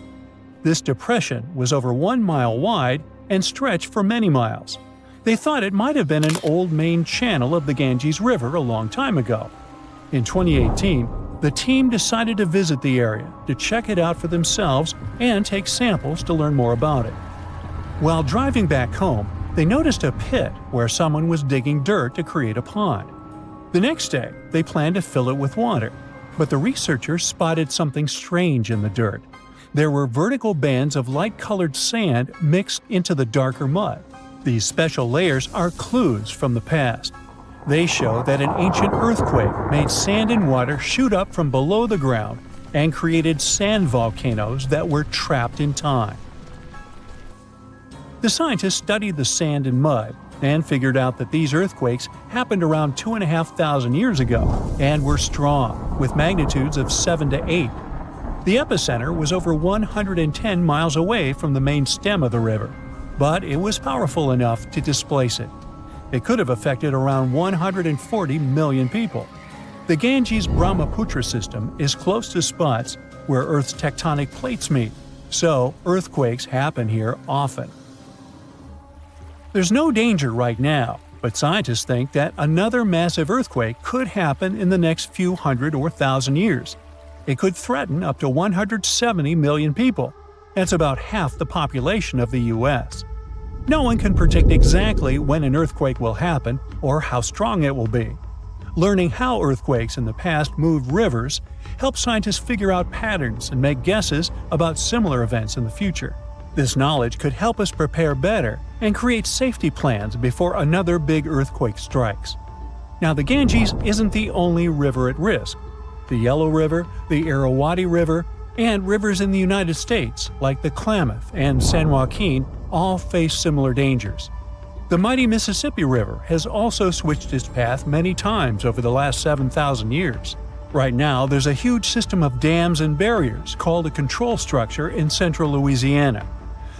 This depression was over 1 mile wide and stretched for many miles. They thought it might have been an old main channel of the Ganges River a long time ago. In 2018, the team decided to visit the area to check it out for themselves and take samples to learn more about it. While driving back home, they noticed a pit where someone was digging dirt to create a pond. The next day, they planned to fill it with water, but the researchers spotted something strange in the dirt. There were vertical bands of light-colored sand mixed into the darker mud. These special layers are clues from the past. They show that an ancient earthquake made sand and water shoot up from below the ground and created sand volcanoes that were trapped in time. The scientists studied the sand and mud and figured out that these earthquakes happened around 2,500 years ago and were strong, with magnitudes of 7 to 8. The epicenter was over 110 miles away from the main stem of the river, but it was powerful enough to displace it. It could have affected around 140 million people. The Ganges-Brahmaputra system is close to spots where Earth's tectonic plates meet. So, earthquakes happen here often. There's no danger right now, but scientists think that another massive earthquake could happen in the next few hundred or thousand years. It could threaten up to 170 million people. That's about half the population of the US. No one can predict exactly when an earthquake will happen or how strong it will be. Learning how earthquakes in the past moved rivers helps scientists figure out patterns and make guesses about similar events in the future. This knowledge could help us prepare better and create safety plans before another big earthquake strikes. Now, the Ganges isn't the only river at risk. The Yellow River, the Irrawaddy River, and rivers in the United States, like the Klamath and San Joaquin, all face similar dangers. The mighty Mississippi River has also switched its path many times over the last 7,000 years. Right now, there's a huge system of dams and barriers called a control structure in central Louisiana.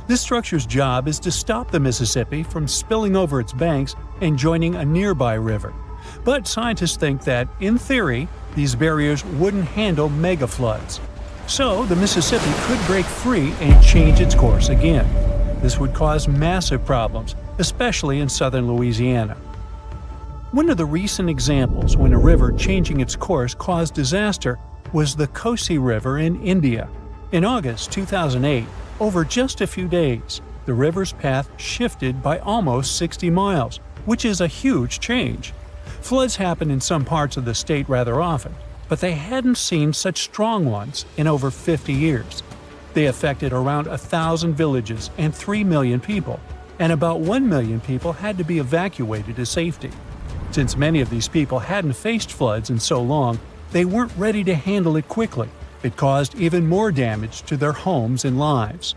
This structure's job is to stop the Mississippi from spilling over its banks and joining a nearby river. But scientists think that, in theory, these barriers wouldn't handle mega floods. So, the Mississippi could break free and change its course again. This would cause massive problems, especially in southern Louisiana. One of the recent examples when a river changing its course caused disaster was the Kosi River in India. In August 2008, over just a few days, the river's path shifted by almost 60 miles, which is a huge change. Floods happen in some parts of the state rather often, but they hadn't seen such strong ones in over 50 years. They affected around 1,000 villages and 3 million people, and about 1 million people had to be evacuated to safety. Since many of these people hadn't faced floods in so long, they weren't ready to handle it quickly. It caused even more damage to their homes and lives.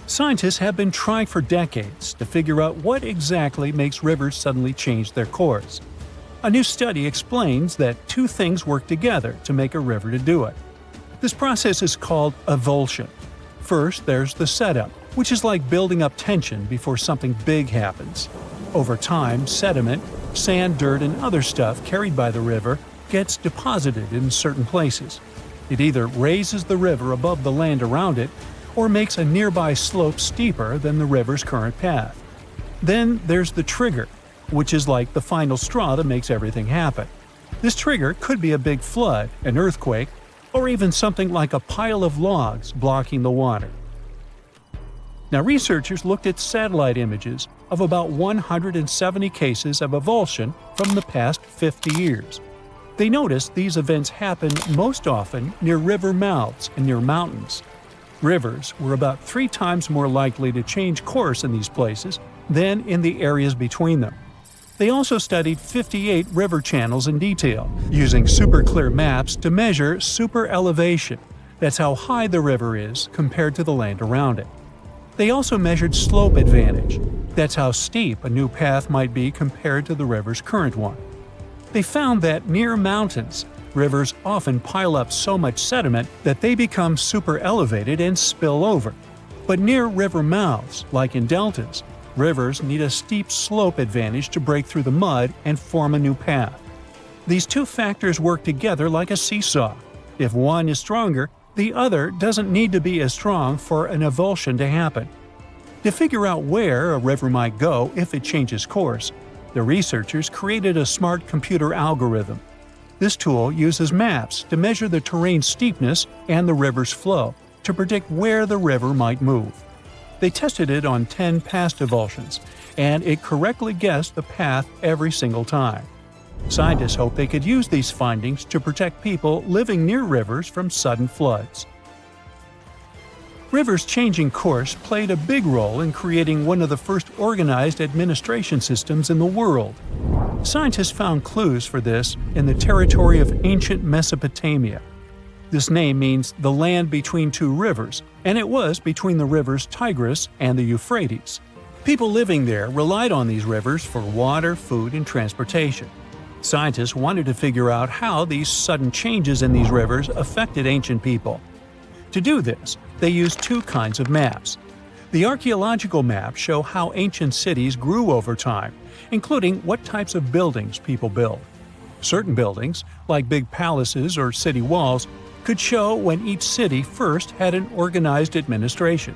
Scientists have been trying for decades to figure out what exactly makes rivers suddenly change their course. A new study explains that two things work together to make a river to do it. This process is called avulsion. First, there's the setup, which is like building up tension before something big happens. Over time, sediment, sand, dirt, and other stuff carried by the river gets deposited in certain places. It either raises the river above the land around it or makes a nearby slope steeper than the river's current path. Then there's the trigger, which is like the final straw that makes everything happen. This trigger could be a big flood, an earthquake, or even something like a pile of logs blocking the water. Now, researchers looked at satellite images of about 170 cases of avulsion from the past 50 years. They noticed these events happen most often near river mouths and near mountains. Rivers were about 3 times more likely to change course in these places than in the areas between them. They also studied 58 river channels in detail, using super clear maps to measure super elevation. That's how high the river is compared to the land around it. They also measured slope advantage. That's how steep a new path might be compared to the river's current one. They found that near mountains, rivers often pile up so much sediment that they become super elevated and spill over. But near river mouths, like in deltas, rivers need a steep slope advantage to break through the mud and form a new path. These two factors work together like a seesaw. If one is stronger, the other doesn't need to be as strong for an avulsion to happen. To figure out where a river might go if it changes course, the researchers created a smart computer algorithm. This tool uses maps to measure the terrain steepness and the river's flow to predict where the river might move. They tested it on 10 past avulsions, and it correctly guessed the path every single time. Scientists hope they could use these findings to protect people living near rivers from sudden floods. Rivers changing course played a big role in creating one of the first organized administration systems in the world. Scientists found clues for this in the territory of ancient Mesopotamia. This name means the land between two rivers, and it was between the rivers Tigris and the Euphrates. People living there relied on these rivers for water, food, and transportation. Scientists wanted to figure out how these sudden changes in these rivers affected ancient people. To do this, they used 2 kinds of maps. The archaeological maps show how ancient cities grew over time, including what types of buildings people built. Certain buildings, like big palaces or city walls, could show when each city first had an organized administration.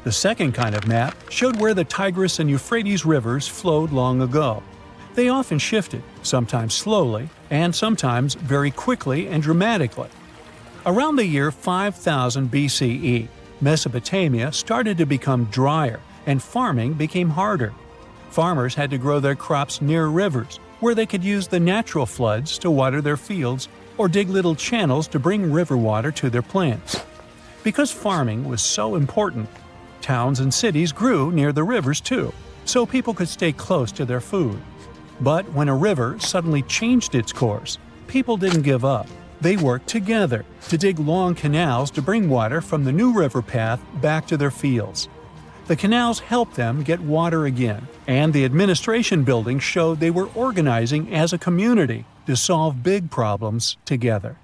The second kind of map showed where the Tigris and Euphrates rivers flowed long ago. They often shifted, sometimes slowly, and sometimes very quickly and dramatically. Around the year 5000 BCE, Mesopotamia started to become drier and farming became harder. Farmers had to grow their crops near rivers, where they could use the natural floods to water their fields or dig little channels to bring river water to their plants. Because farming was so important, towns and cities grew near the rivers too, so people could stay close to their food. But when a river suddenly changed its course, people didn't give up. They worked together to dig long canals to bring water from the new river path back to their fields. The canals helped them get water again, and the administration buildings showed they were organizing as a community to solve big problems together.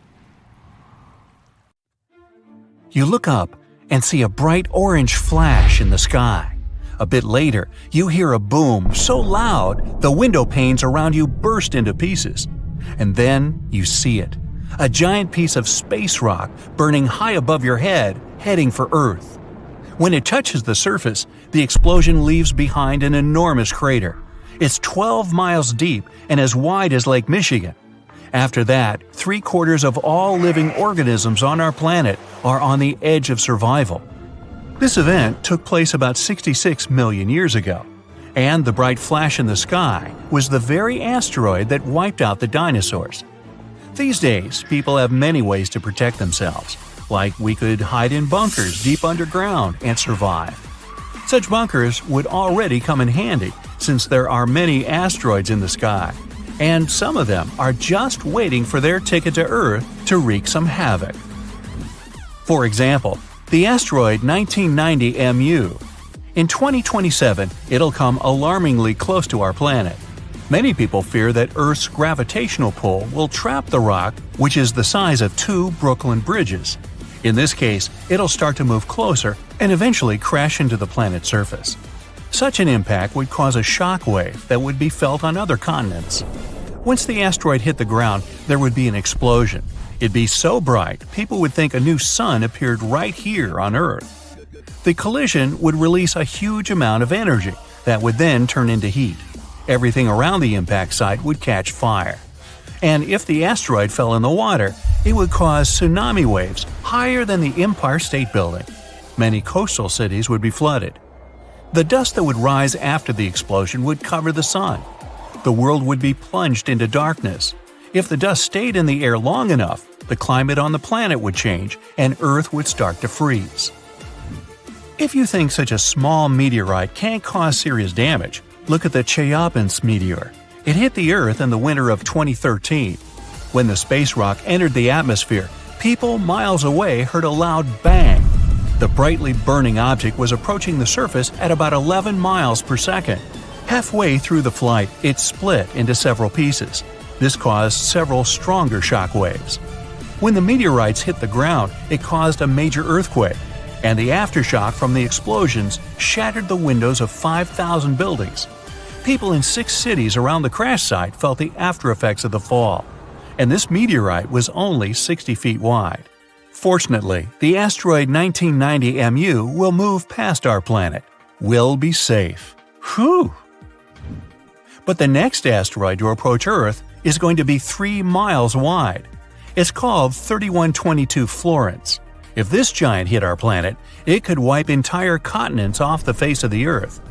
You look up and see a bright orange flash in the sky. A bit later, you hear a boom so loud the window panes around you burst into pieces. And then you see it. A giant piece of space rock burning high above your head, heading for Earth. When it touches the surface, the explosion leaves behind an enormous crater. It's 12 miles deep and as wide as Lake Michigan. After that, 3/4 of all living organisms on our planet are on the edge of survival. This event took place about 66 million years ago, and the bright flash in the sky was the very asteroid that wiped out the dinosaurs. These days, people have many ways to protect themselves, like we could hide in bunkers deep underground and survive. Such bunkers would already come in handy since there are many asteroids in the sky, and some of them are just waiting for their ticket to Earth to wreak some havoc. For example, the asteroid 1990 MU. In 2027, it'll come alarmingly close to our planet. Many people fear that Earth's gravitational pull will trap the rock, which is the size of 2 Brooklyn bridges. In this case, it'll start to move closer and eventually crash into the planet's surface. Such an impact would cause a shock wave that would be felt on other continents. Once the asteroid hit the ground, there would be an explosion. It'd be so bright, people would think a new sun appeared right here on Earth. The collision would release a huge amount of energy that would then turn into heat. Everything around the impact site would catch fire. And if the asteroid fell in the water, it would cause tsunami waves higher than the Empire State Building. Many coastal cities would be flooded. The dust that would rise after the explosion would cover the sun. The world would be plunged into darkness. If the dust stayed in the air long enough, the climate on the planet would change and Earth would start to freeze. If you think such a small meteorite can't cause serious damage, look at the Chelyabinsk meteor. It hit the Earth in the winter of 2013. When the space rock entered the atmosphere, people miles away heard a loud bang. The brightly burning object was approaching the surface at about 11 miles per second. Halfway through the flight, it split into several pieces. This caused several stronger shock waves. When the meteorites hit the ground, it caused a major earthquake, and the aftershock from the explosions shattered the windows of 5,000 buildings. People in 6 cities around the crash site felt the aftereffects of the fall, and this meteorite was only 60 feet wide. Fortunately, the asteroid 1990 MU will move past our planet. We'll be safe. Whew! But the next asteroid to approach Earth is going to be 3 miles wide. It's called 3122 Florence. If this giant hit our planet, it could wipe entire continents off the face of the Earth.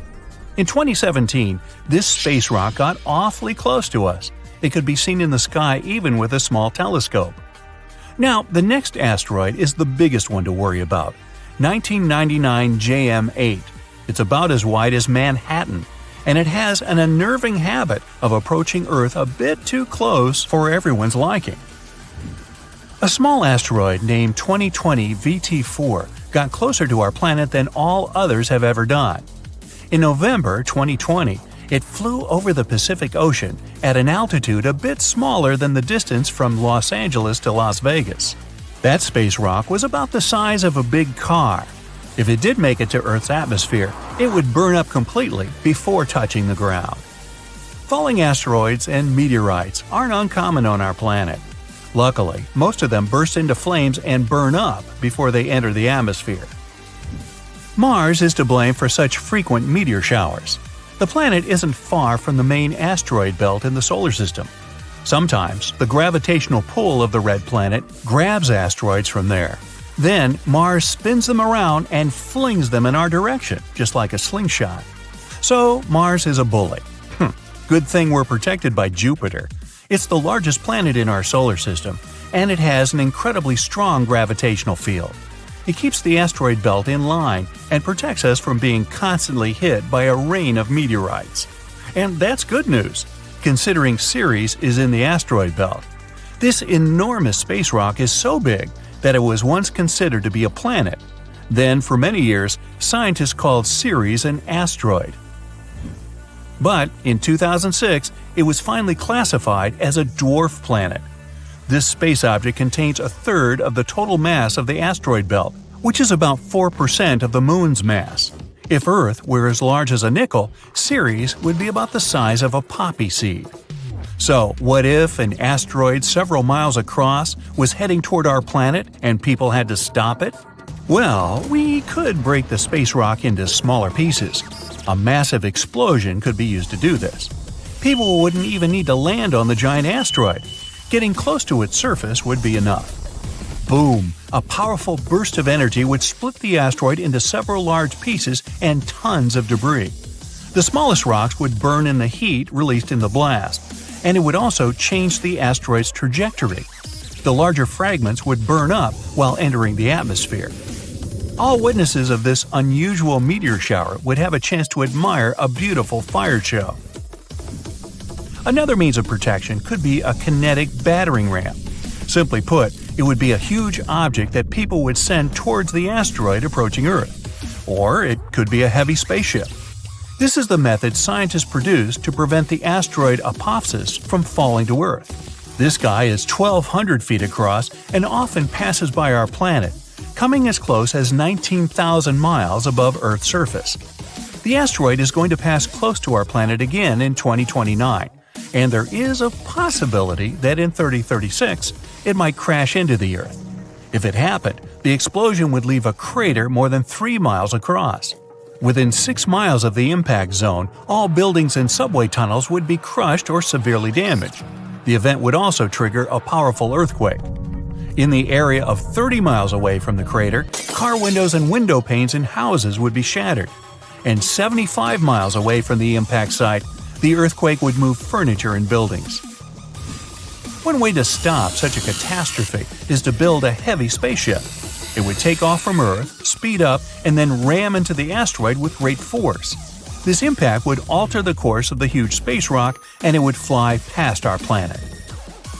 In 2017, this space rock got awfully close to us. It could be seen in the sky even with a small telescope. Now, the next asteroid is the biggest one to worry about, 1999 JM8. It's about as wide as Manhattan, and it has an unnerving habit of approaching Earth a bit too close for everyone's liking. A small asteroid named 2020 VT4 got closer to our planet than all others have ever done. In November 2020, it flew over the Pacific Ocean at an altitude a bit smaller than the distance from Los Angeles to Las Vegas. That space rock was about the size of a big car. If it did make it to Earth's atmosphere, it would burn up completely before touching the ground. Falling asteroids and meteorites aren't uncommon on our planet. Luckily, most of them burst into flames and burn up before they enter the atmosphere. Mars is to blame for such frequent meteor showers. The planet isn't far from the main asteroid belt in the solar system. Sometimes, the gravitational pull of the red planet grabs asteroids from there. Then, Mars spins them around and flings them in our direction, just like a slingshot. So, Mars is a bully. Good thing we're protected by Jupiter. It's the largest planet in our solar system, and it has an incredibly strong gravitational field. It keeps the asteroid belt in line and protects us from being constantly hit by a rain of meteorites. And that's good news, considering Ceres is in the asteroid belt. This enormous space rock is so big that it was once considered to be a planet. Then, for many years, scientists called Ceres an asteroid. But in 2006, it was finally classified as a dwarf planet. This space object contains a third of the total mass of the asteroid belt, which is about 4% of the Moon's mass. If Earth were as large as a nickel, Ceres would be about the size of a poppy seed. So, what if an asteroid several miles across was heading toward our planet and people had to stop it? Well, we could break the space rock into smaller pieces. A massive explosion could be used to do this. People wouldn't even need to land on the giant asteroid. Getting close to its surface would be enough. Boom! A powerful burst of energy would split the asteroid into several large pieces and tons of debris. The smallest rocks would burn in the heat released in the blast, and it would also change the asteroid's trajectory. The larger fragments would burn up while entering the atmosphere. All witnesses of this unusual meteor shower would have a chance to admire a beautiful fire show. Another means of protection could be a kinetic battering ram. Simply put, it would be a huge object that people would send towards the asteroid approaching Earth. Or it could be a heavy spaceship. This is the method scientists produce to prevent the asteroid Apophis from falling to Earth. This guy is 1,200 feet across and often passes by our planet, coming as close as 19,000 miles above Earth's surface. The asteroid is going to pass close to our planet again in 2029, and there is a possibility that in 3036 it might crash into the Earth. If it happened, the explosion would leave a crater more than 3 miles across. Within 6 miles of the impact zone, all buildings and subway tunnels would be crushed or severely damaged. The event would also trigger a powerful earthquake. In the area of 30 miles away from the crater, car windows and window panes in houses would be shattered. And 75 miles away from the impact site, the earthquake would move furniture and buildings. One way to stop such a catastrophe is to build a heavy spaceship. It would take off from Earth, speed up, and then ram into the asteroid with great force. This impact would alter the course of the huge space rock, and it would fly past our planet.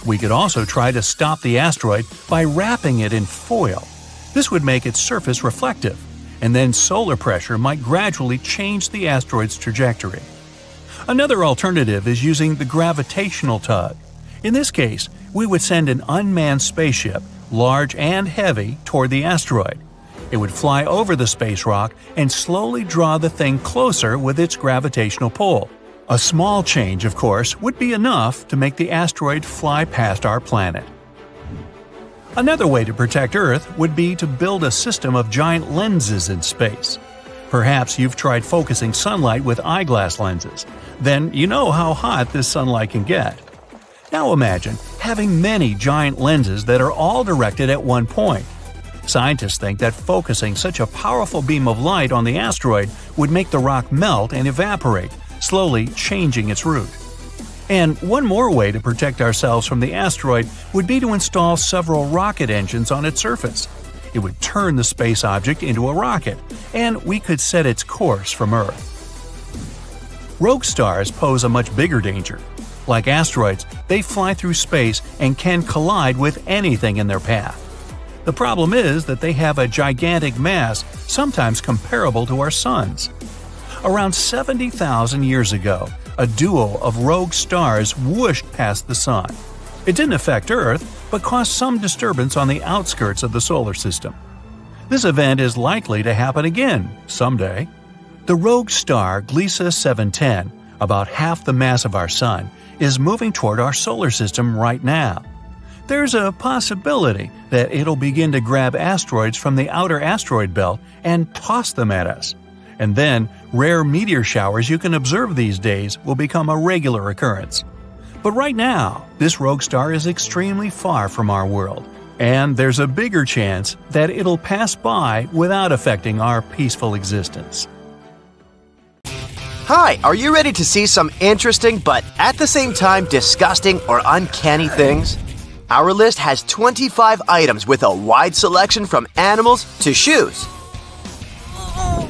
We could also try to stop the asteroid by wrapping it in foil. This would make its surface reflective, and then solar pressure might gradually change the asteroid's trajectory. Another alternative is using the gravitational tug. In this case, we would send an unmanned spaceship, large and heavy, toward the asteroid. It would fly over the space rock and slowly draw the thing closer with its gravitational pull. A small change, of course, would be enough to make the asteroid fly past our planet. Another way to protect Earth would be to build a system of giant lenses in space. Perhaps you've tried focusing sunlight with eyeglass lenses. Then you know how hot this sunlight can get. Now imagine having many giant lenses that are all directed at one point. Scientists think that focusing such a powerful beam of light on the asteroid would make the rock melt and evaporate, slowly changing its route. And one more way to protect ourselves from the asteroid would be to install several rocket engines on its surface. It would turn the space object into a rocket, and we could set its course from Earth. Rogue stars pose a much bigger danger. Like asteroids, they fly through space and can collide with anything in their path. The problem is that they have a gigantic mass, sometimes comparable to our Sun's. Around 70,000 years ago, a duo of rogue stars whooshed past the Sun. It didn't affect Earth, but caused some disturbance on the outskirts of the solar system. This event is likely to happen again someday. The rogue star Gliese 710, about half the mass of our Sun, is moving toward our solar system right now. there's a possibility that it'll begin to grab asteroids from the outer asteroid belt and toss them at us. And then, rare meteor showers you can observe these days will become a regular occurrence. But right now, this rogue star is extremely far from our world, and there's a bigger chance that it'll pass by without affecting our peaceful existence. Hi, are you ready to see some interesting but at the same time disgusting or uncanny things? Our list has 25 items with a wide selection from animals to shoes.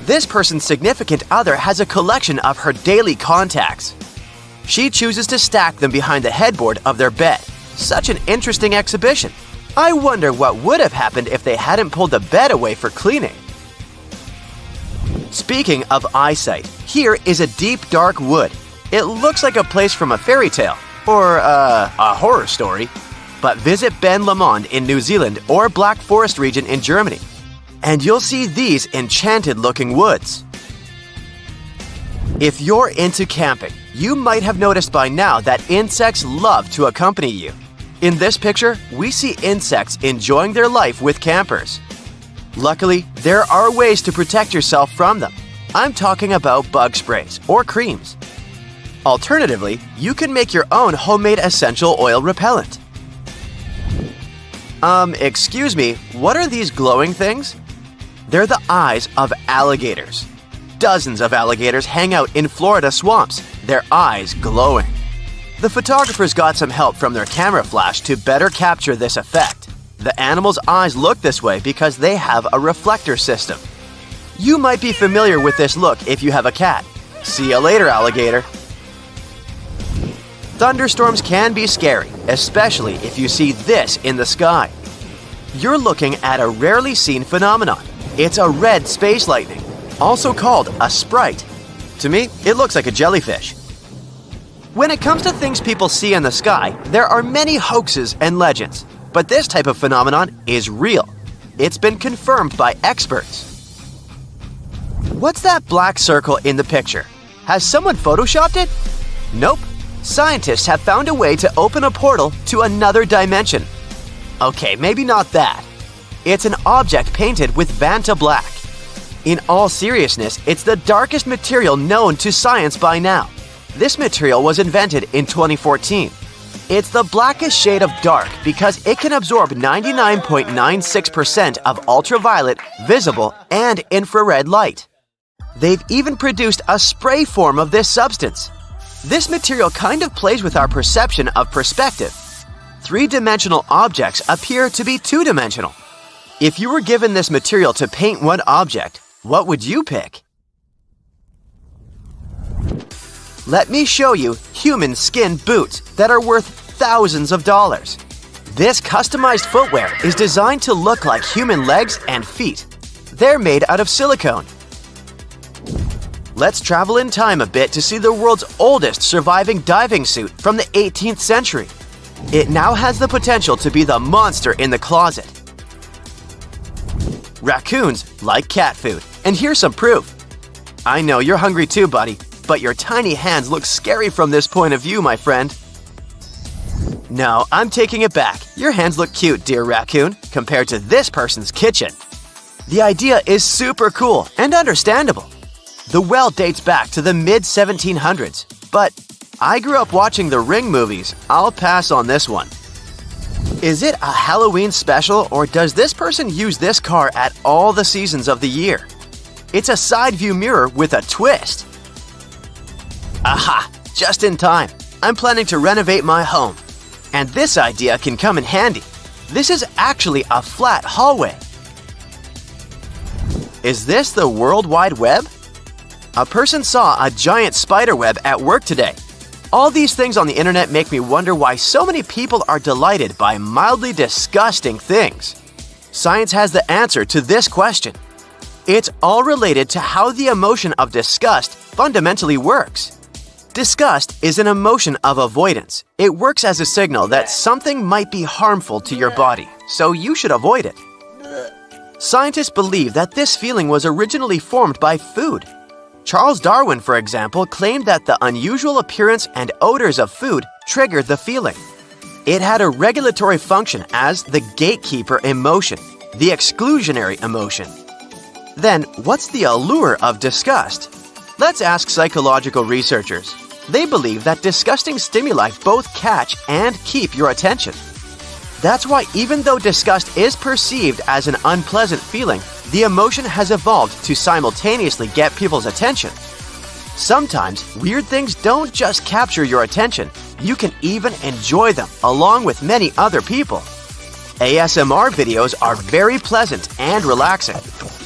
This person's significant other has a collection of her daily contacts. She chooses to stack them behind the headboard of their bed. Such an interesting exhibition. I wonder what would have happened if they hadn't pulled the bed away for cleaning. Speaking of eyesight, here is a deep, dark wood. It looks like a place from a fairy tale, or a horror story. But visit Ben Lomond in New Zealand or Black Forest region in Germany, and you'll see these enchanted-looking woods. If you're into camping, you might have noticed by now that insects love to accompany you. In this picture, we see insects enjoying their life with campers. Luckily, there are ways to protect yourself from them. I'm talking about bug sprays or creams. Alternatively, you can make your own homemade essential oil repellent. Excuse me, what are these glowing things? They're the eyes of alligators. Dozens of alligators hang out in Florida swamps, their eyes glowing. The photographers got some help from their camera flash to better capture this effect. The animals' eyes look this way because they have a reflector system. You might be familiar with this look if you have a cat. See you later, alligator. Thunderstorms can be scary, especially if you see this in the sky. You're looking at a rarely seen phenomenon. It's a red space lightning, also called a sprite. To me, it looks like a jellyfish. When it comes to things people see in the sky, there are many hoaxes and legends. But this type of phenomenon is real. It's been confirmed by experts. What's that black circle in the picture? Has someone photoshopped it? Nope. Scientists have found a way to open a portal to another dimension. Okay, maybe not that. It's an object painted with Vanta black. In all seriousness, it's the darkest material known to science by now. This material was invented in 2014. It's the blackest shade of dark because it can absorb 99.96% of ultraviolet, visible, and infrared light. They've even produced a spray form of this substance. This material kind of plays with our perception of perspective. Three-dimensional objects appear to be two-dimensional. If you were given this material to paint one object, what would you pick? Let me show you human skin boots that are worth thousands of dollars. This customized footwear is designed to look like human legs and feet. They're made out of silicone. Let's travel in time a bit to see the world's oldest surviving diving suit from the 18th century. It now has the potential to be the monster in the closet. Raccoons like cat food, and here's some proof. I know you're hungry too, buddy, but your tiny hands look scary from this point of view, my friend. No, I'm taking it back. Your hands look cute, dear raccoon, compared to this person's kitchen. The idea is super cool and understandable. The well dates back to the mid-1700s, but I grew up watching the Ring movies. I'll pass on this one. Is it a Halloween special, or does this person use this car at all the seasons of the year? It's a side view mirror with a twist. Aha! Just in time. I'm planning to renovate my home. And this idea can come in handy. This is actually a flat hallway. Is this the World Wide Web? A person saw a giant spider web at work today. All these things on the internet make me wonder why so many people are delighted by mildly disgusting things. Science has the answer to this question. It's all related to how the emotion of disgust fundamentally works. Disgust is an emotion of avoidance. It works as a signal that something might be harmful to your body, so you should avoid it. Scientists believe that this feeling was originally formed by food. Charles Darwin, for example, claimed that the unusual appearance and odors of food triggered the feeling. It had a regulatory function as the gatekeeper emotion, the exclusionary emotion. Then, what's the allure of disgust? Let's ask psychological researchers. They believe that disgusting stimuli both catch and keep your attention. That's why even though disgust is perceived as an unpleasant feeling, the emotion has evolved to simultaneously get people's attention. Sometimes, weird things don't just capture your attention, you can even enjoy them along with many other people. ASMR videos are very pleasant and relaxing.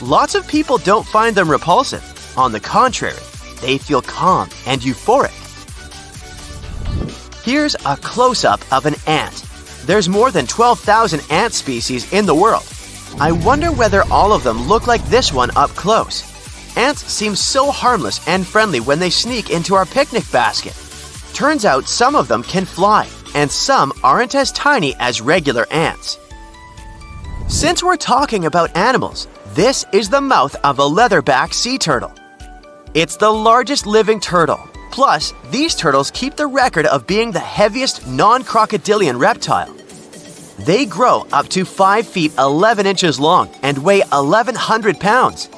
Lots of people don't find them repulsive. On the contrary, they feel calm and euphoric. Here's a close-up of an ant. There's more than 12,000 ant species in the world. I wonder whether all of them look like this one up close. Ants seem so harmless and friendly when they sneak into our picnic basket. Turns out some of them can fly, and some aren't as tiny as regular ants. Since we're talking about animals, this is the mouth of a leatherback sea turtle. It's the largest living turtle. Plus, these turtles keep the record of being the heaviest non-crocodilian reptile. They grow up to 5 feet 11 inches long and weigh 1,100 pounds.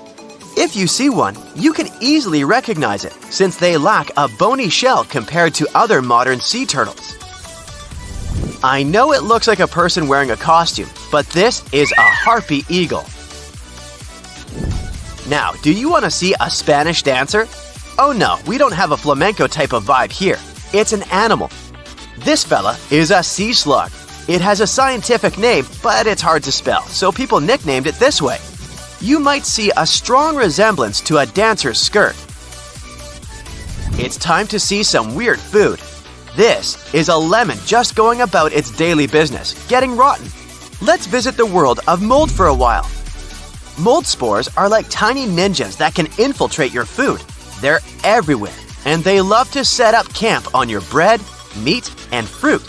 If you see one, you can easily recognize it since they lack a bony shell compared to other modern sea turtles. I know it looks like a person wearing a costume, but this is a harpy eagle. Now, do you want to see a Spanish dancer? Oh no, we don't have a flamenco type of vibe here. It's an animal. This fella is a sea slug. It has a scientific name, but it's hard to spell, so people nicknamed it this way. You might see a strong resemblance to a dancer's skirt. It's time to see some weird food. This is a lemon just going about its daily business, getting rotten. Let's visit the world of mold for a while. Mold spores are like tiny ninjas that can infiltrate your food. They're everywhere, and they love to set up camp on your bread, meat, and fruit.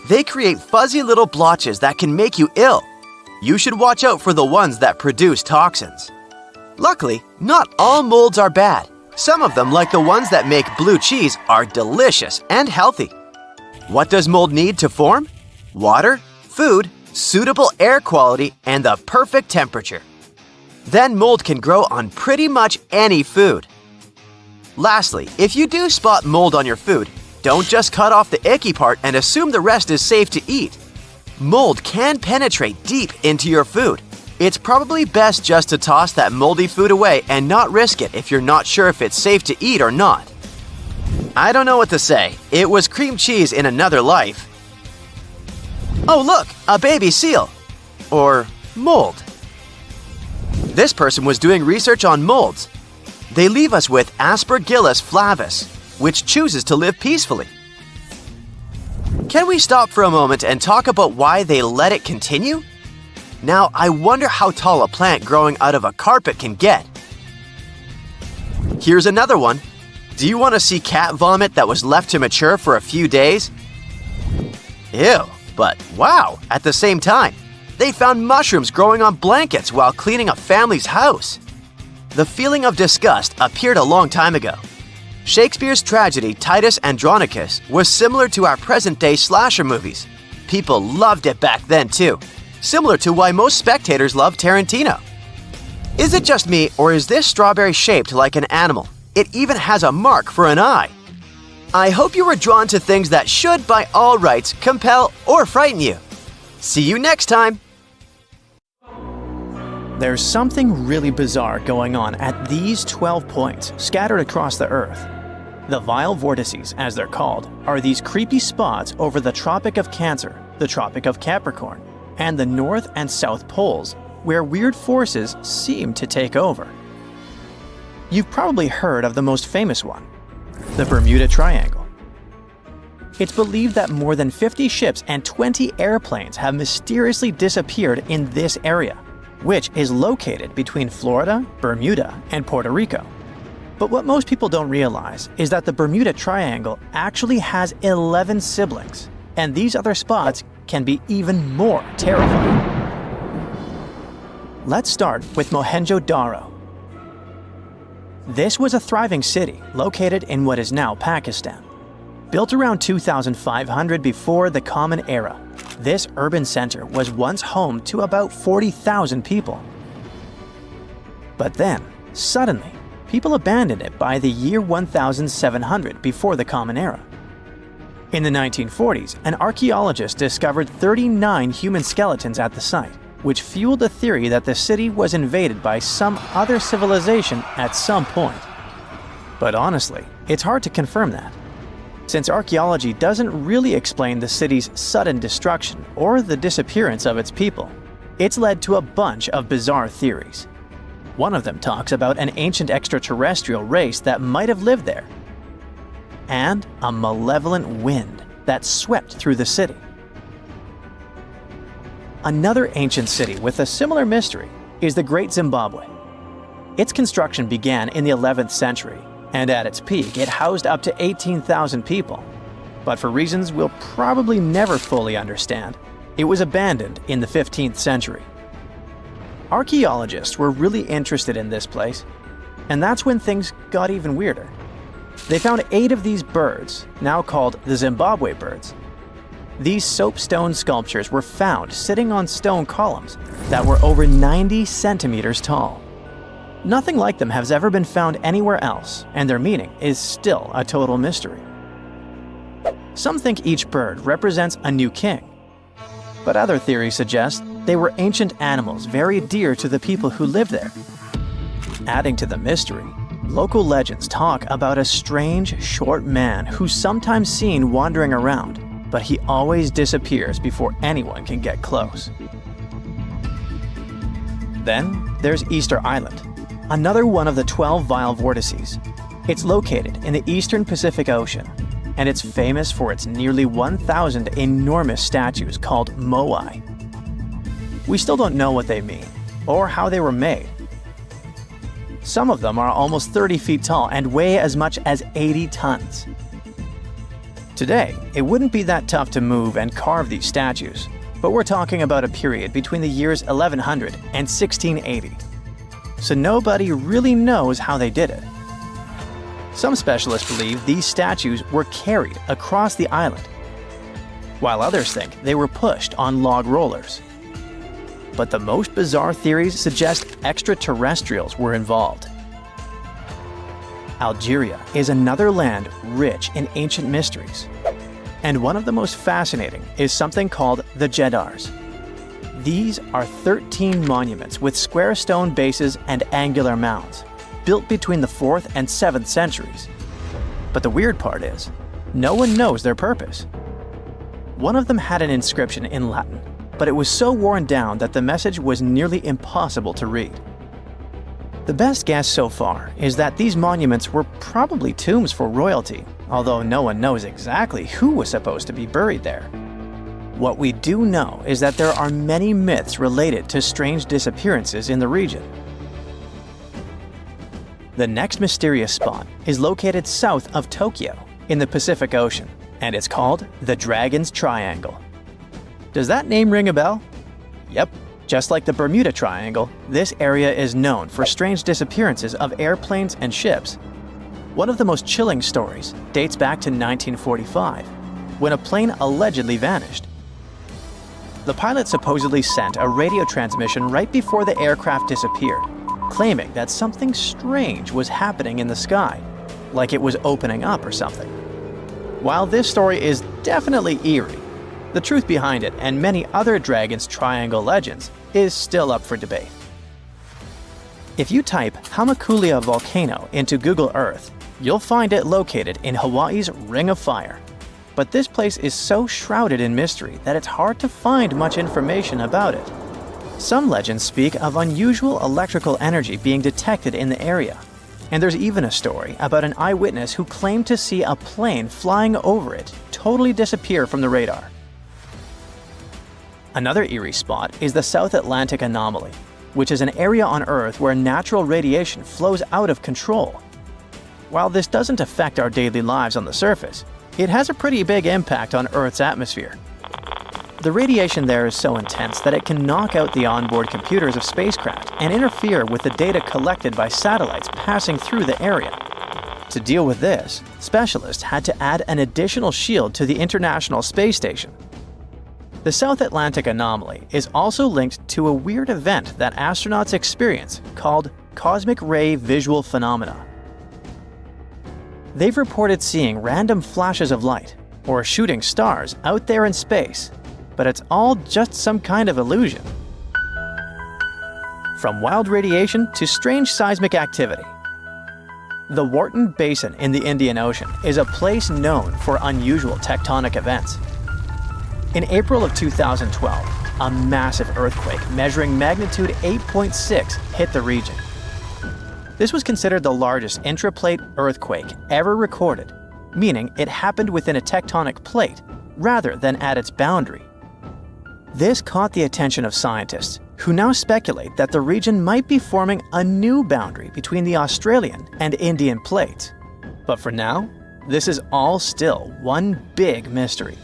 They create fuzzy little blotches that can make you ill. You should watch out for the ones that produce toxins. Luckily, not all molds are bad. Some of them, like the ones that make blue cheese, are delicious and healthy. What does mold need to form? Water, food, suitable air quality, and the perfect temperature. Then mold can grow on pretty much any food. Lastly, if you do spot mold on your food, don't just cut off the icky part and assume the rest is safe to eat. Mold can penetrate deep into your food. It's probably best just to toss that moldy food away and not risk it if you're not sure if it's safe to eat or not. I don't know what to say. It was cream cheese in another life. Oh look, a baby seal. Or mold. This person was doing research on molds. They leave us with Aspergillus flavus, which chooses to live peacefully. Can we stop for a moment and talk about why they let it continue? Now, I wonder how tall a plant growing out of a carpet can get. Here's another one. Do you want to see cat vomit that was left to mature for a few days? Ew, but wow, at the same time, they found mushrooms growing on blankets while cleaning a family's house. The feeling of disgust appeared a long time ago. Shakespeare's tragedy Titus Andronicus was similar to our present-day slasher movies. People loved it back then too, similar to why most spectators love Tarantino. Is it just me, or is this strawberry shaped like an animal? It even has a mark for an eye. I hope you were drawn to things that should, by all rights, compel or frighten you. See you next time! There's something really bizarre going on at these 12 points scattered across the Earth. The vile vortices, as they're called, are these creepy spots over the Tropic of Cancer, the Tropic of Capricorn, and the North and South Poles, where weird forces seem to take over. You've probably heard of the most famous one, the Bermuda Triangle. It's believed that more than 50 ships and 20 airplanes have mysteriously disappeared in this area, which is located between Florida, Bermuda, and Puerto Rico. But what most people don't realize is that the Bermuda Triangle actually has 11 siblings, and these other spots can be even more terrifying. Let's start with Mohenjo-Daro. This was a thriving city located in what is now Pakistan. Built around 2500 before the Common Era, this urban center was once home to about 40,000 people. But then, suddenly, people abandoned it by the year 1700 before the Common Era. In the 1940s, an archaeologist discovered 39 human skeletons at the site, which fueled the theory that the city was invaded by some other civilization at some point. But honestly, it's hard to confirm that, since archaeology doesn't really explain the city's sudden destruction or the disappearance of its people. It's led to a bunch of bizarre theories. One of them talks about an ancient extraterrestrial race that might have lived there, and a malevolent wind that swept through the city. Another ancient city with a similar mystery is the Great Zimbabwe. Its construction began in the 11th century, and at its peak it housed up to 18,000 people. But for reasons we'll probably never fully understand, it was abandoned in the 15th century. Archaeologists were really interested in this place, and that's when things got even weirder. They found 8 of these birds, now called the Zimbabwe birds. These soapstone sculptures were found sitting on stone columns that were over 90 centimeters tall. Nothing like them has ever been found anywhere else, and their meaning is still a total mystery. Some think each bird represents a new king, but other theories suggest they were ancient animals very dear to the people who lived there. Adding to the mystery, local legends talk about a strange, short man who's sometimes seen wandering around, but he always disappears before anyone can get close. Then there's Easter Island, another one of the 12 vile vortices. It's located in the eastern Pacific Ocean, and it's famous for its nearly 1,000 enormous statues called moai. We still don't know what they mean, or how they were made. Some of them are almost 30 feet tall and weigh as much as 80 tons. Today, it wouldn't be that tough to move and carve these statues, but we're talking about a period between the years 1100 and 1680. So nobody really knows how they did it. Some specialists believe these statues were carried across the island, while others think they were pushed on log rollers. But the most bizarre theories suggest extraterrestrials were involved. Algeria is another land rich in ancient mysteries, and one of the most fascinating is something called the Jeddars. These are 13 monuments with square stone bases and angular mounds, built between the 4th and 7th centuries. But the weird part is, no one knows their purpose. One of them had an inscription in Latin, but it was so worn down that the message was nearly impossible to read. The best guess so far is that these monuments were probably tombs for royalty, although no one knows exactly who was supposed to be buried there. What we do know is that there are many myths related to strange disappearances in the region. The next mysterious spot is located south of Tokyo in the Pacific Ocean, and it's called the Dragon's Triangle. Does that name ring a bell? Yep. Just like the Bermuda Triangle, this area is known for strange disappearances of airplanes and ships. One of the most chilling stories dates back to 1945, when a plane allegedly vanished. The pilot supposedly sent a radio transmission right before the aircraft disappeared, claiming that something strange was happening in the sky, like it was opening up or something. While this story is definitely eerie, the truth behind it and many other Dragon's Triangle legends is still up for debate. If you type Hamakulia volcano into Google Earth, you'll find it located in Hawaii's Ring of Fire. But this place is so shrouded in mystery that it's hard to find much information about it. Some legends speak of unusual electrical energy being detected in the area, and there's even a story about an eyewitness who claimed to see a plane flying over it totally disappear from the radar. Another eerie spot is the South Atlantic Anomaly, which is an area on Earth where natural radiation flows out of control. While this doesn't affect our daily lives on the surface, it has a pretty big impact on Earth's atmosphere. The radiation there is so intense that it can knock out the onboard computers of spacecraft and interfere with the data collected by satellites passing through the area. To deal with this, specialists had to add an additional shield to the International Space Station. The South Atlantic anomaly is also linked to a weird event that astronauts experience called cosmic ray visual phenomena. They've reported seeing random flashes of light or shooting stars out there in space, but it's all just some kind of illusion. From wild radiation to strange seismic activity. The Wharton Basin in the Indian Ocean is a place known for unusual tectonic events. In April of 2012, a massive earthquake measuring magnitude 8.6 hit the region. This was considered the largest intraplate earthquake ever recorded, meaning it happened within a tectonic plate rather than at its boundary. This caught the attention of scientists, who now speculate that the region might be forming a new boundary between the Australian and Indian plates. But for now, this is all still one big mystery.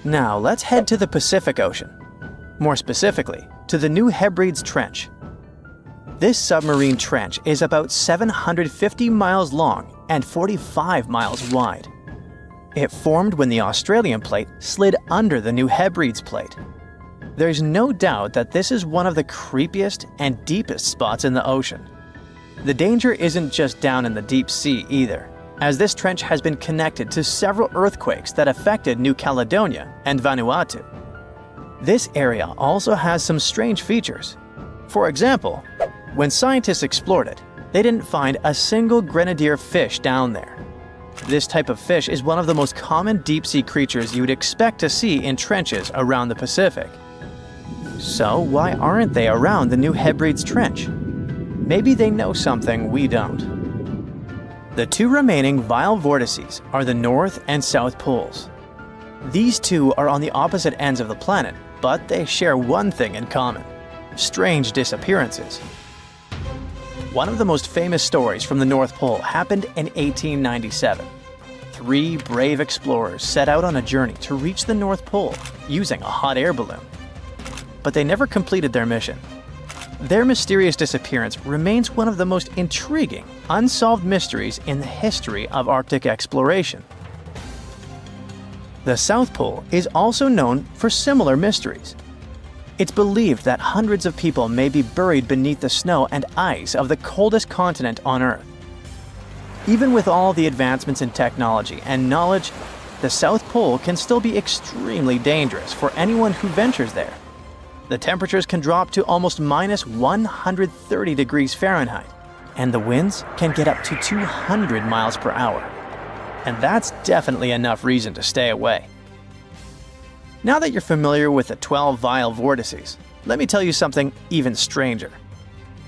Now let's head to the Pacific Ocean. More specifically, to the New Hebrides Trench. This submarine trench is about 750 miles long and 45 miles wide. It formed when the Australian plate slid under the New Hebrides plate. There's no doubt that this is one of the creepiest and deepest spots in the ocean. The danger isn't just down in the deep sea either, as this trench has been connected to several earthquakes that affected New Caledonia and Vanuatu. This area also has some strange features. For example, when scientists explored it, they didn't find a single grenadier fish down there. This type of fish is one of the most common deep-sea creatures you would expect to see in trenches around the Pacific. So why aren't they around the New Hebrides Trench? Maybe they know something we don't. The two remaining vile vortices are the North and South Poles. These two are on the opposite ends of the planet, but they share one thing in common: strange disappearances. One of the most famous stories from the North Pole happened in 1897. 3 brave explorers set out on a journey to reach the North Pole using a hot air balloon. But they never completed their mission. Their mysterious disappearance remains one of the most intriguing, unsolved mysteries in the history of Arctic exploration. The South Pole is also known for similar mysteries. It's believed that hundreds of people may be buried beneath the snow and ice of the coldest continent on Earth. Even with all the advancements in technology and knowledge, the South Pole can still be extremely dangerous for anyone who ventures there. The temperatures can drop to almost minus 130 degrees Fahrenheit, and the winds can get up to 200 miles per hour. And that's definitely enough reason to stay away. Now that you're familiar with the 12 vile vortices, let me tell you something even stranger.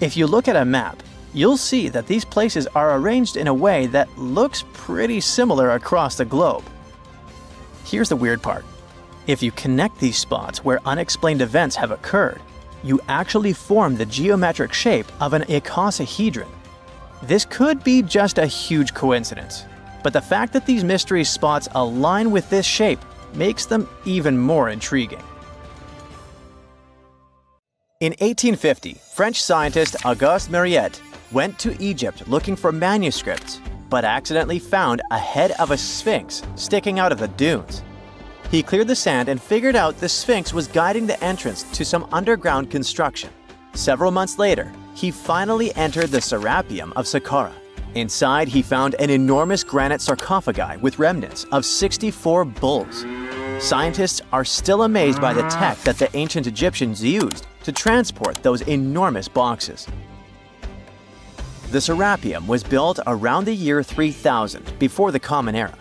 If you look at a map, you'll see that these places are arranged in a way that looks pretty similar across the globe. Here's the weird part. If you connect these spots where unexplained events have occurred, you actually form the geometric shape of an icosahedron. This could be just a huge coincidence, but the fact that these mystery spots align with this shape makes them even more intriguing. In 1850, French scientist Auguste Mariette went to Egypt looking for manuscripts, but accidentally found a head of a sphinx sticking out of the dunes. He cleared the sand and figured out the sphinx was guiding the entrance to some underground construction. Several months later, he finally entered the Serapeum of Saqqara. Inside, he found an enormous granite sarcophagi with remnants of 64 bulls. Scientists are still amazed by the tech that the ancient Egyptians used to transport those enormous boxes. The Serapeum was built around the year 3000 before the Common Era.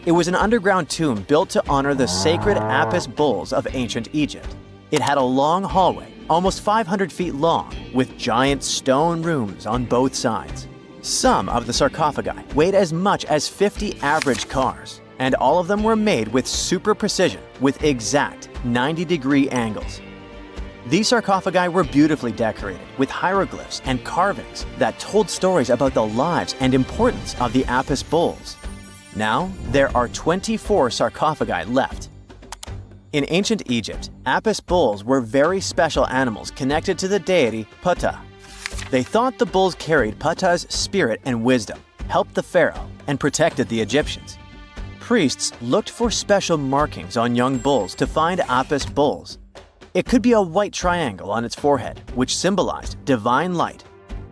It was an underground tomb built to honor the sacred Apis bulls of ancient Egypt. It had a long hallway, almost 500 feet long, with giant stone rooms on both sides. Some of the sarcophagi weighed as much as 50 average cars, and all of them were made with super precision with exact 90-degree angles. These sarcophagi were beautifully decorated with hieroglyphs and carvings that told stories about the lives and importance of the Apis bulls. Now, there are 24 sarcophagi left. In ancient Egypt, Apis bulls were very special animals connected to the deity Ptah. They thought the bulls carried Ptah's spirit and wisdom, helped the pharaoh and protected the Egyptians. Priests looked for special markings on young bulls to find Apis bulls. It could be a white triangle on its forehead, which symbolized divine light,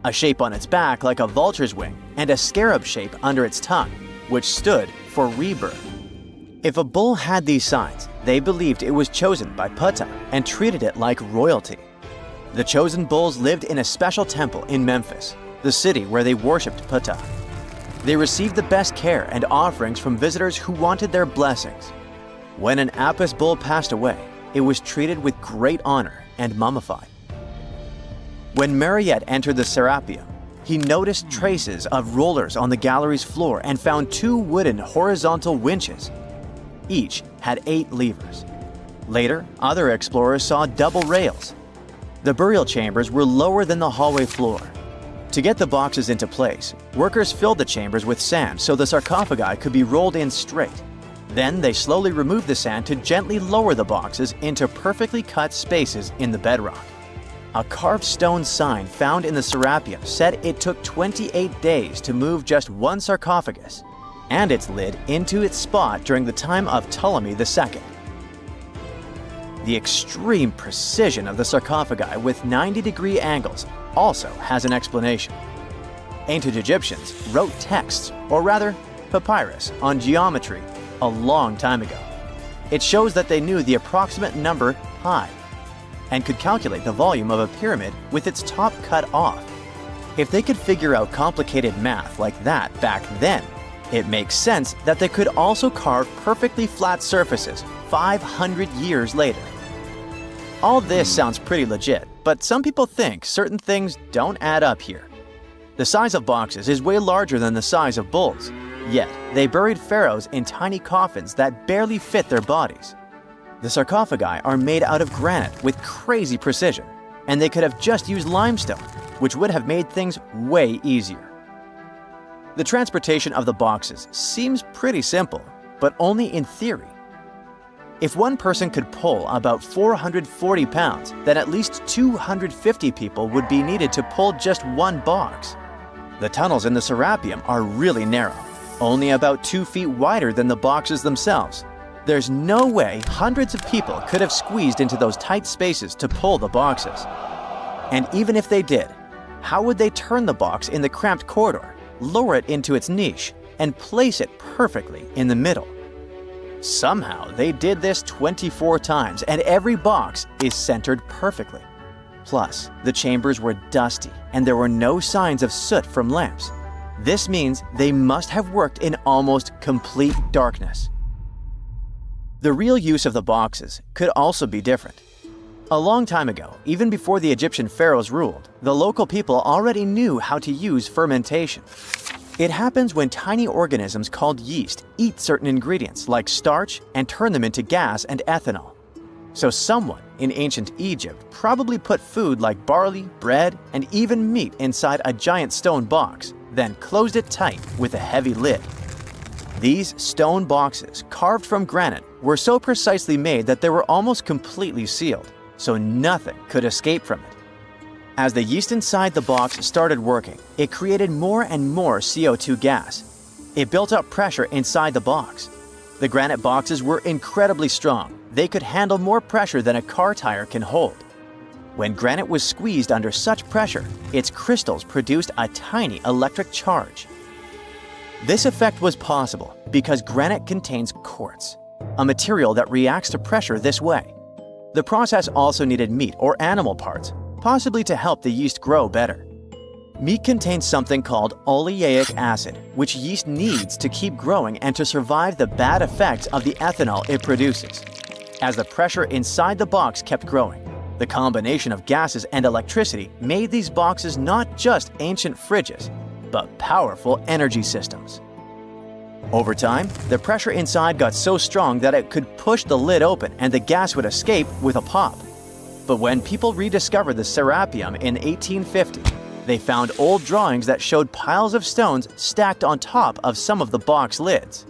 a shape on its back like a vulture's wing, and a scarab shape under its tongue, which stood for rebirth. If a bull had these signs, they believed it was chosen by Ptah and treated it like royalty. The chosen bulls lived in a special temple in Memphis, the city where they worshipped Ptah. They received the best care and offerings from visitors who wanted their blessings. When an Apis bull passed away, it was treated with great honor and mummified. When Mariette entered the Serapeum, he noticed traces of rollers on the gallery's floor and found 2 wooden horizontal winches. Each had 8 levers. Later, other explorers saw double rails. The burial chambers were lower than the hallway floor. To get the boxes into place, workers filled the chambers with sand so the sarcophagi could be rolled in straight. Then they slowly removed the sand to gently lower the boxes into perfectly cut spaces in the bedrock. A carved stone sign found in the Serapeum said it took 28 days to move just one sarcophagus and its lid into its spot during the time of Ptolemy II. The extreme precision of the sarcophagi with 90-degree angles also has an explanation. Ancient Egyptians wrote texts, or rather, papyrus, on geometry a long time ago. It shows that they knew the approximate number pi and could calculate the volume of a pyramid with its top cut off. If they could figure out complicated math like that back then, it makes sense that they could also carve perfectly flat surfaces 500 years later. All this sounds pretty legit, but some people think certain things don't add up here. The size of boxes is way larger than the size of bulls, yet they buried pharaohs in tiny coffins that barely fit their bodies. The sarcophagi are made out of granite with crazy precision, and they could have just used limestone, which would have made things way easier. The transportation of the boxes seems pretty simple, but only in theory. If one person could pull about 440 pounds, then at least 250 people would be needed to pull just one box. The tunnels in the Serapeum are really narrow, only about 2 feet wider than the boxes themselves. There's no way hundreds of people could have squeezed into those tight spaces to pull the boxes. And even if they did, how would they turn the box in the cramped corridor, lower it into its niche, and place it perfectly in the middle? Somehow, they did this 24 times, and every box is centered perfectly. Plus, the chambers were dusty, and there were no signs of soot from lamps. This means they must have worked in almost complete darkness. The real use of the boxes could also be different. A long time ago, even before the Egyptian pharaohs ruled, the local people already knew how to use fermentation. It happens when tiny organisms called yeast eat certain ingredients like starch and turn them into gas and ethanol. So someone in ancient Egypt probably put food like barley, bread, and even meat inside a giant stone box, then closed it tight with a heavy lid. These stone boxes, carved from granite, were so precisely made that they were almost completely sealed, so nothing could escape from it. As the yeast inside the box started working, it created more and more CO2 gas. It built up pressure inside the box. The granite boxes were incredibly strong. They could handle more pressure than a car tire can hold. When granite was squeezed under such pressure, its crystals produced a tiny electric charge. This effect was possible because granite contains quartz, a material that reacts to pressure this way. The process also needed meat or animal parts, possibly to help the yeast grow better. Meat contains something called oleic acid, which yeast needs to keep growing and to survive the bad effects of the ethanol it produces. As the pressure inside the box kept growing, the combination of gases and electricity made these boxes not just ancient fridges, but powerful energy systems. Over time, the pressure inside got so strong that it could push the lid open and the gas would escape with a pop. But when people rediscovered the Serapeum in 1850, they found old drawings that showed piles of stones stacked on top of some of the box lids.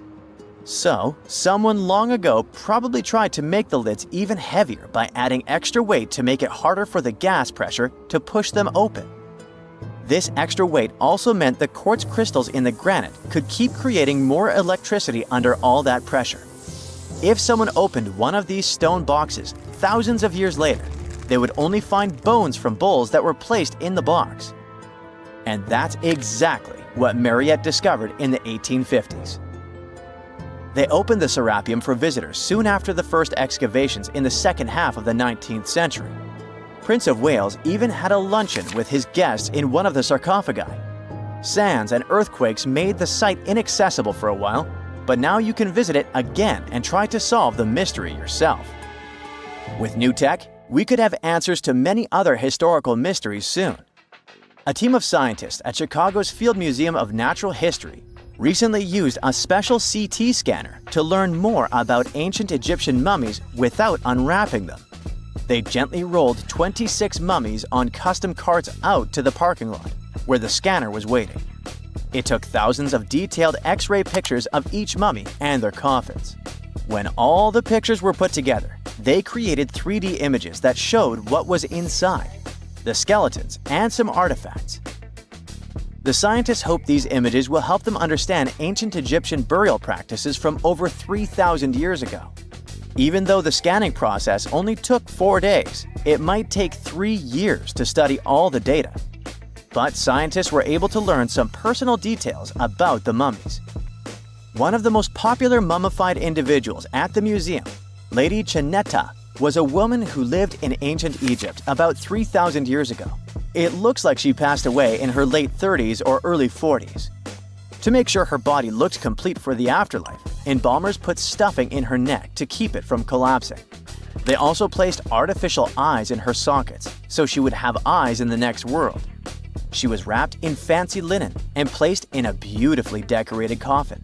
So, someone long ago probably tried to make the lids even heavier by adding extra weight to make it harder for the gas pressure to push them open. This extra weight also meant the quartz crystals in the granite could keep creating more electricity under all that pressure. If someone opened one of these stone boxes thousands of years later, they would only find bones from bulls that were placed in the box. And that's exactly what Mariette discovered in the 1850s. They opened the Serapeum for visitors soon after the first excavations in the second half of the 19th century. Prince of Wales even had a luncheon with his guests in one of the sarcophagi. Sands and earthquakes made the site inaccessible for a while, but now you can visit it again and try to solve the mystery yourself. With new tech, we could have answers to many other historical mysteries soon. A team of scientists at Chicago's Field Museum of Natural History recently used a special CT scanner to learn more about ancient Egyptian mummies without unwrapping them. They gently rolled 26 mummies on custom carts out to the parking lot, where the scanner was waiting. It took thousands of detailed X-ray pictures of each mummy and their coffins. When all the pictures were put together, they created 3D images that showed what was inside, the skeletons, and some artifacts. The scientists hope these images will help them understand ancient Egyptian burial practices from over 3,000 years ago. Even though the scanning process only took 4 days, it might take 3 years to study all the data. But scientists were able to learn some personal details about the mummies. One of the most popular mummified individuals at the museum, Lady Chineta, was a woman who lived in ancient Egypt about 3,000 years ago. It looks like she passed away in her late 30s or early 40s. To make sure her body looked complete for the afterlife, embalmers put stuffing in her neck to keep it from collapsing. They also placed artificial eyes in her sockets, so she would have eyes in the next world. She was wrapped in fancy linen and placed in a beautifully decorated coffin.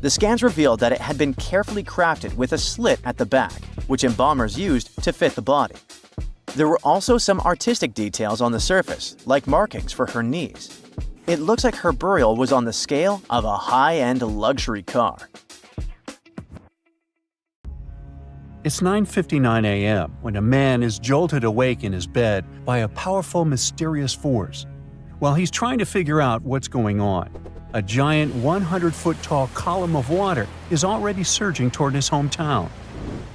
The scans revealed that it had been carefully crafted with a slit at the back, which embalmers used to fit the body. There were also some artistic details on the surface, like markings for her knees. It looks like her burial was on the scale of a high-end luxury car. It's 9:59 a.m. when a man is jolted awake in his bed by a powerful, mysterious force. While he's trying to figure out what's going on, a giant 100-foot-tall column of water is already surging toward his hometown.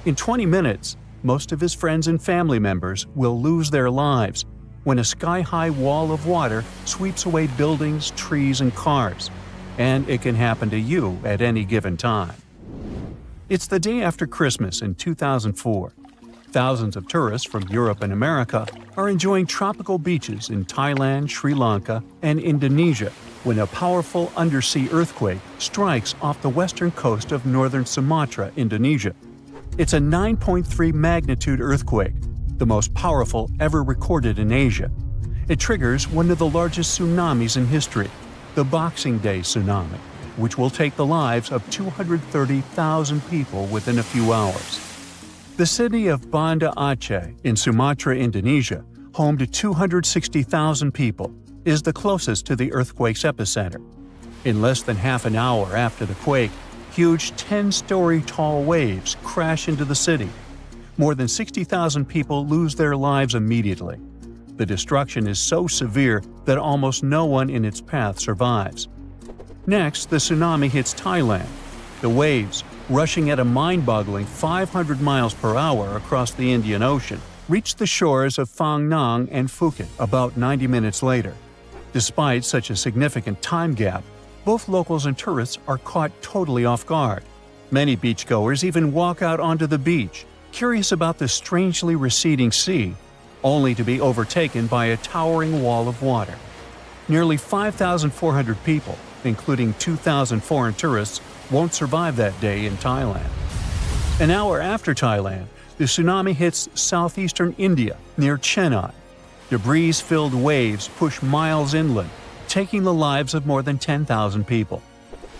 In 20 minutes, most of his friends and family members will lose their lives when a sky-high wall of water sweeps away buildings, trees, and cars. And it can happen to you at any given time. It's the day after Christmas in 2004. Thousands of tourists from Europe and America are enjoying tropical beaches in Thailand, Sri Lanka, and Indonesia when a powerful undersea earthquake strikes off the western coast of northern Sumatra, Indonesia. It's a 9.3 magnitude earthquake, the most powerful ever recorded in Asia. It triggers one of the largest tsunamis in history, the Boxing Day tsunami, which will take the lives of 230,000 people within a few hours. The city of Banda Aceh in Sumatra, Indonesia, home to 260,000 people, is the closest to the earthquake's epicenter. In less than half an hour after the quake, huge 10-story tall waves crash into the city. More than 60,000 people lose their lives immediately. The destruction is so severe that almost no one in its path survives. Next, the tsunami hits Thailand. The waves, rushing at a mind-boggling 500 miles per hour across the Indian Ocean, reach the shores of Phang Nang and Phuket about 90 minutes later. Despite such a significant time gap, both locals and tourists are caught totally off guard. Many beachgoers even walk out onto the beach, curious about the strangely receding sea, only to be overtaken by a towering wall of water. Nearly 5,400 people, including 2,000 foreign tourists, won't survive that day in Thailand. An hour after Thailand, the tsunami hits southeastern India near Chennai. Debris-filled waves push miles inland, taking the lives of more than 10,000 people.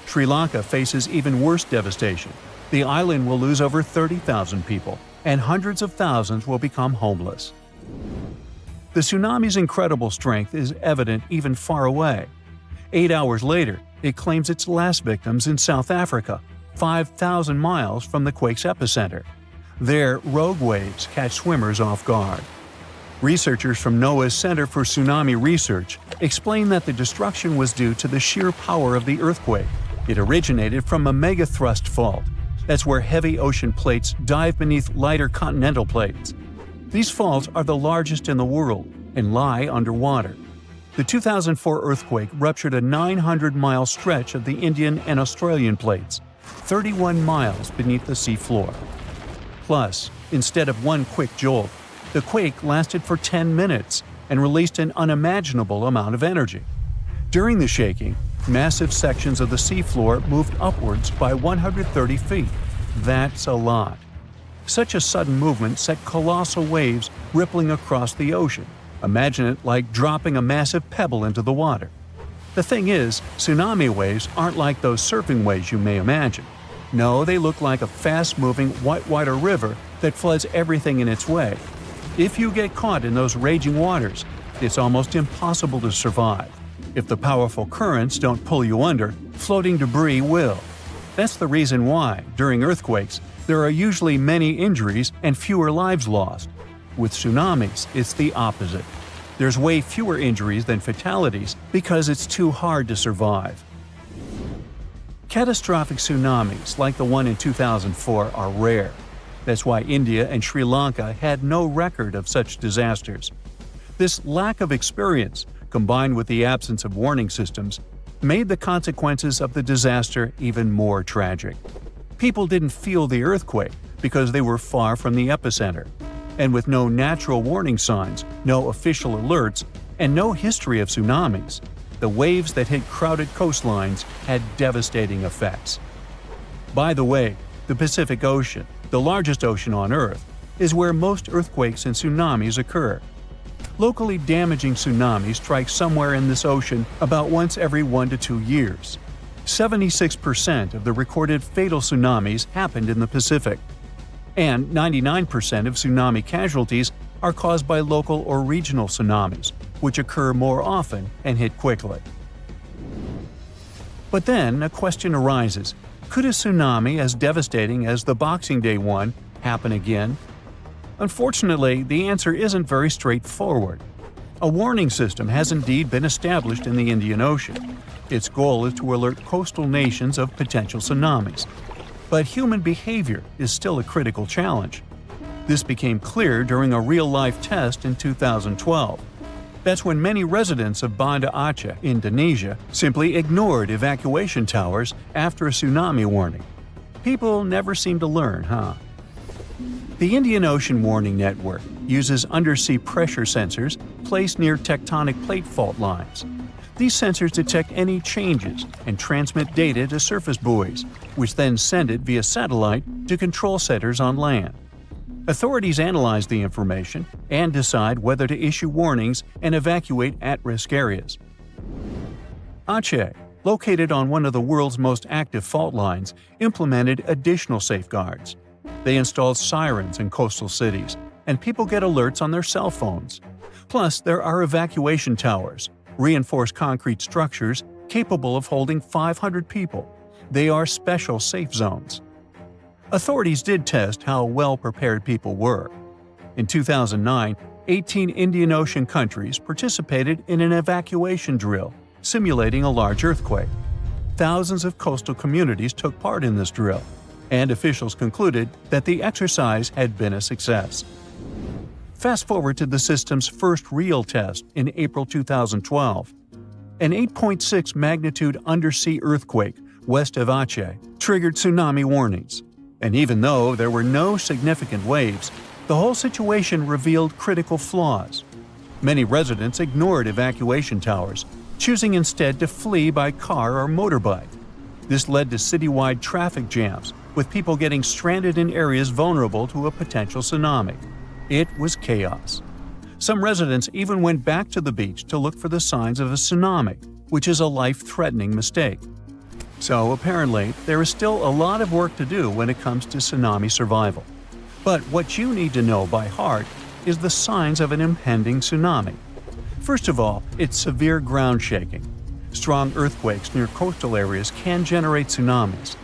Sri Lanka faces even worse devastation. The island will lose over 30,000 people, and hundreds of thousands will become homeless. The tsunami's incredible strength is evident even far away. 8 hours later, it claims its last victims in South Africa, 5,000 miles from the quake's epicenter. There, rogue waves catch swimmers off guard. Researchers from NOAA's Center for Tsunami Research explain that the destruction was due to the sheer power of the earthquake. It originated from a megathrust fault. That's where heavy ocean plates dive beneath lighter continental plates. These faults are the largest in the world and lie underwater. The 2004 earthquake ruptured a 900-mile stretch of the Indian and Australian plates, 31 miles beneath the seafloor. Plus, instead of one quick jolt, the quake lasted for 10 minutes and released an unimaginable amount of energy. During the shaking, massive sections of the seafloor moved upwards by 130 feet. That's a lot. Such a sudden movement set colossal waves rippling across the ocean. Imagine it like dropping a massive pebble into the water. The thing is, tsunami waves aren't like those surfing waves you may imagine. No, they look like a fast-moving whitewater river that floods everything in its way. If you get caught in those raging waters, it's almost impossible to survive. If the powerful currents don't pull you under, floating debris will. That's the reason why, during earthquakes, there are usually many injuries and fewer lives lost. With tsunamis, it's the opposite. There's way fewer injuries than fatalities because it's too hard to survive. Catastrophic tsunamis like the one in 2004 are rare. That's why India and Sri Lanka had no record of such disasters. This lack of experience, combined with the absence of warning systems, made the consequences of the disaster even more tragic. People didn't feel the earthquake because they were far from the epicenter. And with no natural warning signs, no official alerts, and no history of tsunamis, the waves that hit crowded coastlines had devastating effects. By the way, the Pacific Ocean, the largest ocean on Earth, is where most earthquakes and tsunamis occur. Locally damaging tsunamis strike somewhere in this ocean about once every 1 to 2 years. 76% of the recorded fatal tsunamis happened in the Pacific. And 99% of tsunami casualties are caused by local or regional tsunamis, which occur more often and hit quickly. But then a question arises: could a tsunami as devastating as the Boxing Day one happen again? Unfortunately, the answer isn't very straightforward. A warning system has indeed been established in the Indian Ocean. Its goal is to alert coastal nations of potential tsunamis. But human behavior is still a critical challenge. This became clear during a real-life test in 2012. That's when many residents of Banda Aceh, Indonesia, simply ignored evacuation towers after a tsunami warning. People never seem to learn, huh? The Indian Ocean Warning Network uses undersea pressure sensors placed near tectonic plate fault lines. These sensors detect any changes and transmit data to surface buoys, which then send it via satellite to control centers on land. Authorities analyze the information and decide whether to issue warnings and evacuate at-risk areas. Aceh, located on one of the world's most active fault lines, implemented additional safeguards. They installed sirens in coastal cities, and people get alerts on their cell phones. Plus, there are evacuation towers, reinforced concrete structures capable of holding 500 people. They are special safe zones. Authorities did test how well prepared people were. In 2009, 18 Indian Ocean countries participated in an evacuation drill, simulating a large earthquake. Thousands of coastal communities took part in this drill, and officials concluded that the exercise had been a success. Fast forward to the system's first real test in April 2012. An 8.6 magnitude undersea earthquake west of Aceh triggered tsunami warnings. And even though there were no significant waves, the whole situation revealed critical flaws. Many residents ignored evacuation towers, choosing instead to flee by car or motorbike. This led to citywide traffic jams, with people getting stranded in areas vulnerable to a potential tsunami. It was chaos. Some residents even went back to the beach to look for the signs of a tsunami, which is a life-threatening mistake. So apparently, there is still a lot of work to do when it comes to tsunami survival. But what you need to know by heart is the signs of an impending tsunami. First of all, it's severe ground shaking. Strong earthquakes near coastal areas can generate tsunamis.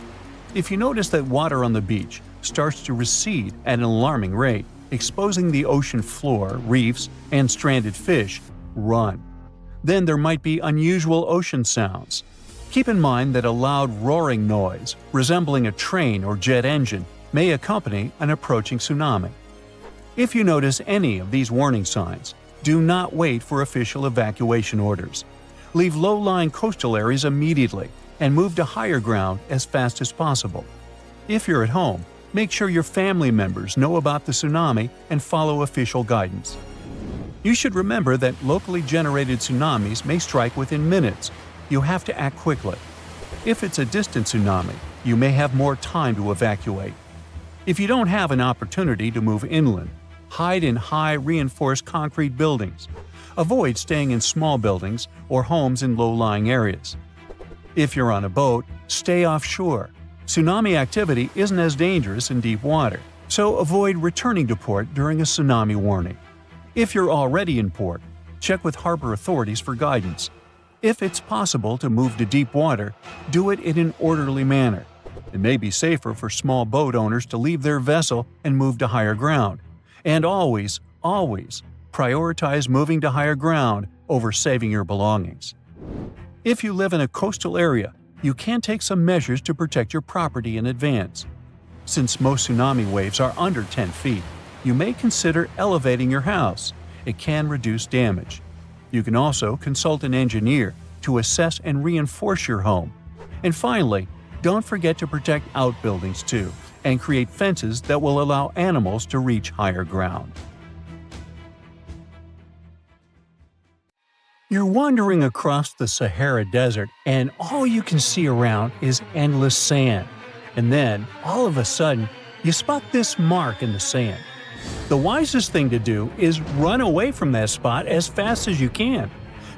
If you notice that water on the beach starts to recede at an alarming rate, exposing the ocean floor, reefs, and stranded fish, run. Then there might be unusual ocean sounds. Keep in mind that a loud roaring noise, resembling a train or jet engine, may accompany an approaching tsunami. If you notice any of these warning signs, do not wait for official evacuation orders. Leave low-lying coastal areas immediately and move to higher ground as fast as possible. If you're at home, make sure your family members know about the tsunami and follow official guidance. You should remember that locally generated tsunamis may strike within minutes. You have to act quickly. If it's a distant tsunami, you may have more time to evacuate. If you don't have an opportunity to move inland, hide in high reinforced concrete buildings. Avoid staying in small buildings or homes in low-lying areas. If you're on a boat, stay offshore. Tsunami activity isn't as dangerous in deep water, so avoid returning to port during a tsunami warning. If you're already in port, check with harbor authorities for guidance. If it's possible to move to deep water, do it in an orderly manner. It may be safer for small boat owners to leave their vessel and move to higher ground. And always, prioritize moving to higher ground over saving your belongings. If you live in a coastal area, you can take some measures to protect your property in advance. Since most tsunami waves are under 10 feet, you may consider elevating your house. It can reduce damage. You can also consult an engineer to assess and reinforce your home. And finally, don't forget to protect outbuildings too, and create fences that will allow animals to reach higher ground. You're wandering across the Sahara Desert, and all you can see around is endless sand. And then, all of a sudden, you spot this mark in the sand. The wisest thing to do is run away from that spot as fast as you can.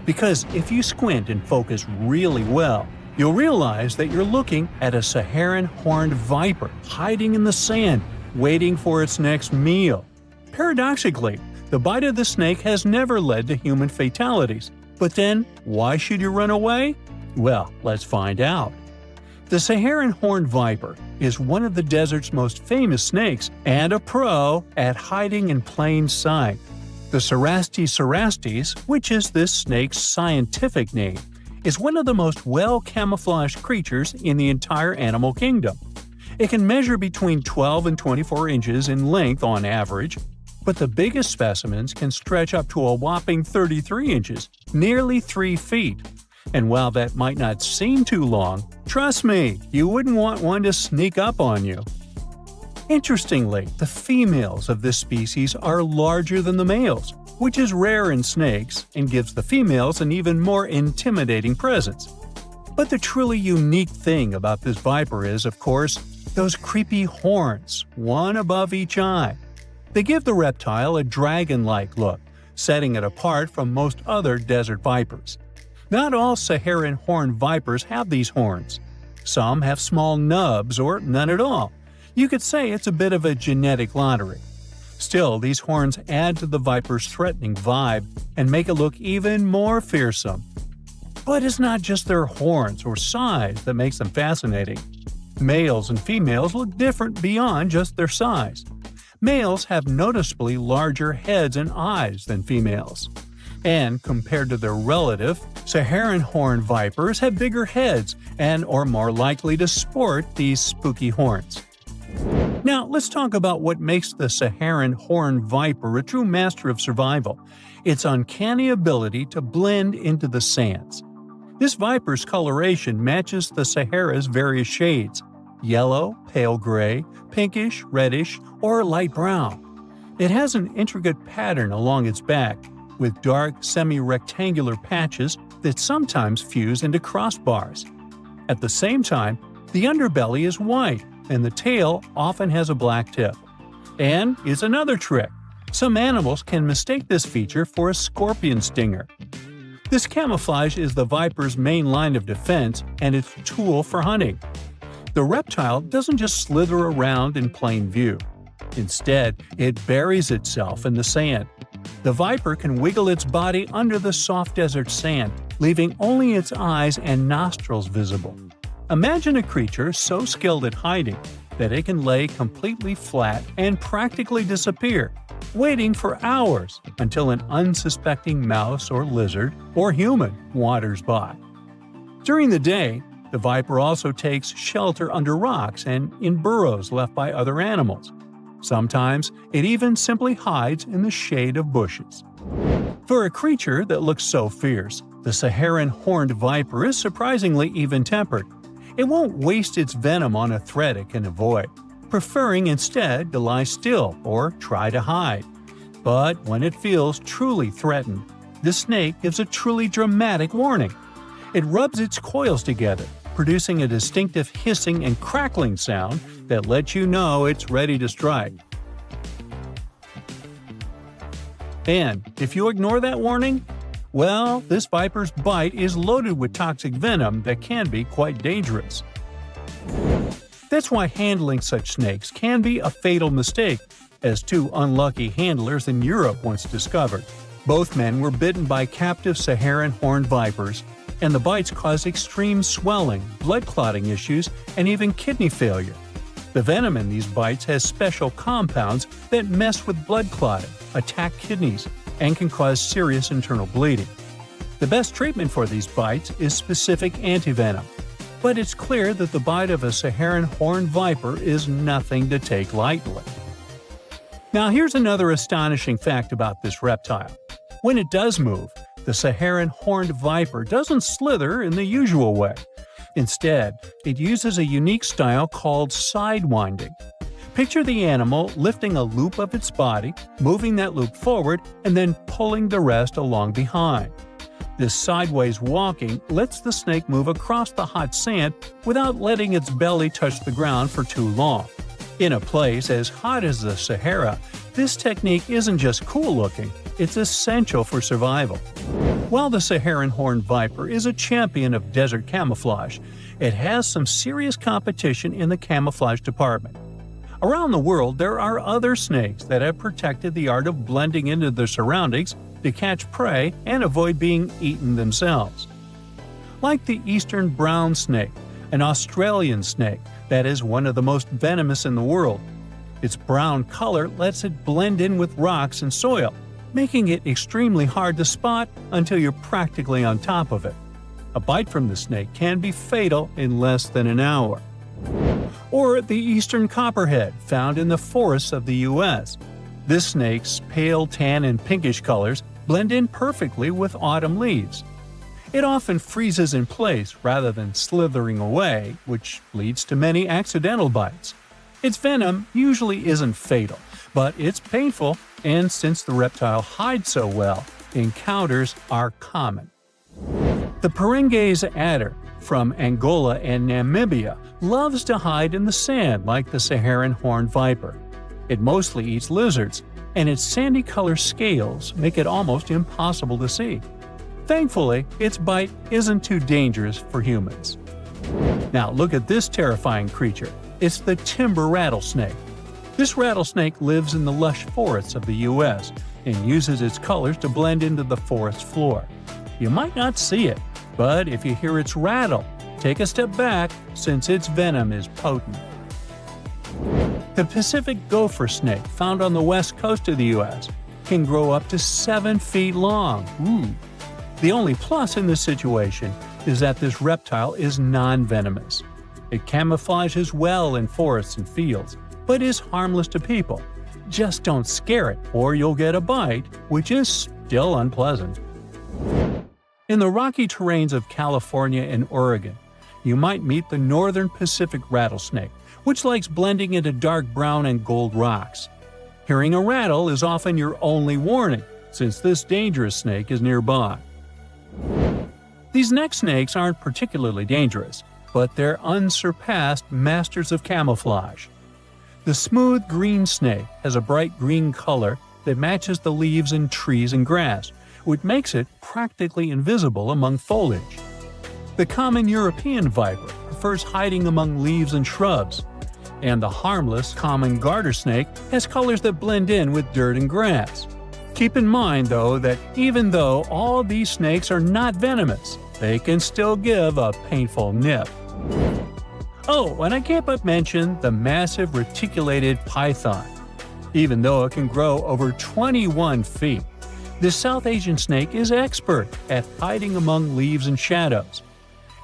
Because if you squint and focus really well, you'll realize that you're looking at a Saharan horned viper hiding in the sand, waiting for its next meal. Paradoxically, the bite of the snake has never led to human fatalities. But then, why should you run away? Well, let's find out. The Saharan horned viper is one of the desert's most famous snakes and a pro at hiding in plain sight. The Cerastes cerastes, which is this snake's scientific name, is one of the most well-camouflaged creatures in the entire animal kingdom. It can measure between 12 and 24 inches in length on average, but the biggest specimens can stretch up to a whopping 33 inches, nearly 3 feet. And while that might not seem too long, trust me, you wouldn't want one to sneak up on you. Interestingly, the females of this species are larger than the males, which is rare in snakes and gives the females an even more intimidating presence. But the truly unique thing about this viper is, of course, those creepy horns, one above each eye. They give the reptile a dragon-like look, setting it apart from most other desert vipers. Not all Saharan horned vipers have these horns. Some have small nubs or none at all. You could say it's a bit of a genetic lottery. Still, these horns add to the viper's threatening vibe and make it look even more fearsome. But it's not just their horns or size that makes them fascinating. Males and females look different beyond just their size. Males have noticeably larger heads and eyes than females. And compared to their relative, Saharan horned vipers have bigger heads and are more likely to sport these spooky horns. Now, let's talk about what makes the Saharan horned viper a true master of survival: its uncanny ability to blend into the sands. This viper's coloration matches the Sahara's various shades: yellow, pale gray, pinkish, reddish, or light brown. It has an intricate pattern along its back, with dark, semi-rectangular patches that sometimes fuse into crossbars. At the same time, the underbelly is white, and the tail often has a black tip. And it's another trick. Some animals can mistake this feature for a scorpion stinger. This camouflage is the viper's main line of defense and its tool for hunting. The reptile doesn't just slither around in plain view. Instead, it buries itself in the sand. The viper can wiggle its body under the soft desert sand, leaving only its eyes and nostrils visible. Imagine a creature so skilled at hiding that it can lay completely flat and practically disappear, waiting for hours until an unsuspecting mouse or lizard or human wanders by. During the day, the viper also takes shelter under rocks and in burrows left by other animals. Sometimes it even simply hides in the shade of bushes. For a creature that looks so fierce, the Saharan horned viper is surprisingly even-tempered. It won't waste its venom on a threat it can avoid, preferring instead to lie still or try to hide. But when it feels truly threatened, the snake gives a truly dramatic warning. It rubs its coils together, producing a distinctive hissing and crackling sound that lets you know it's ready to strike. And if you ignore that warning, well, this viper's bite is loaded with toxic venom that can be quite dangerous. That's why handling such snakes can be a fatal mistake, as two unlucky handlers in Europe once discovered. Both men were bitten by captive Saharan horned vipers, and the bites caused extreme swelling, blood clotting issues, and even kidney failure. The venom in these bites has special compounds that mess with blood clotting, attack kidneys, and can cause serious internal bleeding. The best treatment for these bites is specific antivenom, but it's clear that the bite of a Saharan horned viper is nothing to take lightly. Now here's another astonishing fact about this reptile. When it does move, the Saharan horned viper doesn't slither in the usual way. Instead, it uses a unique style called sidewinding. Picture the animal lifting a loop of its body, moving that loop forward, and then pulling the rest along behind. This sideways walking lets the snake move across the hot sand without letting its belly touch the ground for too long. In a place as hot as the Sahara, this technique isn't just cool looking, it's essential for survival. While the Saharan horned viper is a champion of desert camouflage, it has some serious competition in the camouflage department. Around the world, there are other snakes that have protected the art of blending into their surroundings to catch prey and avoid being eaten themselves. Like the eastern brown snake, an Australian snake that is one of the most venomous in the world. Its brown color lets it blend in with rocks and soil, making it extremely hard to spot until you're practically on top of it. A bite from the snake can be fatal in less than an hour. Or the eastern copperhead, found in the forests of the U.S. This snake's pale tan and pinkish colors blend in perfectly with autumn leaves. It often freezes in place rather than slithering away, which leads to many accidental bites. Its venom usually isn't fatal, but it's painful, and since the reptile hides so well, encounters are common. The Perengaise adder from Angola and Namibia loves to hide in the sand like the Saharan horned viper. It mostly eats lizards, and its sandy-colored scales make it almost impossible to see. Thankfully, its bite isn't too dangerous for humans. Now look at this terrifying creature. It's the timber rattlesnake. This rattlesnake lives in the lush forests of the U.S. and uses its colors to blend into the forest floor. You might not see it, but if you hear its rattle, take a step back since its venom is potent. The Pacific gopher snake, found on the west coast of the U.S., can grow up to 7 feet long. The only plus in this situation is that this reptile is non-venomous. It camouflages well in forests and fields, but is harmless to people. Just don't scare it, or you'll get a bite, which is still unpleasant. In the rocky terrains of California and Oregon, you might meet the northern Pacific rattlesnake, which likes blending into dark brown and gold rocks. Hearing a rattle is often your only warning, since this dangerous snake is nearby. These neck snakes aren't particularly dangerous, but they're unsurpassed masters of camouflage. The smooth green snake has a bright green color that matches the leaves in trees and grass, which makes it practically invisible among foliage. The common European viper prefers hiding among leaves and shrubs, and the harmless common garter snake has colors that blend in with dirt and grass. Keep in mind, though, that even though all these snakes are not venomous, they can still give a painful nip. Oh, and I can't but mention the massive reticulated python. Even though it can grow over 21 feet, this South Asian snake is expert at hiding among leaves and shadows.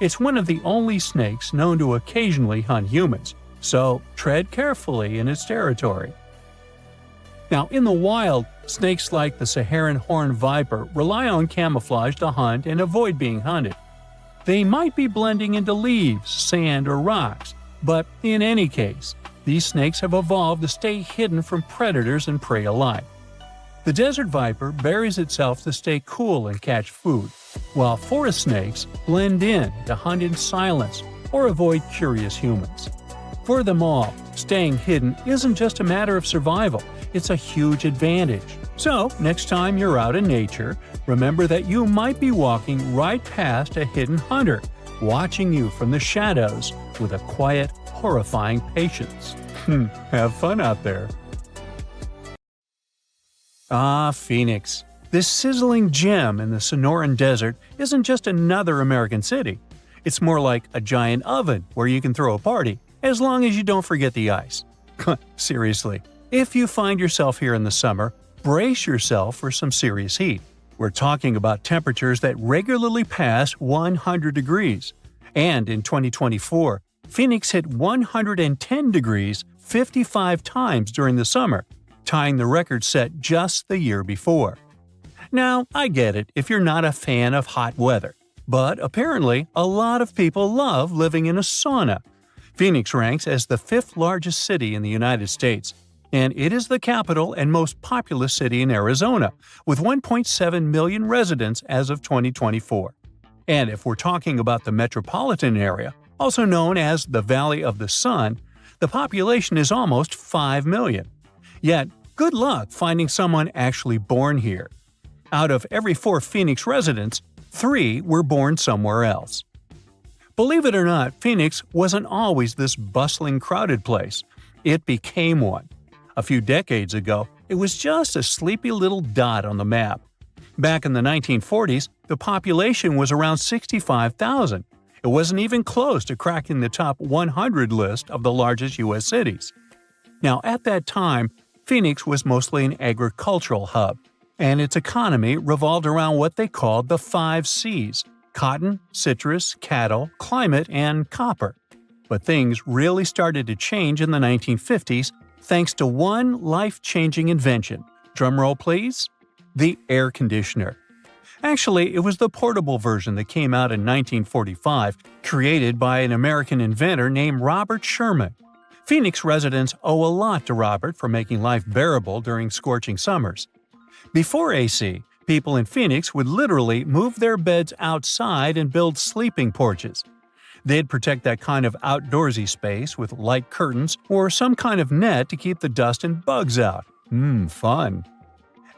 It's one of the only snakes known to occasionally hunt humans, so tread carefully in its territory. Now, in the wild, snakes like the Saharan horned viper rely on camouflage to hunt and avoid being hunted. They might be blending into leaves, sand, or rocks, but in any case, these snakes have evolved to stay hidden from predators and prey alike. The desert viper buries itself to stay cool and catch food, while forest snakes blend in to hunt in silence or avoid curious humans. For them all, staying hidden isn't just a matter of survival, it's a huge advantage. So, next time you're out in nature, remember that you might be walking right past a hidden hunter, watching you from the shadows with a quiet, horrifying patience. Have fun out there. Ah, Phoenix. This sizzling gem in the Sonoran Desert isn't just another American city. It's more like a giant oven where you can throw a party, as long as you don't forget the ice. Seriously, if you find yourself here in the summer, brace yourself for some serious heat. We're talking about temperatures that regularly pass 100 degrees. And in 2024, Phoenix hit 110 degrees 55 times during the summer, tying the record set just the year before. Now, I get it if you're not a fan of hot weather, but apparently a lot of people love living in a sauna. Phoenix ranks as the 5th largest city in the United States, and it is the capital and most populous city in Arizona, with 1.7 million residents as of 2024. And if we're talking about the metropolitan area, also known as the Valley of the Sun, the population is almost 5 million. Yet, good luck finding someone actually born here. Out of every 4 Phoenix residents, 3 were born somewhere else. Believe it or not, Phoenix wasn't always this bustling, crowded place. It became one. A few decades ago, it was just a sleepy little dot on the map. Back in the 1940s, the population was around 65,000. It wasn't even close to cracking the top 100 list of the largest U.S. cities. Now, at that time, Phoenix was mostly an agricultural hub, and its economy revolved around what they called the 5 C's: cotton, citrus, cattle, climate, and copper. But things really started to change in the 1950s thanks to one life-changing invention. Drumroll please? The air conditioner. Actually, it was the portable version that came out in 1945, created by an American inventor named Robert Sherman. Phoenix residents owe a lot to Robert for making life bearable during scorching summers. Before AC, people in Phoenix would literally move their beds outside and build sleeping porches. They'd protect that kind of outdoorsy space with light curtains or some kind of net to keep the dust and bugs out. Fun.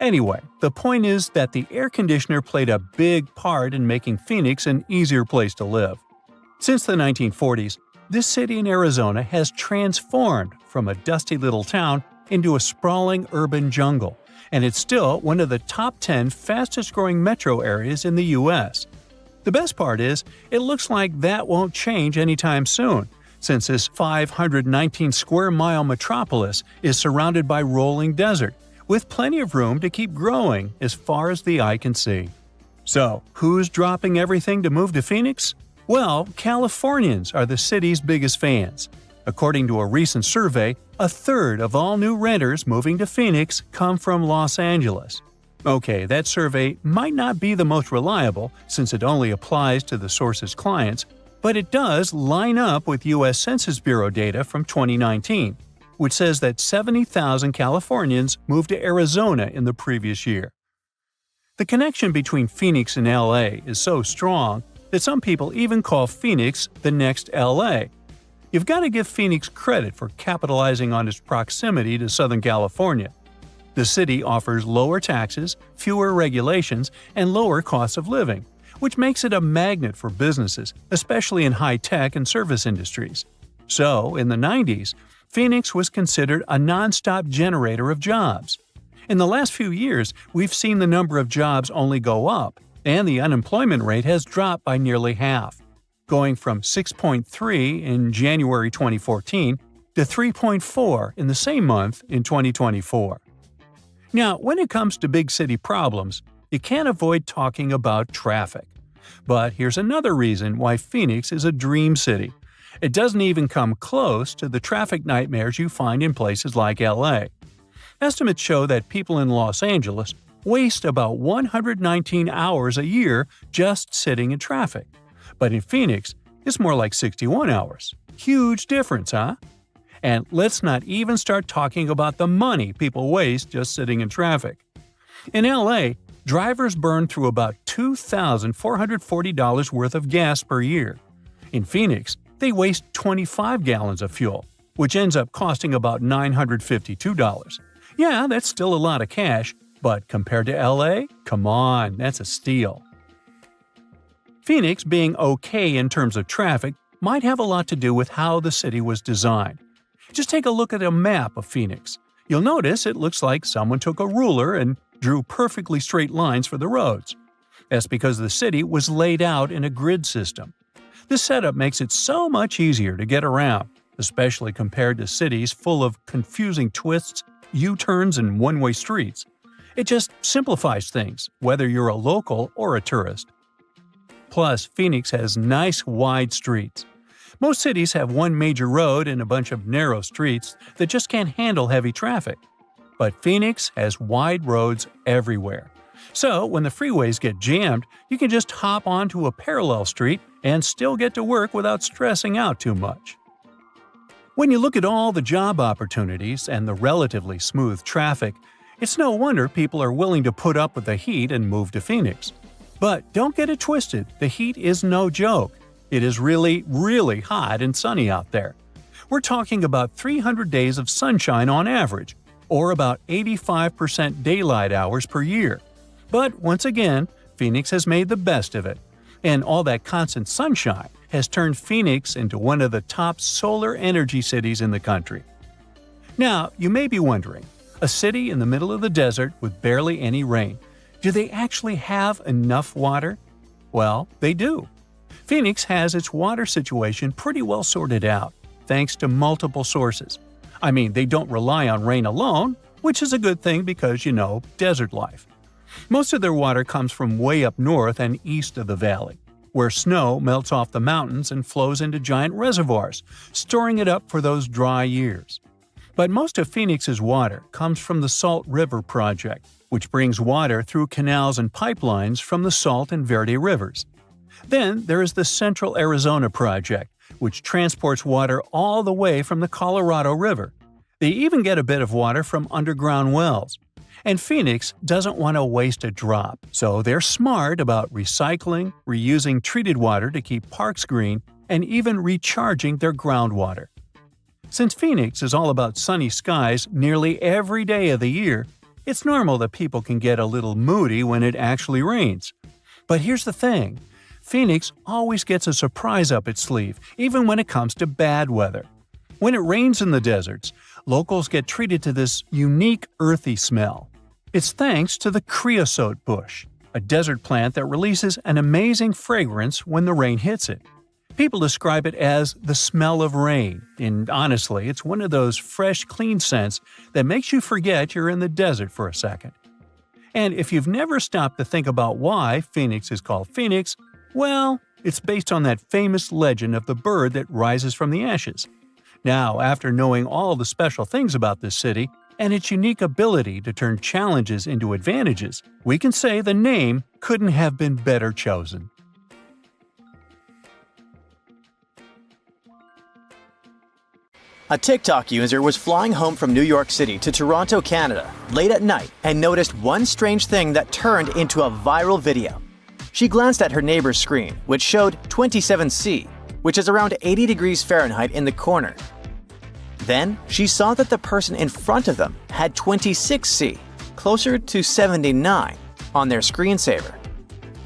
Anyway, the point is that the air conditioner played a big part in making Phoenix an easier place to live. Since the 1940s, this city in Arizona has transformed from a dusty little town into a sprawling urban jungle, and it's still one of the top 10 fastest-growing metro areas in the U.S. The best part is, it looks like that won't change anytime soon, since this 519-square-mile metropolis is surrounded by rolling desert, with plenty of room to keep growing as far as the eye can see. So, who's dropping everything to move to Phoenix? Well, Californians are the city's biggest fans. According to a recent survey, a third of all new renters moving to Phoenix come from Los Angeles. Okay, that survey might not be the most reliable since it only applies to the source's clients, but it does line up with U.S. Census Bureau data from 2019, which says that 70,000 Californians moved to Arizona in the previous year. The connection between Phoenix and LA is so strong that some people even call Phoenix the next LA. You've got to give Phoenix credit for capitalizing on its proximity to Southern California. The city offers lower taxes, fewer regulations, and lower costs of living, which makes it a magnet for businesses, especially in high-tech and service industries. So, in the 90s, Phoenix was considered a non-stop generator of jobs. In the last few years, we've seen the number of jobs only go up, and the unemployment rate has dropped by nearly half. going from 6.3 in January 2014 to 3.4 in the same month in 2024. Now, when it comes to big city problems, you can't avoid talking about traffic. But here's another reason why Phoenix is a dream city. It doesn't even come close to the traffic nightmares you find in places like LA. Estimates show that people in Los Angeles waste about 119 hours a year just sitting in traffic. But in Phoenix, it's more like 61 hours. Huge difference, huh? And let's not even start talking about the money people waste just sitting in traffic. In LA, drivers burn through about $2,440 worth of gas per year. In Phoenix, they waste 25 gallons of fuel, which ends up costing about $952. Yeah, that's still a lot of cash, but compared to LA, come on, that's a steal. Phoenix being okay in terms of traffic might have a lot to do with how the city was designed. Just take a look at a map of Phoenix. You'll notice it looks like someone took a ruler and drew perfectly straight lines for the roads. That's because the city was laid out in a grid system. This setup makes it so much easier to get around, especially compared to cities full of confusing twists, U-turns, and one-way streets. It just simplifies things, whether you're a local or a tourist. Plus, Phoenix has nice wide streets. Most cities have one major road and a bunch of narrow streets that just can't handle heavy traffic. But Phoenix has wide roads everywhere. So, when the freeways get jammed, you can just hop onto a parallel street and still get to work without stressing out too much. When you look at all the job opportunities and the relatively smooth traffic, it's no wonder people are willing to put up with the heat and move to Phoenix. But don't get it twisted, the heat is no joke. It is really, really hot and sunny out there. We're talking about 300 days of sunshine on average, or about 85% daylight hours per year. But once again, Phoenix has made the best of it. And all that constant sunshine has turned Phoenix into one of the top solar energy cities in the country. Now, you may be wondering, a city in the middle of the desert with barely any rain, do they actually have enough water? Well, they do. Phoenix has its water situation pretty well sorted out, thanks to multiple sources. I mean, they don't rely on rain alone, which is a good thing because, desert life. Most of their water comes from way up north and east of the valley, where snow melts off the mountains and flows into giant reservoirs, storing it up for those dry years. But most of Phoenix's water comes from the Salt River Project, which brings water through canals and pipelines from the Salt and Verde rivers. Then there is the Central Arizona Project, which transports water all the way from the Colorado River. They even get a bit of water from underground wells. And Phoenix doesn't want to waste a drop, so they're smart about recycling, reusing treated water to keep parks green, and even recharging their groundwater. Since Phoenix is all about sunny skies nearly every day of the year, it's normal that people can get a little moody when it actually rains. But here's the thing. Phoenix always gets a surprise up its sleeve, even when it comes to bad weather. When it rains in the deserts, locals get treated to this unique earthy smell. It's thanks to the creosote bush, a desert plant that releases an amazing fragrance when the rain hits it. People describe it as the smell of rain, and honestly, it's one of those fresh, clean scents that makes you forget you're in the desert for a second. And if you've never stopped to think about why Phoenix is called Phoenix, well, it's based on that famous legend of the bird that rises from the ashes. Now, after knowing all the special things about this city and its unique ability to turn challenges into advantages, we can say the name couldn't have been better chosen. A TikTok user was flying home from New York City to Toronto, Canada, late at night and noticed one strange thing that turned into a viral video. She glanced at her neighbor's screen, which showed 27°C, which is around 80 degrees Fahrenheit in the corner. Then, she saw that the person in front of them had 26°C, closer to 79, on their screensaver.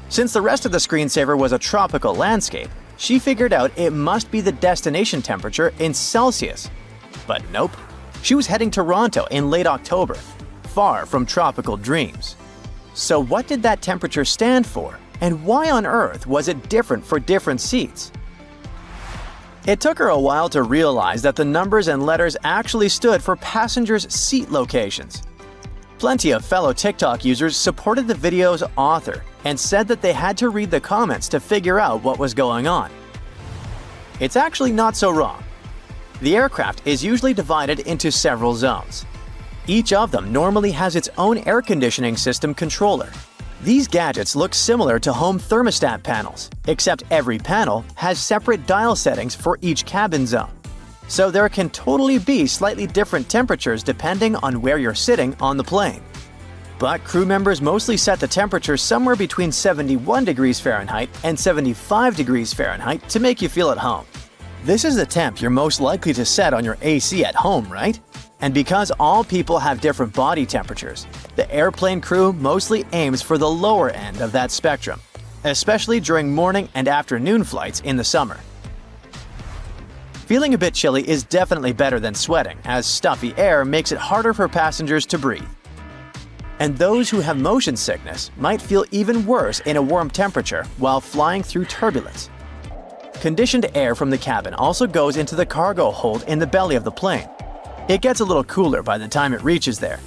Since the rest of the screensaver was a tropical landscape, she figured out it must be the destination temperature in Celsius. But nope, she was heading to Toronto in late October, far from tropical dreams. So what did that temperature stand for, and why on earth was it different for different seats? It took her a while to realize that the numbers and letters actually stood for passengers' seat locations. Plenty of fellow TikTok users supported the video's author and said that they had to read the comments to figure out what was going on. It's actually not so wrong. The aircraft is usually divided into several zones. Each of them normally has its own air conditioning system controller. These gadgets look similar to home thermostat panels, except every panel has separate dial settings for each cabin zone. So there can totally be slightly different temperatures depending on where you're sitting on the plane. But crew members mostly set the temperature somewhere between 71 degrees Fahrenheit and 75 degrees Fahrenheit to make you feel at home. This is the temp you're most likely to set on your AC at home, right? And because all people have different body temperatures, the airplane crew mostly aims for the lower end of that spectrum, especially during morning and afternoon flights in the summer. Feeling a bit chilly is definitely better than sweating, as stuffy air makes it harder for passengers to breathe. And those who have motion sickness might feel even worse in a warm temperature while flying through turbulence. Conditioned air from the cabin also goes into the cargo hold in the belly of the plane. It gets a little cooler by the time it reaches there.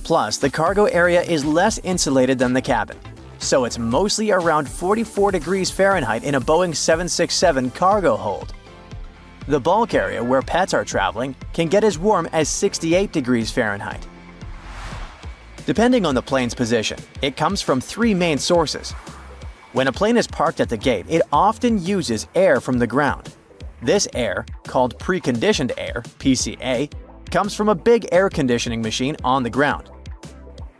Plus, the cargo area is less insulated than the cabin, so it's mostly around 44 degrees Fahrenheit in a Boeing 767 cargo hold. The bulk area where pets are traveling can get as warm as 68 degrees Fahrenheit. Depending on the plane's position, it comes from three main sources. When a plane is parked at the gate, it often uses air from the ground. This air, called preconditioned air (PCA), comes from a big air conditioning machine on the ground.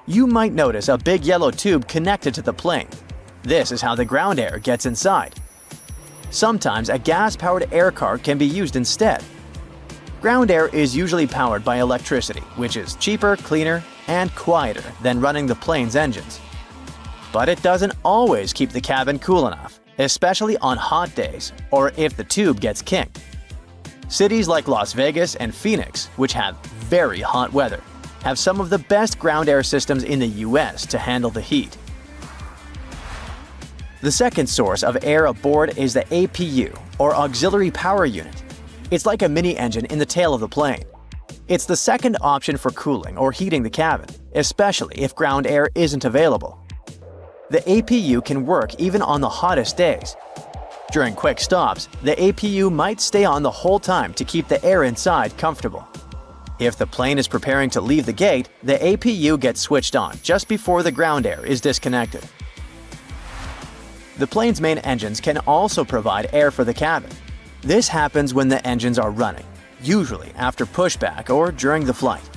You might notice a big yellow tube connected to the plane. This is how the ground air gets inside. Sometimes a gas-powered air car can be used instead. Ground air is usually powered by electricity, which is cheaper, cleaner, and quieter than running the plane's engines. But it doesn't always keep the cabin cool enough, especially on hot days or if the tube gets kinked. Cities like Las Vegas and Phoenix, which have very hot weather, have some of the best ground air systems in the US to handle the heat. The second source of air aboard is the APU, or Auxiliary Power Unit. It's like a mini engine in the tail of the plane. It's the second option for cooling or heating the cabin, especially if ground air isn't available. The APU can work even on the hottest days. During quick stops, the APU might stay on the whole time to keep the air inside comfortable. If the plane is preparing to leave the gate, the APU gets switched on just before the ground air is disconnected. The plane's main engines can also provide air for the cabin. This happens when the engines are running, usually after pushback or during the flight.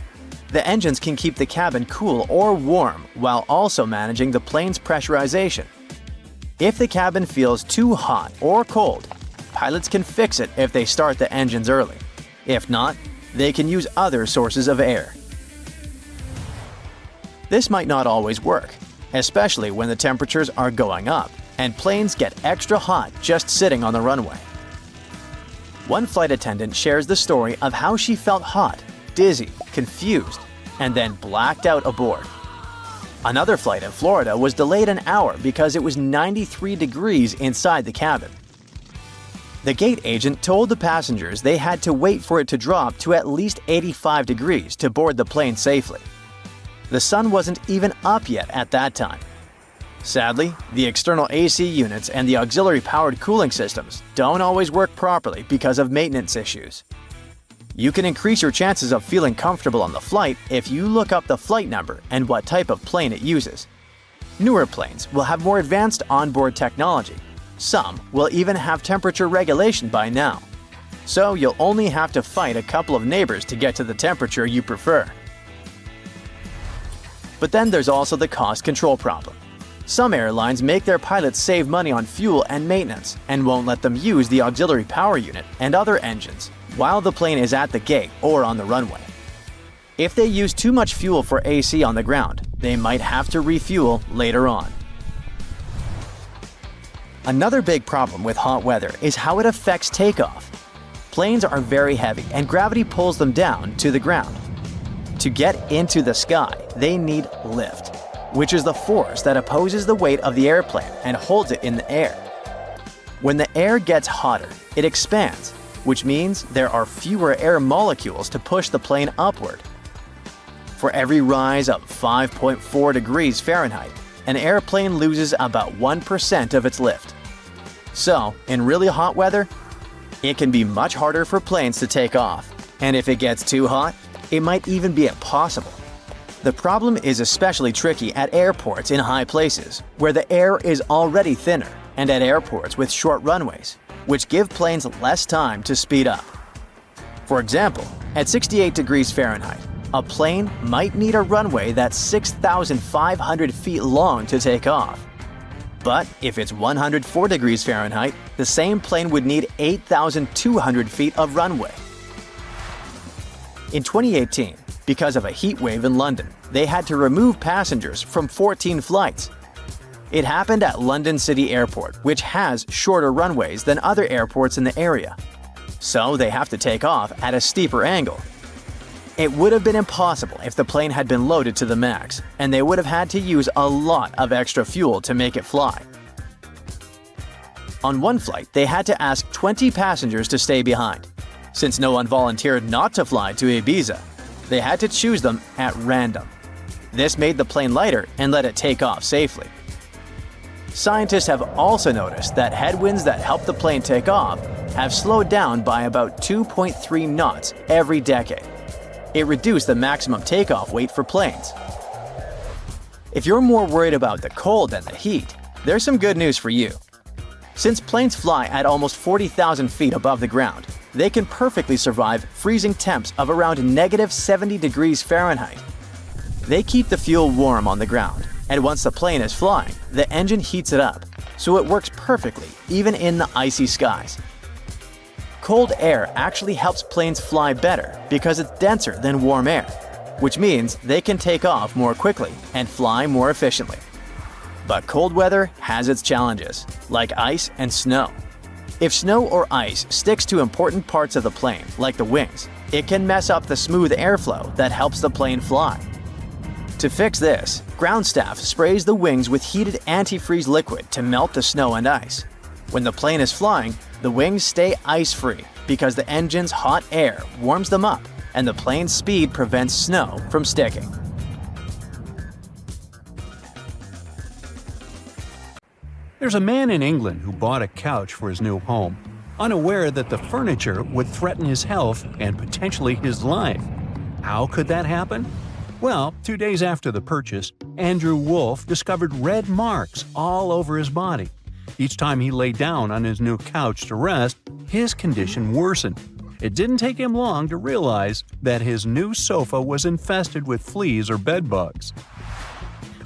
The engines can keep the cabin cool or warm while also managing the plane's pressurization. If the cabin feels too hot or cold, pilots can fix it if they start the engines early. If not, they can use other sources of air. This might not always work, especially when the temperatures are going up and planes get extra hot just sitting on the runway. One flight attendant shares the story of how she felt hot, dizzy, confused, and then blacked out aboard. Another flight in Florida was delayed an hour because it was 93 degrees inside the cabin. The gate agent told the passengers they had to wait for it to drop to at least 85 degrees to board the plane safely. The sun wasn't even up yet at that time. Sadly, the external AC units and the auxiliary-powered cooling systems don't always work properly because of maintenance issues. You can increase your chances of feeling comfortable on the flight if you look up the flight number and what type of plane it uses. Newer planes will have more advanced onboard technology. Some will even have temperature regulation by now. So you'll only have to fight a couple of neighbors to get to the temperature you prefer. But then there's also the cost control problem. Some airlines make their pilots save money on fuel and maintenance and won't let them use the auxiliary power unit and other engines while the plane is at the gate or on the runway. If they use too much fuel for AC on the ground, they might have to refuel later on. Another big problem with hot weather is how it affects takeoff. Planes are very heavy and gravity pulls them down to the ground. To get into the sky, they need lift, which is the force that opposes the weight of the airplane and holds it in the air. When the air gets hotter, it expands, which means there are fewer air molecules to push the plane upward. For every rise of 5.4 degrees Fahrenheit, an airplane loses about 1% of its lift. So, in really hot weather, it can be much harder for planes to take off, and if it gets too hot, it might even be impossible. The problem is especially tricky at airports in high places, where the air is already thinner, and at airports with short runways, which give planes less time to speed up. For example, at 68 degrees Fahrenheit, a plane might need a runway that's 6,500 feet long to take off. But if it's 104 degrees Fahrenheit, the same plane would need 8,200 feet of runway. In 2018, because of a heat wave in London, they had to remove passengers from 14 flights. It happened at London City Airport, which has shorter runways than other airports in the area. So they have to take off at a steeper angle. It would have been impossible if the plane had been loaded to the max, and they would have had to use a lot of extra fuel to make it fly. On one flight, they had to ask 20 passengers to stay behind. Since no one volunteered not to fly to Ibiza, they had to choose them at random. This made the plane lighter and let it take off safely. Scientists have also noticed that headwinds that help the plane take off have slowed down by about 2.3 knots every decade. It reduced the maximum takeoff weight for planes. If you're more worried about the cold than the heat, there's some good news for you. Since planes fly at almost 40,000 feet above the ground, they can perfectly survive freezing temps of around -70 degrees Fahrenheit. They keep the fuel warm on the ground, and once the plane is flying, the engine heats it up, so it works perfectly even in the icy skies. Cold air actually helps planes fly better because it's denser than warm air, which means they can take off more quickly and fly more efficiently. But cold weather has its challenges, like ice and snow. If snow or ice sticks to important parts of the plane, like the wings, it can mess up the smooth airflow that helps the plane fly. To fix this, ground staff sprays the wings with heated antifreeze liquid to melt the snow and ice. When the plane is flying, the wings stay ice-free because the engine's hot air warms them up and the plane's speed prevents snow from sticking. There's a man in England who bought a couch for his new home, unaware that the furniture would threaten his health and potentially his life. How could that happen? Well, 2 days after the purchase, Andrew Wolfe discovered red marks all over his body. Each time he lay down on his new couch to rest, his condition worsened. It didn't take him long to realize that his new sofa was infested with fleas or bedbugs.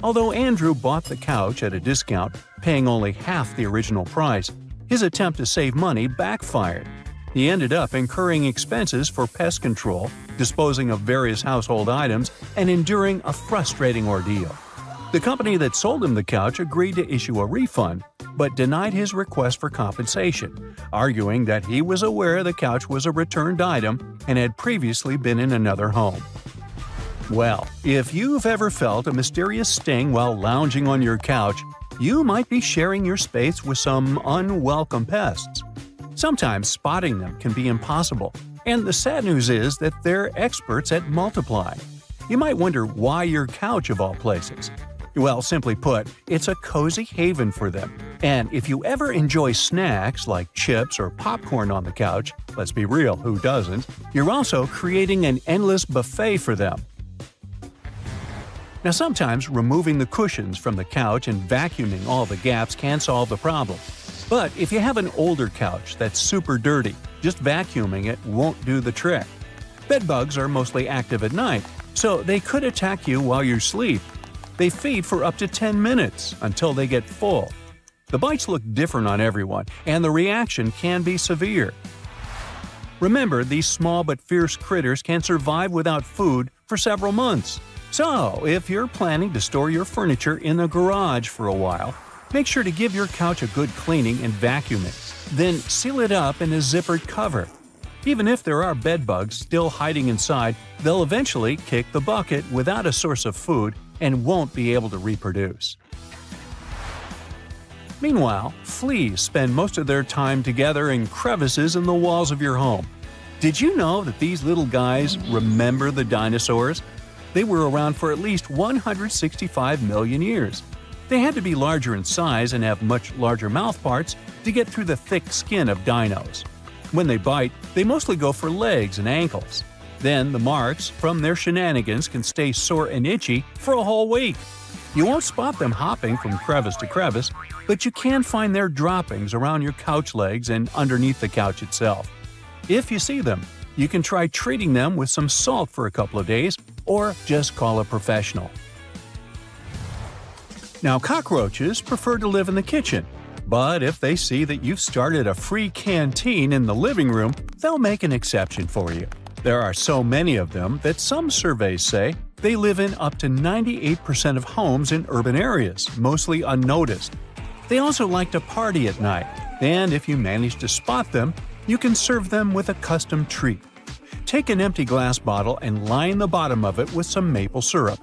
Although Andrew bought the couch at a discount, paying only half the original price, his attempt to save money backfired. He ended up incurring expenses for pest control, disposing of various household items, and enduring a frustrating ordeal. The company that sold him the couch agreed to issue a refund, but denied his request for compensation, arguing that he was aware the couch was a returned item and had previously been in another home. Well, if you've ever felt a mysterious sting while lounging on your couch, you might be sharing your space with some unwelcome pests. Sometimes spotting them can be impossible, and the sad news is that they're experts at multiplying. You might wonder why your couch of all places. Well, simply put, it's a cozy haven for them. And if you ever enjoy snacks like chips or popcorn on the couch, let's be real, who doesn't? You're also creating an endless buffet for them. Now, sometimes removing the cushions from the couch and vacuuming all the gaps can solve the problem. But if you have an older couch that's super dirty, just vacuuming it won't do the trick. Bedbugs are mostly active at night, so they could attack you while you sleep. They feed for up to 10 minutes until they get full. The bites look different on everyone, and the reaction can be severe. Remember, these small but fierce critters can survive without food for several months. So, if you're planning to store your furniture in the garage for a while, make sure to give your couch a good cleaning and vacuuming. Then seal it up in a zippered cover. Even if there are bedbugs still hiding inside, they'll eventually kick the bucket without a source of food and won't be able to reproduce. Meanwhile, fleas spend most of their time together in crevices in the walls of your home. Did you know that these little guys remember the dinosaurs? They were around for at least 165 million years. They had to be larger in size and have much larger mouth parts to get through the thick skin of dinos. When they bite, they mostly go for legs and ankles. Then the marks from their shenanigans can stay sore and itchy for a whole week. You won't spot them hopping from crevice to crevice, but you can find their droppings around your couch legs and underneath the couch itself. If you see them, you can try treating them with some salt for a couple of days, or just call a professional. Now, cockroaches prefer to live in the kitchen, but if they see that you've started a free canteen in the living room, they'll make an exception for you. There are so many of them that some surveys say they live in up to 98% of homes in urban areas, mostly unnoticed. They also like to party at night, and if you manage to spot them, you can serve them with a custom treat. Take an empty glass bottle and line the bottom of it with some maple syrup.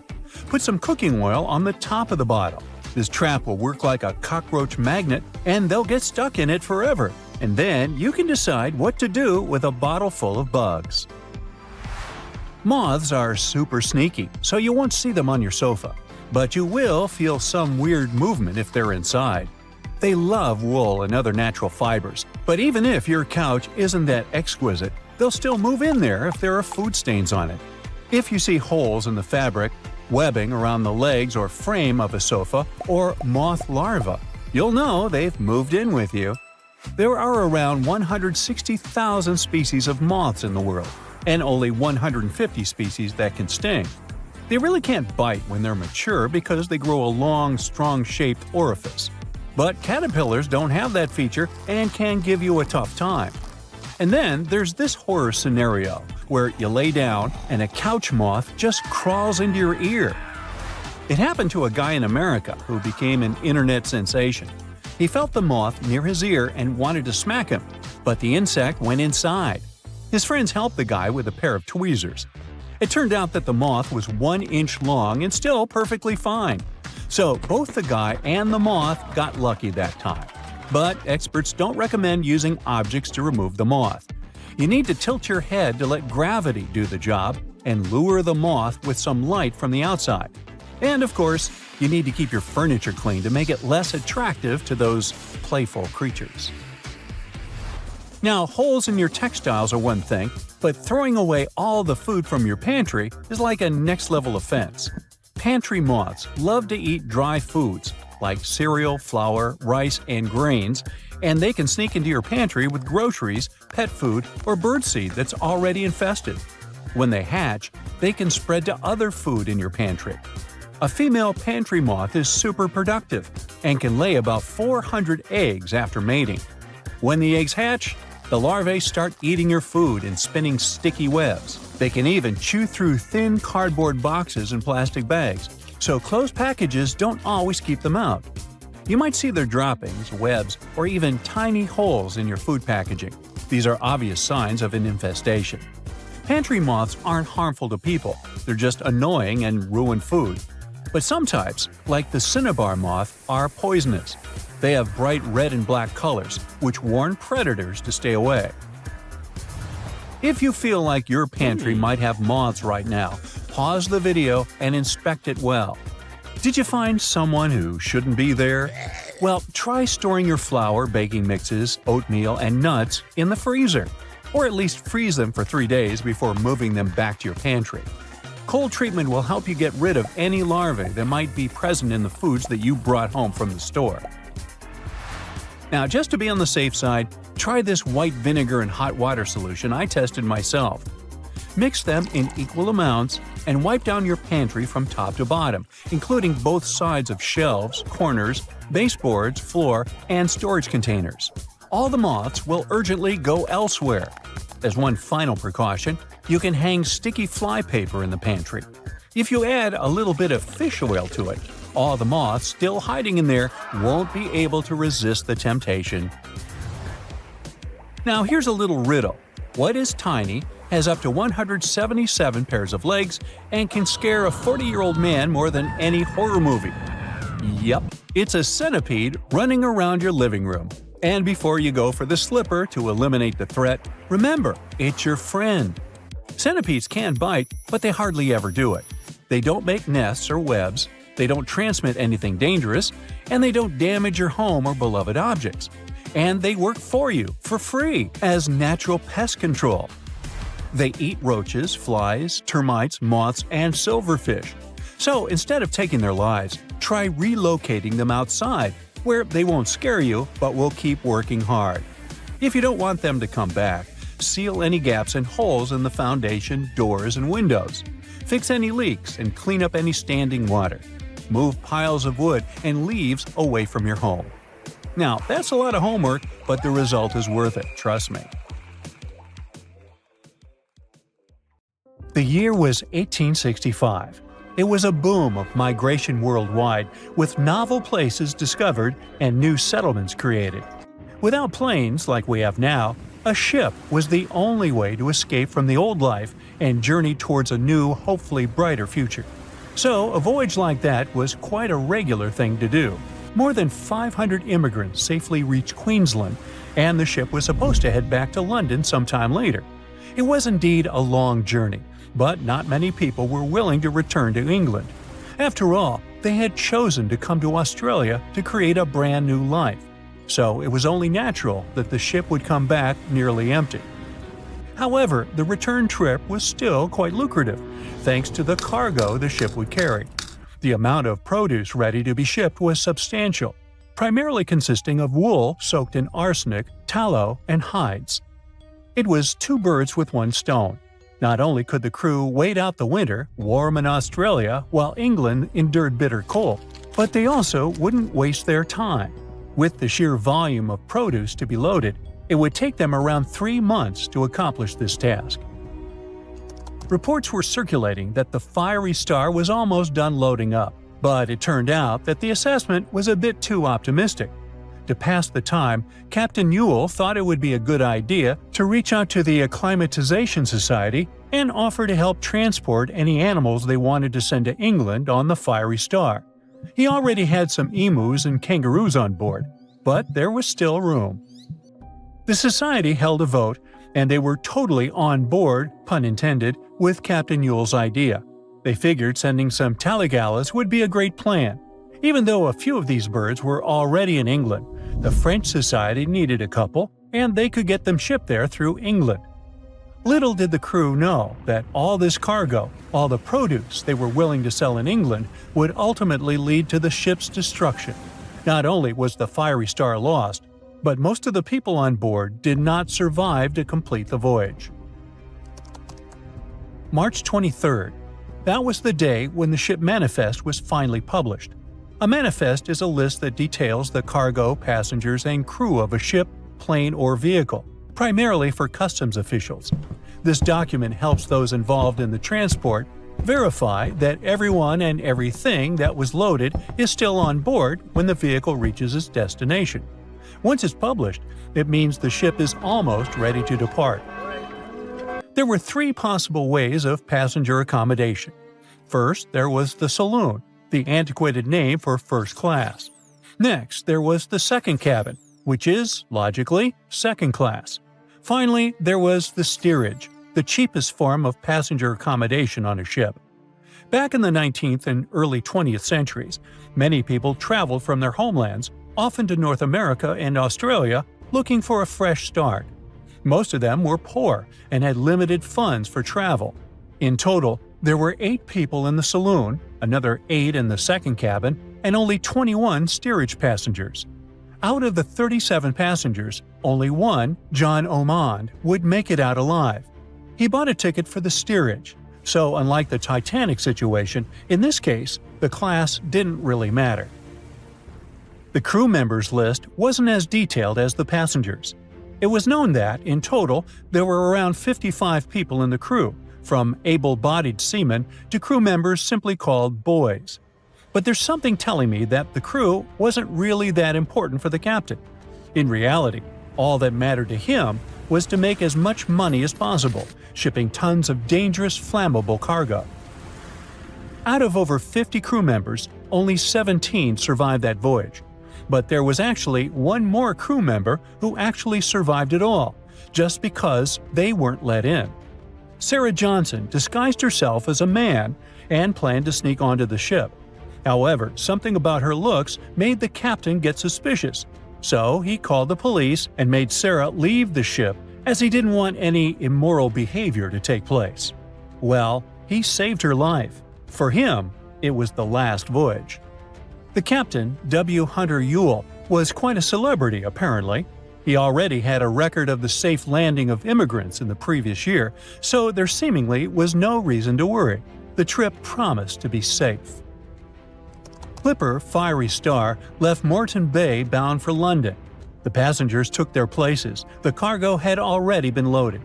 Put some cooking oil on the top of the bottle. This trap will work like a cockroach magnet, and they'll get stuck in it forever. And then you can decide what to do with a bottle full of bugs. Moths are super sneaky, so you won't see them on your sofa. But you will feel some weird movement if they're inside. They love wool and other natural fibers, but even if your couch isn't that exquisite, they'll still move in there if there are food stains on it. If you see holes in the fabric, webbing around the legs or frame of a sofa, or moth larvae, you'll know they've moved in with you. There are around 160,000 species of moths in the world, and only 150 species that can sting. They really can't bite when they're mature because they grow a long, strong-shaped orifice. But caterpillars don't have that feature and can give you a tough time. And then there's this horror scenario where you lay down and a couch moth just crawls into your ear. It happened to a guy in America who became an internet sensation. He felt the moth near his ear and wanted to smack him, but the insect went inside. His friends helped the guy with a pair of tweezers. It turned out that the moth was 1 inch long and still perfectly fine. So both the guy and the moth got lucky that time. But experts don't recommend using objects to remove the moth. You need to tilt your head to let gravity do the job and lure the moth with some light from the outside. And of course, you need to keep your furniture clean to make it less attractive to those playful creatures. Now, holes in your textiles are one thing, but throwing away all the food from your pantry is like a next-level offense. Pantry moths love to eat dry foods, like cereal, flour, rice, and grains, and they can sneak into your pantry with groceries, pet food, or birdseed that's already infested. When they hatch, they can spread to other food in your pantry. A female pantry moth is super productive and can lay about 400 eggs after mating. When the eggs hatch, the larvae start eating your food and spinning sticky webs. They can even chew through thin cardboard boxes and plastic bags, so closed packages don't always keep them out. You might see their droppings, webs, or even tiny holes in your food packaging. These are obvious signs of an infestation. Pantry moths aren't harmful to people, they're just annoying and ruin food. But some types, like the cinnabar moth, are poisonous. They have bright red and black colors, which warn predators to stay away. If you feel like your pantry might have moths right now, pause the video and inspect it well. Did you find someone who shouldn't be there? Well, try storing your flour, baking mixes, oatmeal, and nuts in the freezer, or at least freeze them for 3 days before moving them back to your pantry. Cold treatment will help you get rid of any larvae that might be present in the foods that you brought home from the store. Now, just to be on the safe side, try this white vinegar and hot water solution I tested myself. Mix them in equal amounts and wipe down your pantry from top to bottom, including both sides of shelves, corners, baseboards, floor, and storage containers. All the moths will urgently go elsewhere. As one final precaution, you can hang sticky fly paper in the pantry. If you add a little bit of fish oil to it, all the moths still hiding in there won't be able to resist the temptation. Now here's a little riddle. What is tiny, has up to 177 pairs of legs, and can scare a 40-year-old man more than any horror movie? Yep, it's a centipede running around your living room. And before you go for the slipper to eliminate the threat, remember, it's your friend. Centipedes can bite, but they hardly ever do it. They don't make nests or webs, they don't transmit anything dangerous, and they don't damage your home or beloved objects. And they work for you, for free, as natural pest control. They eat roaches, flies, termites, moths, and silverfish. So instead of taking their lives, try relocating them outside, where they won't scare you but will keep working hard. If you don't want them to come back, seal any gaps and holes in the foundation, doors, and windows. Fix any leaks and clean up any standing water. Move piles of wood and leaves away from your home. Now, that's a lot of homework, but the result is worth it, trust me. The year was 1865. It was a boom of migration worldwide, with novel places discovered and new settlements created. Without planes like we have now, a ship was the only way to escape from the old life and journey towards a new, hopefully brighter future. So, a voyage like that was quite a regular thing to do. More than 500 immigrants safely reached Queensland, and the ship was supposed to head back to London sometime later. It was indeed a long journey, but not many people were willing to return to England. After all, they had chosen to come to Australia to create a brand new life. So it was only natural that the ship would come back nearly empty. However, the return trip was still quite lucrative, thanks to the cargo the ship would carry. The amount of produce ready to be shipped was substantial, primarily consisting of wool soaked in arsenic, tallow, and hides. It was two birds with one stone. Not only could the crew wait out the winter, warm in Australia, while England endured bitter cold, but they also wouldn't waste their time. With the sheer volume of produce to be loaded, it would take them around 3 months to accomplish this task. Reports were circulating that the Fiery Star was almost done loading up, but it turned out that the assessment was a bit too optimistic. To pass the time, Captain Ewell thought it would be a good idea to reach out to the Acclimatization Society and offer to help transport any animals they wanted to send to England on the Fiery Star. He already had some emus and kangaroos on board, but there was still room. The society held a vote, and they were totally on board, pun intended, with Captain Ewell's idea. They figured sending some taligallas would be a great plan. Even though a few of these birds were already in England, the French Society needed a couple, and they could get them shipped there through England. Little did the crew know that all this cargo, all the produce they were willing to sell in England, would ultimately lead to the ship's destruction. Not only was the Fiery Star lost, but most of the people on board did not survive to complete the voyage. March 23rd. That was the day when the ship manifest was finally published. A manifest is a list that details the cargo, passengers, and crew of a ship, plane, or vehicle, primarily for customs officials. This document helps those involved in the transport verify that everyone and everything that was loaded is still on board when the vehicle reaches its destination. Once it's published, it means the ship is almost ready to depart. There were 3 possible ways of passenger accommodation. First, there was the saloon, the antiquated name for first class. Next, there was the second cabin, which is, logically, second class. Finally, there was the steerage, the cheapest form of passenger accommodation on a ship. Back in the 19th and early 20th centuries, many people traveled from their homelands, often to North America and Australia, looking for a fresh start. Most of them were poor and had limited funds for travel. In total, there were 8 people in the saloon, another 8 in the second cabin, and only 21 steerage passengers. Out of the 37 passengers, only one, John Ormond, would make it out alive. He bought a ticket for the steerage, so unlike the Titanic situation, in this case, the class didn't really matter. The crew members list wasn't as detailed as the passengers. It was known that, in total, there were around 55 people in the crew, from able-bodied seamen to crew members simply called boys. But there's something telling me that the crew wasn't really that important for the captain. In reality, all that mattered to him was to make as much money as possible, shipping tons of dangerous, flammable cargo. Out of over 50 crew members, only 17 survived that voyage. But there was actually one more crew member who actually survived it all, just because they weren't let in. Sarah Johnson disguised herself as a man and planned to sneak onto the ship. However, something about her looks made the captain get suspicious, so he called the police and made Sarah leave the ship as he didn't want any immoral behavior to take place. Well, he saved her life. For him, it was the last voyage. The captain, W. Hunter Ewell, was quite a celebrity apparently. He already had a record of the safe landing of immigrants in the previous year, so there seemingly was no reason to worry. The trip promised to be safe. Clipper Fiery Star left Moreton Bay bound for London. The passengers took their places. The cargo had already been loaded.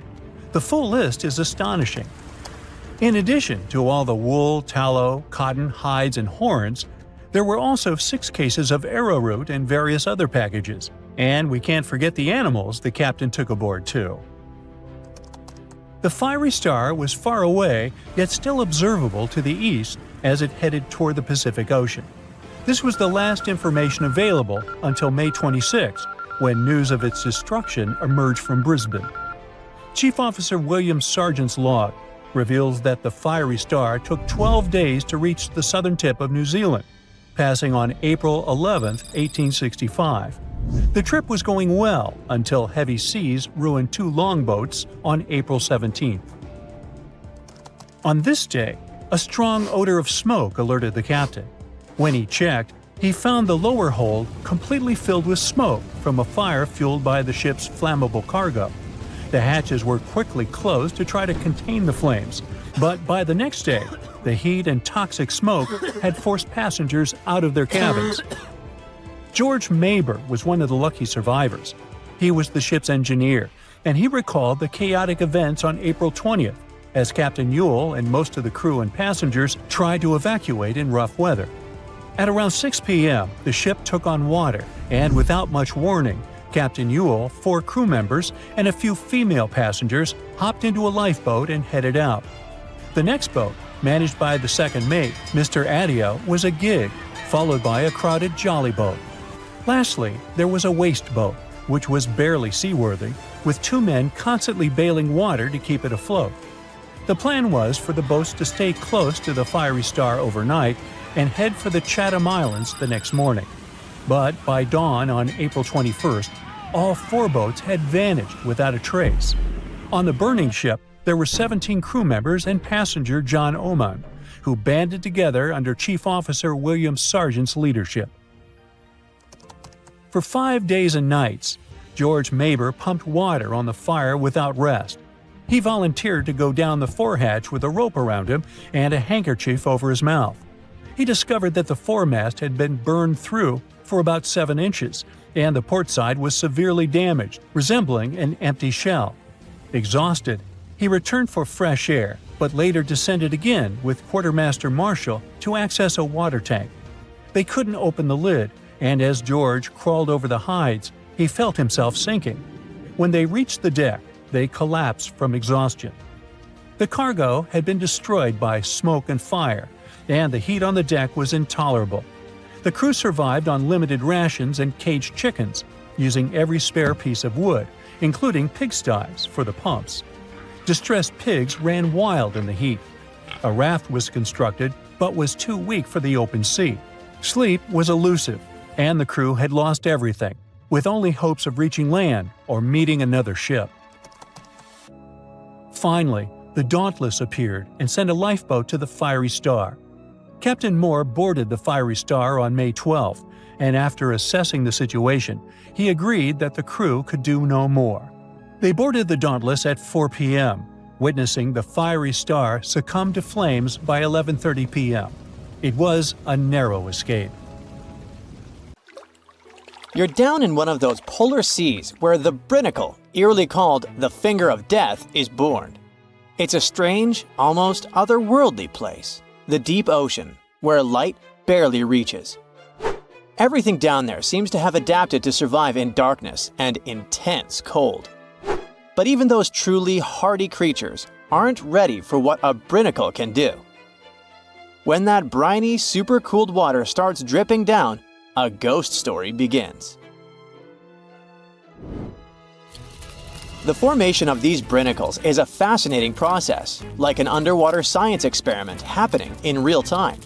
The full list is astonishing. In addition to all the wool, tallow, cotton, hides, and horns, there were also 6 cases of arrowroot and various other packages. And we can't forget the animals the captain took aboard too. The Fiery Star was far away, yet still observable to the east as it headed toward the Pacific Ocean. This was the last information available until May 26, when news of its destruction emerged from Brisbane. Chief Officer William Sargent's log reveals that the Fiery Star took 12 days to reach the southern tip of New Zealand, passing on April 11, 1865. The trip was going well until heavy seas ruined 2 longboats on April 17. On this day, a strong odor of smoke alerted the captain. When he checked, he found the lower hold completely filled with smoke from a fire fueled by the ship's flammable cargo. The hatches were quickly closed to try to contain the flames, but by the next day, the heat and toxic smoke had forced passengers out of their cabins. George Maber was one of the lucky survivors. He was the ship's engineer, and he recalled the chaotic events on April 20th, as Captain Ewell and most of the crew and passengers tried to evacuate in rough weather. At around 6 p.m., the ship took on water, and without much warning, Captain Ewell, 4 crew members, and a few female passengers hopped into a lifeboat and headed out. The next boat, managed by the second mate, Mr. Adio, was a gig, followed by a crowded jolly boat. Lastly, there was a waste boat, which was barely seaworthy, with 2 men constantly bailing water to keep it afloat. The plan was for the boats to stay close to the Fiery Star overnight and head for the Chatham Islands the next morning. But by dawn on April 21st, all 4 boats had vanished without a trace. On the burning ship, there were 17 crew members and passenger John Oman, who banded together under Chief Officer William Sargent's leadership. For 5 days and nights, George Maber pumped water on the fire without rest. He volunteered to go down the forehatch with a rope around him and a handkerchief over his mouth. He discovered that the foremast had been burned through for about 7 inches, and the port side was severely damaged, resembling an empty shell. Exhausted, he returned for fresh air, but later descended again with Quartermaster Marshall to access a water tank. They couldn't open the lid, and as George crawled over the hides, he felt himself sinking. When they reached the deck, they collapsed from exhaustion. The cargo had been destroyed by smoke and fire, and the heat on the deck was intolerable. The crew survived on limited rations and caged chickens, using every spare piece of wood, including pigsties for the pumps. Distressed pigs ran wild in the heat. A raft was constructed, but was too weak for the open sea. Sleep was elusive, and the crew had lost everything, with only hopes of reaching land or meeting another ship. Finally, the Dauntless appeared and sent a lifeboat to the Fiery Star. Captain Moore boarded the Fiery Star on May 12th, and after assessing the situation, he agreed that the crew could do no more. They boarded the Dauntless at 4 p.m., witnessing the Fiery Star succumb to flames by 11:30 p.m. It was a narrow escape. You're down in one of those polar seas where the Brinicle, eerily called the Finger of Death, is born. It's a strange, almost otherworldly place, the deep ocean, where light barely reaches. Everything down there seems to have adapted to survive in darkness and intense cold. But even those truly hardy creatures aren't ready for what a Brinicle can do. When that briny, super-cooled water starts dripping down, a ghost story begins. The formation of these brinicles is a fascinating process, like an underwater science experiment happening in real time.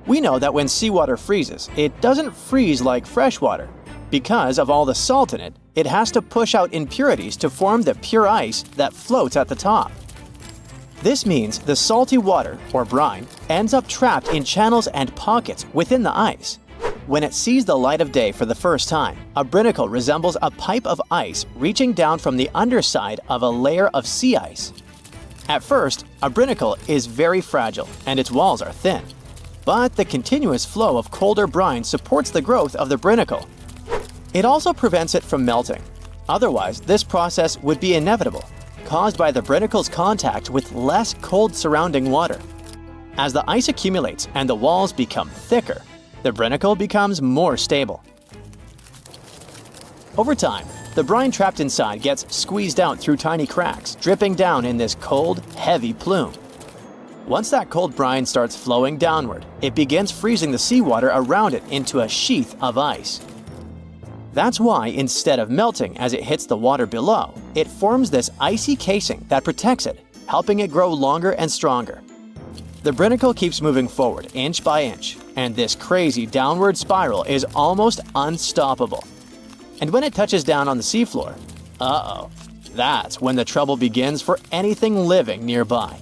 We know that when seawater freezes, it doesn't freeze like fresh water. Because of all the salt in it, it has to push out impurities to form the pure ice that floats at the top. This means the salty water, or brine, ends up trapped in channels and pockets within the ice. When it sees the light of day for the first time, a brinicle resembles a pipe of ice reaching down from the underside of a layer of sea ice. At first, a brinicle is very fragile and its walls are thin. But the continuous flow of colder brine supports the growth of the brinicle. It also prevents it from melting. Otherwise, this process would be inevitable, caused by the brinicle's contact with less cold surrounding water. As the ice accumulates and the walls become thicker, the brinicle becomes more stable. Over time, the brine trapped inside gets squeezed out through tiny cracks, dripping down in this cold, heavy plume. Once that cold brine starts flowing downward, it begins freezing the seawater around it into a sheath of ice. That's why, instead of melting as it hits the water below, it forms this icy casing that protects it, helping it grow longer and stronger. The brinicle keeps moving forward inch by inch, and this crazy downward spiral is almost unstoppable. And when it touches down on the seafloor, that's when the trouble begins for anything living nearby.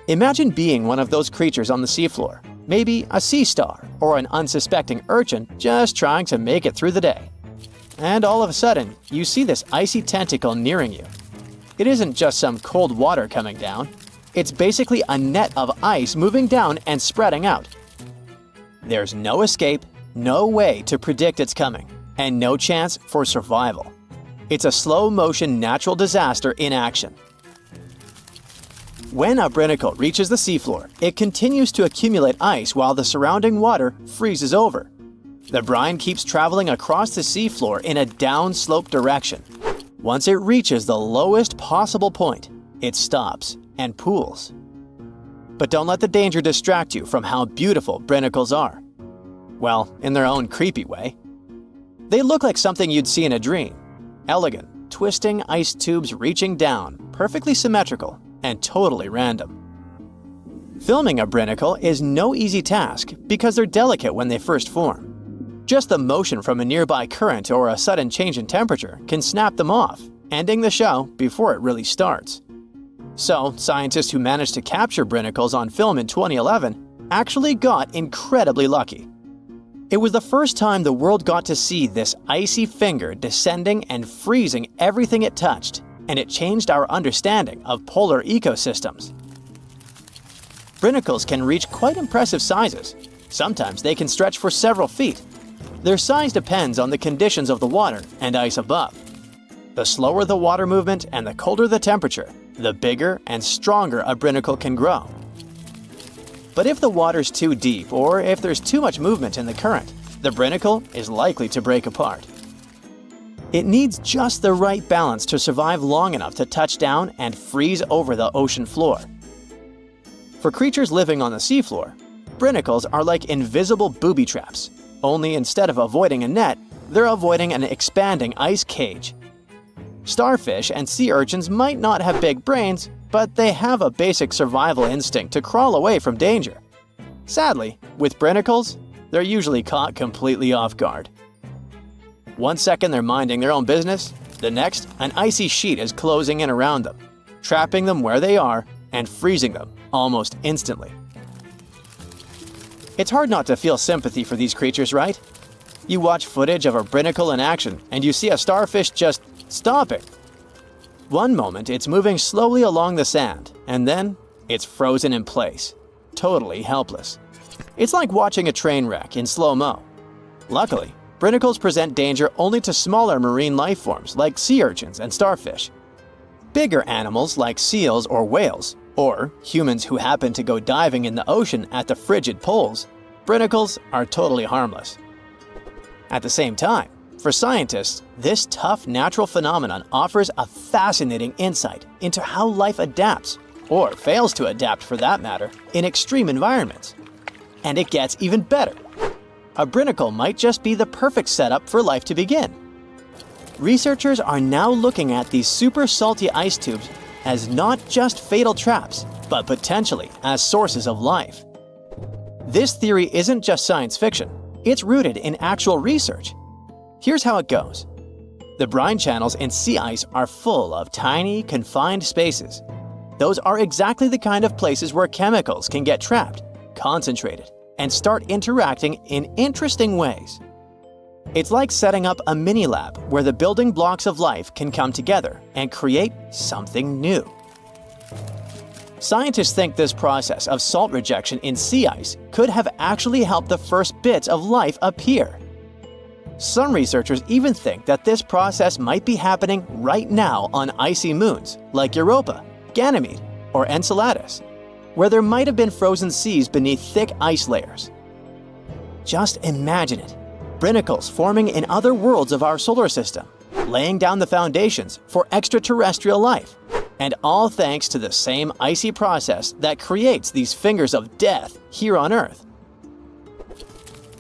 Imagine being one of those creatures on the seafloor, maybe a sea star or an unsuspecting urchin just trying to make it through the day. And all of a sudden, you see this icy tentacle nearing you. It isn't just some cold water coming down. It's basically a net of ice moving down and spreading out. There's no escape, no way to predict its coming, and no chance for survival. It's a slow-motion natural disaster in action. When a brinicle reaches the seafloor, it continues to accumulate ice while the surrounding water freezes over. The brine keeps traveling across the seafloor in a downslope direction. Once it reaches the lowest possible point, it stops and pools. But don't let the danger distract you from how beautiful brinicles are. Well, in their own creepy way. They look like something you'd see in a dream. Elegant, twisting ice tubes reaching down, perfectly symmetrical, and totally random. Filming a brinicle is no easy task because they're delicate when they first form. Just the motion from a nearby current or a sudden change in temperature can snap them off, ending the show before it really starts. So, scientists who managed to capture brinicles on film in 2011 actually got incredibly lucky. It was the first time the world got to see this icy finger descending and freezing everything it touched, and it changed our understanding of polar ecosystems. Brinicles can reach quite impressive sizes. Sometimes they can stretch for several feet. Their size depends on the conditions of the water and ice above. The slower the water movement and the colder the temperature, the bigger and stronger a brinicle can grow. But if the water's too deep or if there's too much movement in the current, the brinicle is likely to break apart. It needs just the right balance to survive long enough to touch down and freeze over the ocean floor. For creatures living on the seafloor, brinicles are like invisible booby traps, only instead of avoiding a net, they're avoiding an expanding ice cage. Starfish and sea urchins might not have big brains, but they have a basic survival instinct to crawl away from danger. Sadly, with brinicles, they're usually caught completely off guard. One second they're minding their own business, the next, an icy sheet is closing in around them, trapping them where they are and freezing them almost instantly. It's hard not to feel sympathy for these creatures, right? You watch footage of a brinicle in action and you see a starfish just stopping. One moment it's moving slowly along the sand, and then it's frozen in place, totally helpless. It's like watching a train wreck in slow-mo. Luckily, brinicles present danger only to smaller marine life forms like sea urchins and starfish. Bigger animals like seals or whales, or humans who happen to go diving in the ocean at the frigid poles, brinicles are totally harmless. At the same time, for scientists, this tough natural phenomenon offers a fascinating insight into how life adapts or fails to adapt for that matter, in extreme environments. And it gets even better. A brinnicle might just be the perfect setup for life to begin. Researchers are now looking at these super salty ice tubes as not just fatal traps, but potentially as sources of life. This theory isn't just science fiction, it's rooted in actual research. Here's how it goes. The brine channels in sea ice are full of tiny, confined spaces. Those are exactly the kind of places where chemicals can get trapped, concentrated, and start interacting in interesting ways. It's like setting up a mini-lab where the building blocks of life can come together and create something new. Scientists think this process of salt rejection in sea ice could have actually helped the first bits of life appear. Some researchers even think that this process might be happening right now on icy moons like Europa, Ganymede, or Enceladus, where there might have been frozen seas beneath thick ice layers. Just imagine it. Brinicles forming in other worlds of our solar system, laying down the foundations for extraterrestrial life, and all thanks to the same icy process that creates these fingers of death here on Earth.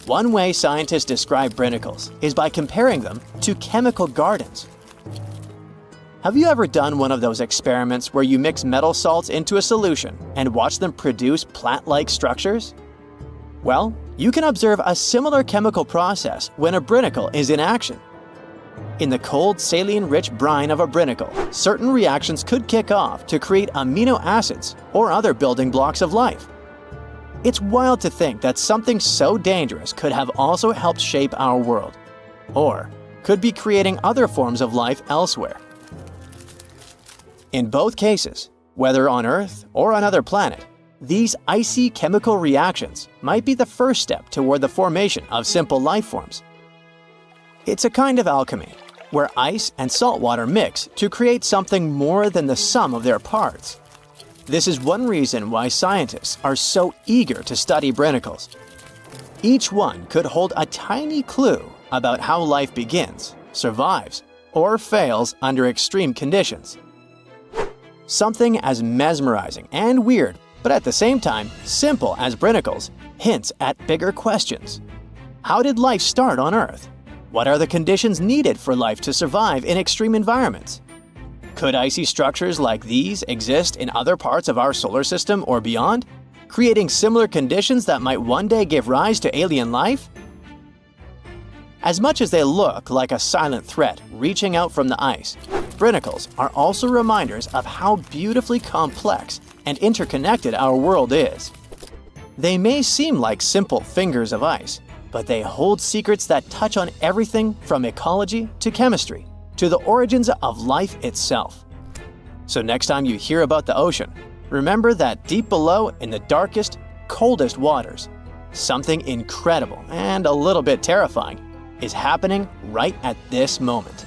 One way scientists describe brinicles is by comparing them to chemical gardens. Have you ever done one of those experiments where you mix metal salts into a solution and watch them produce plant-like structures? Well, you can observe a similar chemical process when a brinicle is in action. In the cold, saline-rich brine of a brinicle, certain reactions could kick off to create amino acids or other building blocks of life. It's wild to think that something so dangerous could have also helped shape our world, or could be creating other forms of life elsewhere. In both cases, whether on Earth or another planet, these icy chemical reactions might be the first step toward the formation of simple life forms. It's a kind of alchemy, where ice and salt water mix to create something more than the sum of their parts. This is one reason why scientists are so eager to study brinicles. Each one could hold a tiny clue about how life begins, survives, or fails under extreme conditions. Something as mesmerizing and weird, but at the same time simple as brinicles, hints at bigger questions. How did life start on Earth? What are the conditions needed for life to survive in extreme environments? Could icy structures like these exist in other parts of our solar system or beyond, creating similar conditions that might one day give rise to alien life? As much as they look like a silent threat reaching out from the ice, brinicles are also reminders of how beautifully complex and interconnected our world is. They may seem like simple fingers of ice, but they hold secrets that touch on everything from ecology to chemistry, to the origins of life itself. So next time you hear about the ocean, remember that deep below in the darkest, coldest waters, something incredible and a little bit terrifying is happening right at this moment.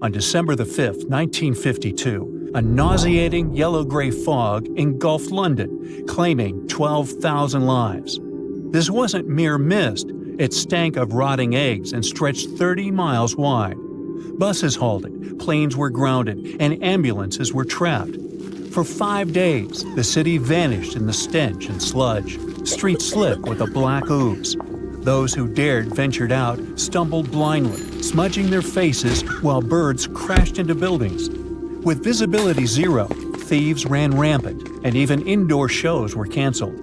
On December the 5th, 1952, a nauseating yellow-gray fog engulfed London, claiming 12,000 lives. This wasn't mere mist. It stank of rotting eggs and stretched 30 miles wide. Buses halted, planes were grounded, and ambulances were trapped. For 5 days, the city vanished in the stench and sludge. Streets slick with a black ooze. Those who dared ventured out stumbled blindly, smudging their faces while birds crashed into buildings. With visibility zero, thieves ran rampant, and even indoor shows were canceled.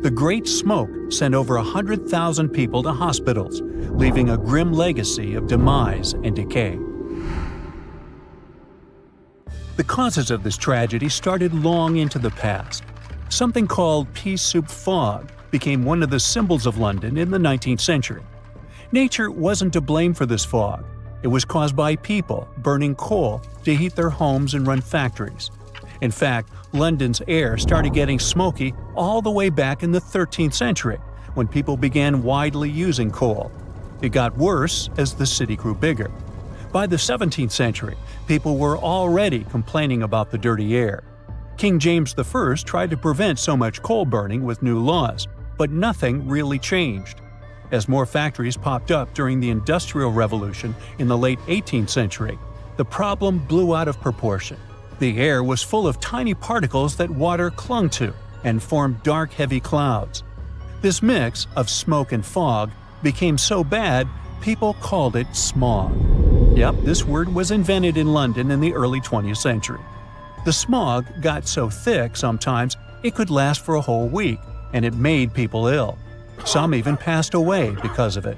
The Great Smoke sent over 100,000 people to hospitals, leaving a grim legacy of demise and decay. The causes of this tragedy started long into the past. Something called pea soup fog became one of the symbols of London in the 19th century. Nature wasn't to blame for this fog. It was caused by people burning coal to heat their homes and run factories. In fact, London's air started getting smoky all the way back in the 13th century, when people began widely using coal. It got worse as the city grew bigger. By the 17th century, people were already complaining about the dirty air. King James I tried to prevent so much coal burning with new laws, but nothing really changed. As more factories popped up during the Industrial Revolution in the late 18th century, the problem blew out of proportion. The air was full of tiny particles that water clung to and formed dark, heavy clouds. This mix of smoke and fog became so bad, people called it smog. Yep, this word was invented in London in the early 20th century. The smog got so thick sometimes it could last for a whole week, and it made people ill. Some even passed away because of it.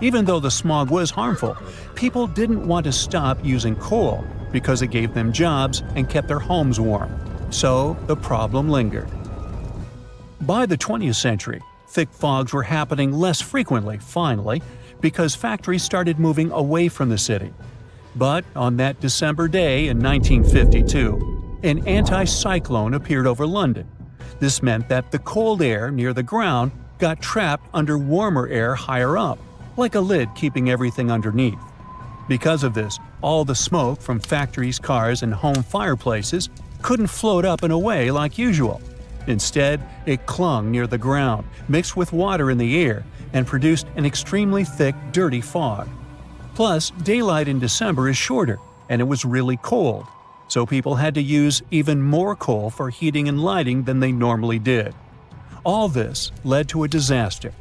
Even though the smog was harmful, people didn't want to stop using coal because it gave them jobs and kept their homes warm. So the problem lingered. By the 20th century, thick fogs were happening less frequently, finally, because factories started moving away from the city. But on that December day in 1952, an anticyclone appeared over London. This meant that the cold air near the ground got trapped under warmer air higher up, like a lid keeping everything underneath. Because of this, all the smoke from factories, cars, and home fireplaces couldn't float up and away like usual. Instead, it clung near the ground, mixed with water in the air, and produced an extremely thick, dirty fog. Plus, daylight in December is shorter, and it was really cold, so people had to use even more coal for heating and lighting than they normally did. All this led to a disaster.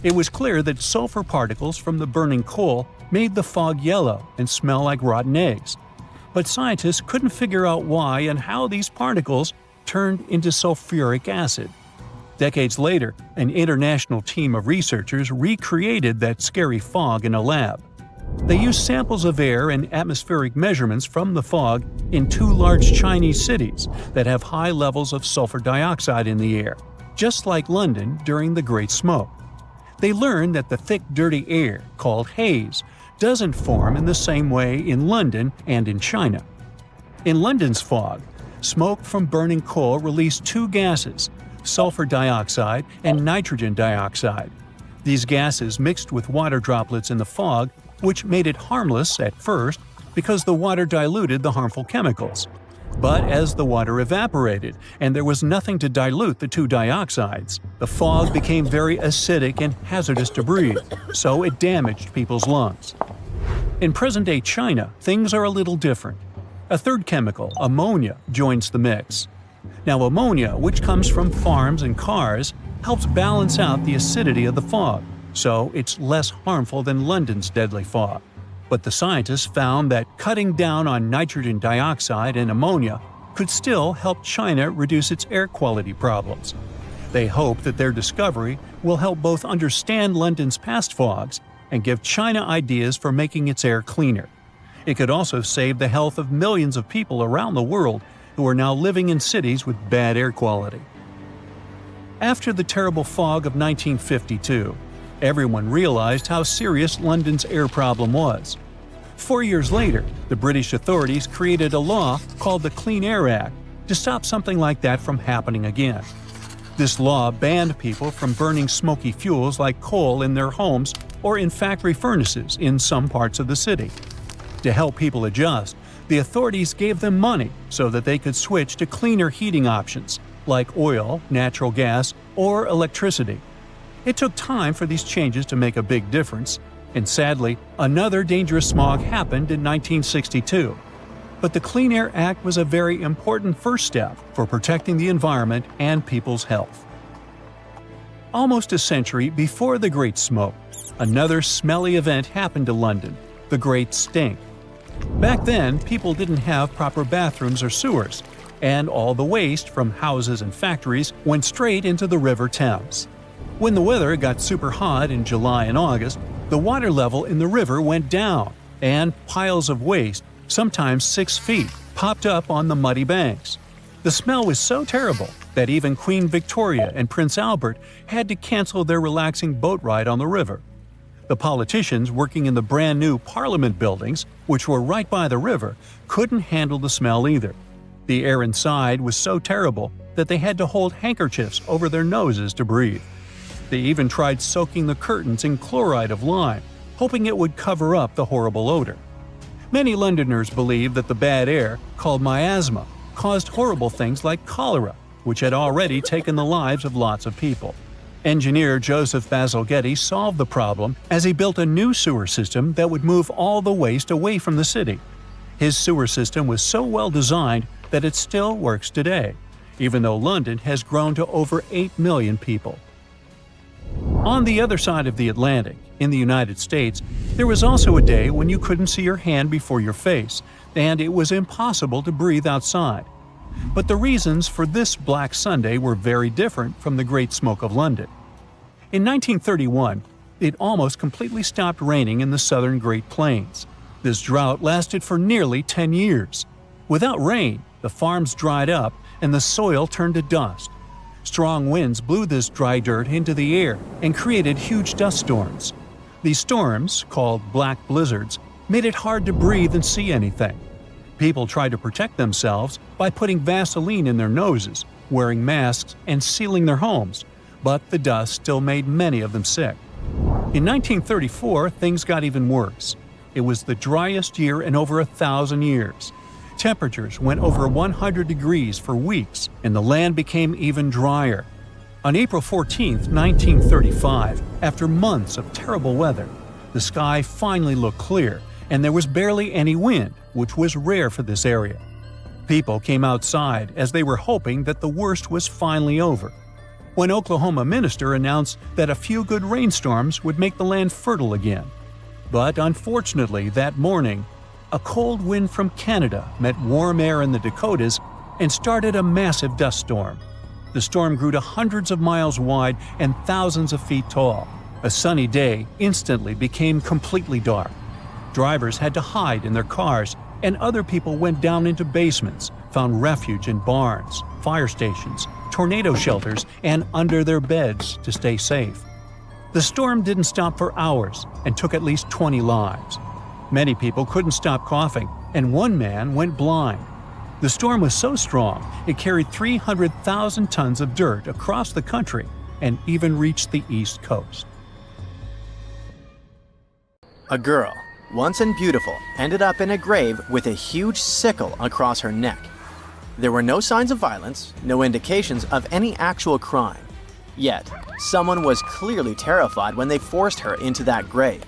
It was clear that sulfur particles from the burning coal made the fog yellow and smell like rotten eggs. But scientists couldn't figure out why and how these particles turned into sulfuric acid. Decades later, an international team of researchers recreated that scary fog in a lab. They used samples of air and atmospheric measurements from the fog in two large Chinese cities that have high levels of sulfur dioxide in the air, just like London during the Great Smoke. They learned that the thick, dirty air, called haze, doesn't form in the same way in London and in China. In London's fog, smoke from burning coal released two gases, sulfur dioxide and nitrogen dioxide. These gases mixed with water droplets in the fog, which made it harmless at first because the water diluted the harmful chemicals. But as the water evaporated and there was nothing to dilute the two dioxides, the fog became very acidic and hazardous to breathe, so it damaged people's lungs. In present-day China, things are a little different. A third chemical, ammonia, joins the mix. Now ammonia, which comes from farms and cars, helps balance out the acidity of the fog, so it's less harmful than London's deadly fog. But the scientists found that cutting down on nitrogen dioxide and ammonia could still help China reduce its air quality problems. They hope that their discovery will help both understand London's past fogs and give China ideas for making its air cleaner. It could also save the health of millions of people around the world who are now living in cities with bad air quality. After the terrible fog of 1952, everyone realized how serious London's air problem was. 4 years later, the British authorities created a law called the Clean Air Act to stop something like that from happening again. This law banned people from burning smoky fuels like coal in their homes or in factory furnaces in some parts of the city. To help people adjust, the authorities gave them money so that they could switch to cleaner heating options like oil, natural gas, or electricity. It took time for these changes to make a big difference, and sadly, another dangerous smog happened in 1962. But the Clean Air Act was a very important first step for protecting the environment and people's health. Almost a century before the Great Smoke, another smelly event happened to London, the Great Stink. Back then, people didn't have proper bathrooms or sewers, and all the waste from houses and factories went straight into the River Thames. When the weather got super hot in July and August, the water level in the river went down, and piles of waste, sometimes 6 feet, popped up on the muddy banks. The smell was so terrible that even Queen Victoria and Prince Albert had to cancel their relaxing boat ride on the river. The politicians working in the brand new Parliament buildings, which were right by the river, couldn't handle the smell either. The air inside was so terrible that they had to hold handkerchiefs over their noses to breathe. They even tried soaking the curtains in chloride of lime, hoping it would cover up the horrible odor. Many Londoners believe that the bad air, called miasma, caused horrible things like cholera, which had already taken the lives of lots of people. Engineer Joseph Bazalgette solved the problem as he built a new sewer system that would move all the waste away from the city. His sewer system was so well designed that it still works today, even though London has grown to over 8 million people. On the other side of the Atlantic, in the United States, there was also a day when you couldn't see your hand before your face, and it was impossible to breathe outside. But the reasons for this Black Sunday were very different from the Great Smoke of London. In 1931, it almost completely stopped raining in the southern Great Plains. This drought lasted for nearly 10 years. Without rain, the farms dried up and the soil turned to dust. Strong winds blew this dry dirt into the air and created huge dust storms. These storms, called black blizzards, made it hard to breathe and see anything. People tried to protect themselves by putting Vaseline in their noses, wearing masks, and sealing their homes, but the dust still made many of them sick. In 1934, things got even worse. It was the driest year in over 1,000 years. Temperatures went over 100 degrees for weeks, and the land became even drier. On April 14, 1935, after months of terrible weather, the sky finally looked clear, and there was barely any wind, which was rare for this area. People came outside as they were hoping that the worst was finally over. When Oklahoma minister announced that a few good rainstorms would make the land fertile again. But unfortunately, that morning, a cold wind from Canada met warm air in the Dakotas and started a massive dust storm. The storm grew to hundreds of miles wide and thousands of feet tall. A sunny day instantly became completely dark. Drivers had to hide in their cars, and other people went down into basements, found refuge in barns, fire stations, tornado shelters, and under their beds to stay safe. The storm didn't stop for hours and took at least 20 lives. Many people couldn't stop coughing, and one man went blind. The storm was so strong, it carried 300,000 tons of dirt across the country and even reached the East Coast. A girl, once and beautiful, ended up in a grave with a huge sickle across her neck. There were no signs of violence, no indications of any actual crime. Yet, someone was clearly terrified when they forced her into that grave.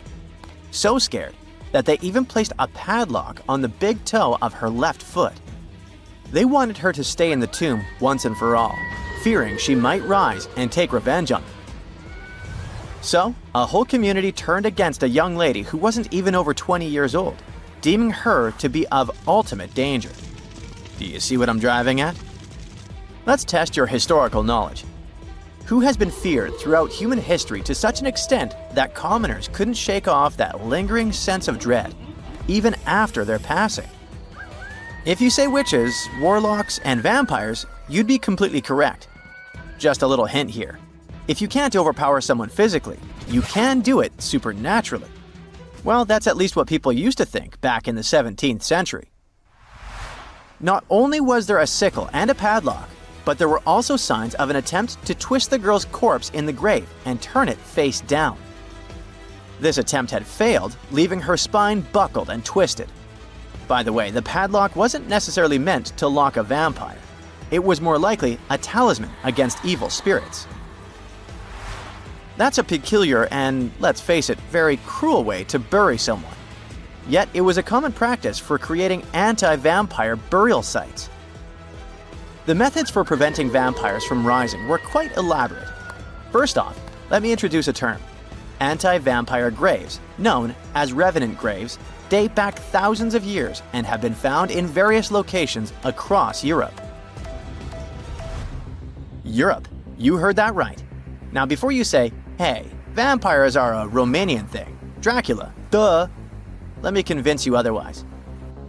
So scared that they even placed a padlock on the big toe of her left foot. They wanted her to stay in the tomb once and for all, fearing she might rise and take revenge on them. So, a whole community turned against a young lady who wasn't even over 20 years old, deeming her to be of ultimate danger. Do you see what I'm driving at? Let's test your historical knowledge. Who has been feared throughout human history to such an extent that commoners couldn't shake off that lingering sense of dread, even after their passing? If you say witches, warlocks, and vampires, you'd be completely correct. Just a little hint here. If you can't overpower someone physically, you can do it supernaturally. Well, that's at least what people used to think back in the 17th century. Not only was there a sickle and a padlock, but there were also signs of an attempt to twist the girl's corpse in the grave and turn it face down. This attempt had failed, leaving her spine buckled and twisted. By the way, the padlock wasn't necessarily meant to lock a vampire. It was more likely a talisman against evil spirits. That's a peculiar and, let's face it, very cruel way to bury someone. Yet it was a common practice for creating anti-vampire burial sites. The methods for preventing vampires from rising were quite elaborate. First off, let me introduce a term. Anti-vampire graves, known as revenant graves, date back thousands of years and have been found in various locations across Europe. Europe, you heard that right. Now before you say, hey, vampires are a Romanian thing, Dracula, duh, let me convince you otherwise.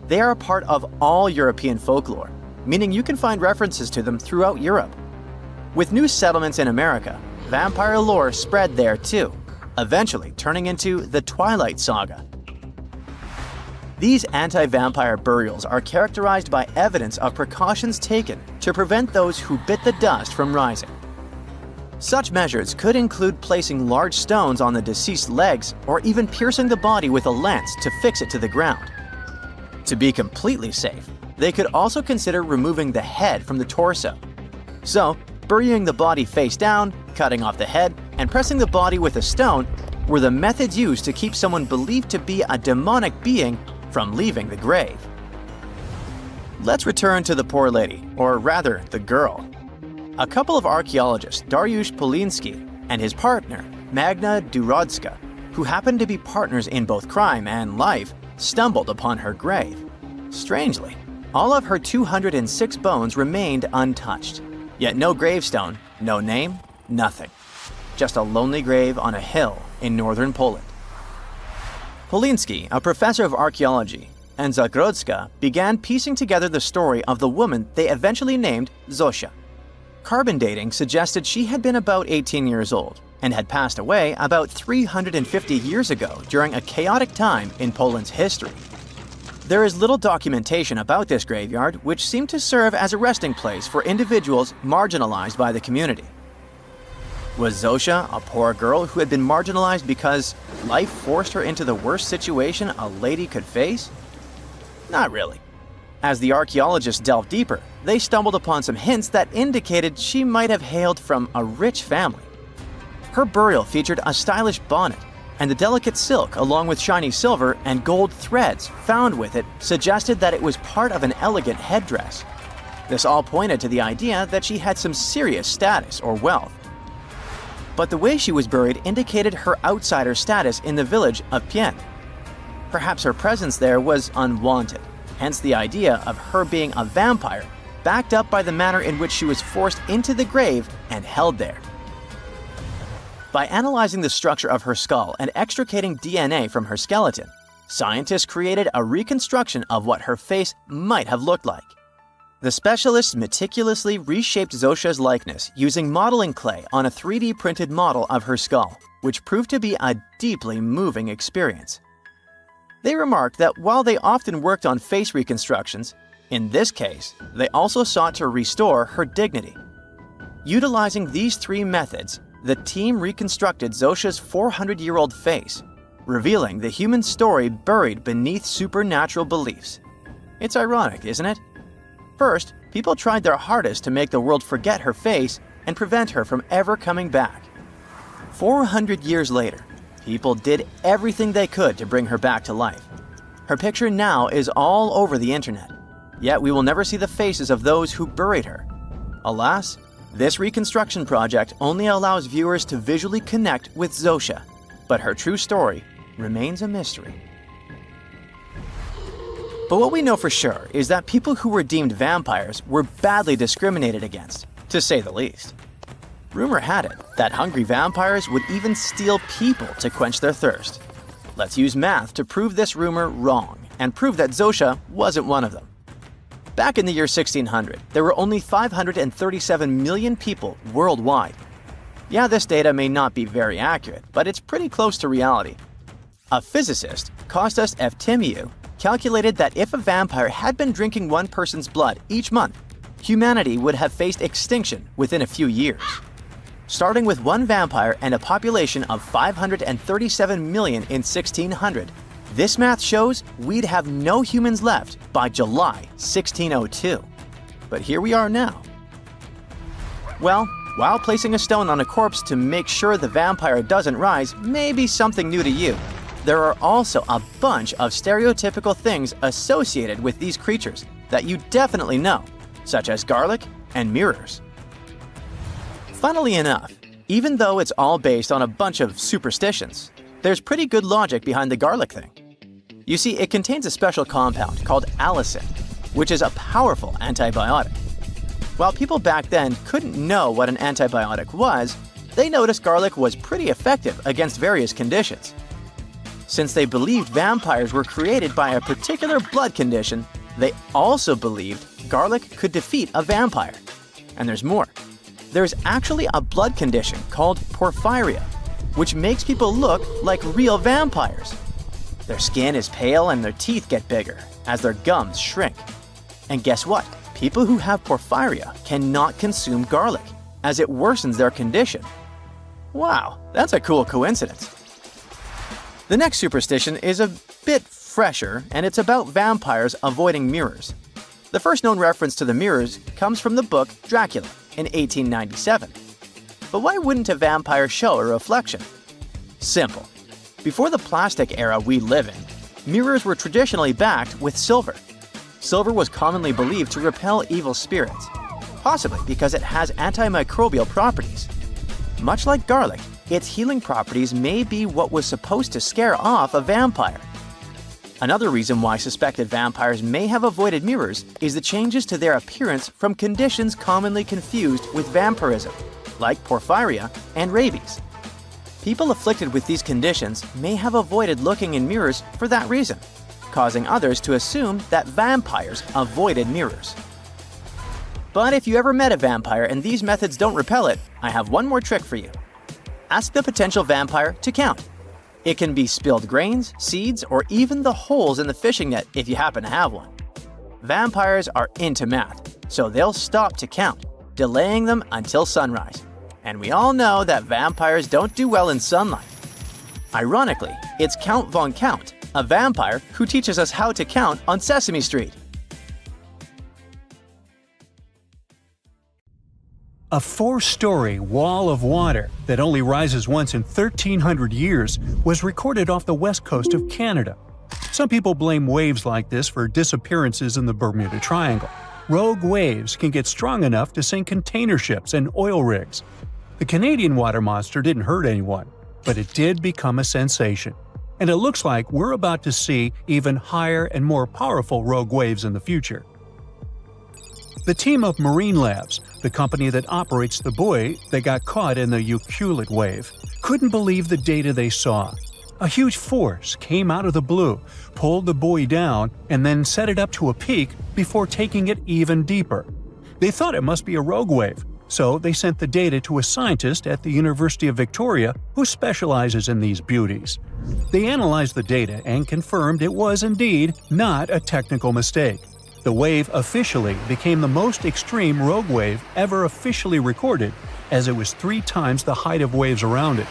They are a part of all European folklore, meaning you can find references to them throughout Europe. With new settlements in America, vampire lore spread there too, eventually turning into the Twilight Saga. These anti-vampire burials are characterized by evidence of precautions taken to prevent those who bit the dust from rising. Such measures could include placing large stones on the deceased's legs or even piercing the body with a lance to fix it to the ground. To be completely safe, they could also consider removing the head from the torso. So, burying the body face down, cutting off the head, and pressing the body with a stone were the methods used to keep someone believed to be a demonic being from leaving the grave. Let's return to the poor lady, or rather, the girl. A couple of archaeologists, Dariusz Poliński and his partner, Magna Durodzka, who happened to be partners in both crime and life, stumbled upon her grave. Strangely, all of her 206 bones remained untouched. Yet no gravestone, no name, nothing. Just a lonely grave on a hill in northern Poland. Poliński, a professor of archaeology, and Zagrodzka began piecing together the story of the woman they eventually named Zosia. Carbon dating suggested she had been about 18 years old and had passed away about 350 years ago during a chaotic time in Poland's history. There is little documentation about this graveyard, which seemed to serve as a resting place for individuals marginalized by the community. Was Zosia a poor girl who had been marginalized because life forced her into the worst situation a lady could face? Not really. As the archaeologists delved deeper, they stumbled upon some hints that indicated she might have hailed from a rich family. Her burial featured a stylish bonnet, and the delicate silk along with shiny silver and gold threads found with it suggested that it was part of an elegant headdress. This all pointed to the idea that she had some serious status or wealth. But the way she was buried indicated her outsider status in the village of Pien. Perhaps her presence there was unwanted, hence the idea of her being a vampire, backed up by the manner in which she was forced into the grave and held there. By analyzing the structure of her skull and extricating DNA from her skeleton, scientists created a reconstruction of what her face might have looked like. The specialists meticulously reshaped Zosia's likeness using modeling clay on a 3D printed model of her skull, which proved to be a deeply moving experience. They remarked that while they often worked on face reconstructions, in this case, they also sought to restore her dignity. Utilizing these three methods, the team reconstructed Zosia's 400-year-old face, revealing the human story buried beneath supernatural beliefs. It's ironic, isn't it? First, people tried their hardest to make the world forget her face and prevent her from ever coming back. 400 years later, people did everything they could to bring her back to life. Her picture now is all over the internet, yet we will never see the faces of those who buried her. Alas, this reconstruction project only allows viewers to visually connect with Zosia, but her true story remains a mystery. But what we know for sure is that people who were deemed vampires were badly discriminated against, to say the least. Rumor had it that hungry vampires would even steal people to quench their thirst. Let's use math to prove this rumor wrong and prove that Zosia wasn't one of them. Back in the year 1600, there were only 537 million people worldwide. Yeah, this data may not be very accurate, but it's pretty close to reality. A physicist, Kostas Eftimiou, calculated that if a vampire had been drinking one person's blood each month, humanity would have faced extinction within a few years. Starting with one vampire and a population of 537 million in 1600, this math shows we'd have no humans left by July 1602. But here we are now. Well, while placing a stone on a corpse to make sure the vampire doesn't rise may be something new to you, there are also a bunch of stereotypical things associated with these creatures that you definitely know, such as garlic and mirrors. Funnily enough, even though it's all based on a bunch of superstitions, there's pretty good logic behind the garlic thing. You see, it contains a special compound called allicin, which is a powerful antibiotic. While people back then couldn't know what an antibiotic was, they noticed garlic was pretty effective against various conditions. Since they believed vampires were created by a particular blood condition, they also believed garlic could defeat a vampire. And there's more. There's actually a blood condition called porphyria, which makes people look like real vampires. Their skin is pale and their teeth get bigger as their gums shrink. And guess what? People who have porphyria cannot consume garlic, as it worsens their condition. Wow, that's a cool coincidence. The next superstition is a bit fresher, and it's about vampires avoiding mirrors. The first known reference to the mirrors comes from the book Dracula in 1897. But why wouldn't a vampire show a reflection? Simple. Before the plastic era we live in, mirrors were traditionally backed with silver. Silver was commonly believed to repel evil spirits, possibly because it has antimicrobial properties. Much like garlic, its healing properties may be what was supposed to scare off a vampire. Another reason why suspected vampires may have avoided mirrors is the changes to their appearance from conditions commonly confused with vampirism, like porphyria and rabies. People afflicted with these conditions may have avoided looking in mirrors for that reason, causing others to assume that vampires avoided mirrors. But if you ever met a vampire and these methods don't repel it, I have one more trick for you. Ask the potential vampire to count. It can be spilled grains, seeds, or even the holes in the fishing net if you happen to have one. Vampires are into math, so they'll stop to count, delaying them until sunrise. And we all know that vampires don't do well in sunlight. Ironically, it's Count Von Count, a vampire who teaches us how to count on Sesame Street. A 4-story wall of water that only rises once in 1,300 years was recorded off the west coast of Canada. Some people blame waves like this for disappearances in the Bermuda Triangle. Rogue waves can get strong enough to sink container ships and oil rigs. The Canadian water monster didn't hurt anyone, but it did become a sensation. And it looks like we're about to see even higher and more powerful rogue waves in the future. The team of Marine Labs, the company that operates the buoy that got caught in the Ucluelet wave, couldn't believe the data they saw. A huge force came out of the blue, pulled the buoy down, and then set it up to a peak before taking it even deeper. They thought it must be a rogue wave, so they sent the data to a scientist at the University of Victoria who specializes in these beauties. They analyzed the data and confirmed it was indeed not a technical mistake. The wave officially became the most extreme rogue wave ever officially recorded, as it was 3 times the height of waves around it.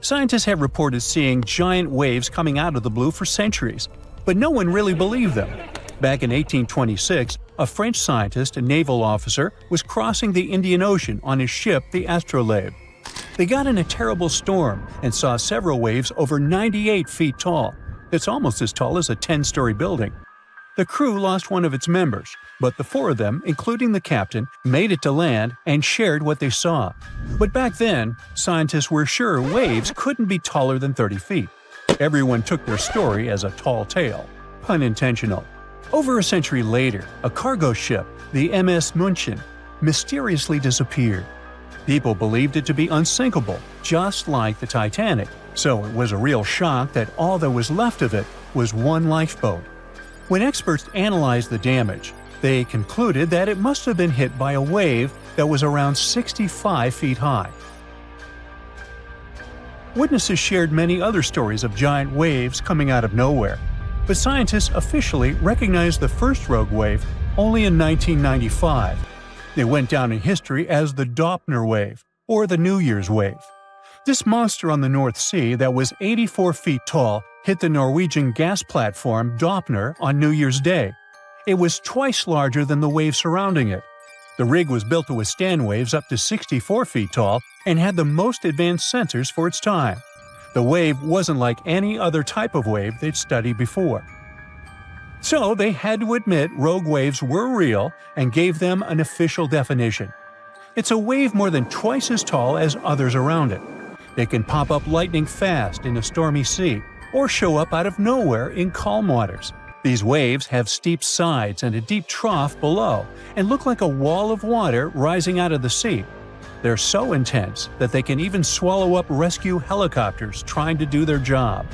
Scientists have reported seeing giant waves coming out of the blue for centuries, but no one really believed them. Back in 1826, a French scientist and naval officer was crossing the Indian Ocean on his ship, the Astrolabe. They got in a terrible storm and saw several waves over 98 feet tall. That's almost as tall as a 10-story building. The crew lost one of its members, but the 4 of them, including the captain, made it to land and shared what they saw. But back then, scientists were sure waves couldn't be taller than 30 feet. Everyone took their story as a tall tale. Pun intentional. Over a century later, a cargo ship, the MS München, mysteriously disappeared. People believed it to be unsinkable, just like the Titanic, so it was a real shock that all that was left of it was one lifeboat. When experts analyzed the damage, they concluded that it must have been hit by a wave that was around 65 feet high. Witnesses shared many other stories of giant waves coming out of nowhere, but scientists officially recognized the first rogue wave only in 1995. It went down in history as the Doppler wave, or the New Year's wave. This monster on the North Sea that was 84 feet tall hit the Norwegian gas platform Doppler on New Year's Day. It was twice larger than the wave surrounding it. The rig was built to withstand waves up to 64 feet tall and had the most advanced sensors for its time. The wave wasn't like any other type of wave they'd studied before. So they had to admit rogue waves were real and gave them an official definition. It's a wave more than twice as tall as others around it. It can pop up lightning fast in a stormy sea, or show up out of nowhere in calm waters. These waves have steep sides and a deep trough below, and look like a wall of water rising out of the sea. They're so intense that they can even swallow up rescue helicopters trying to do their job.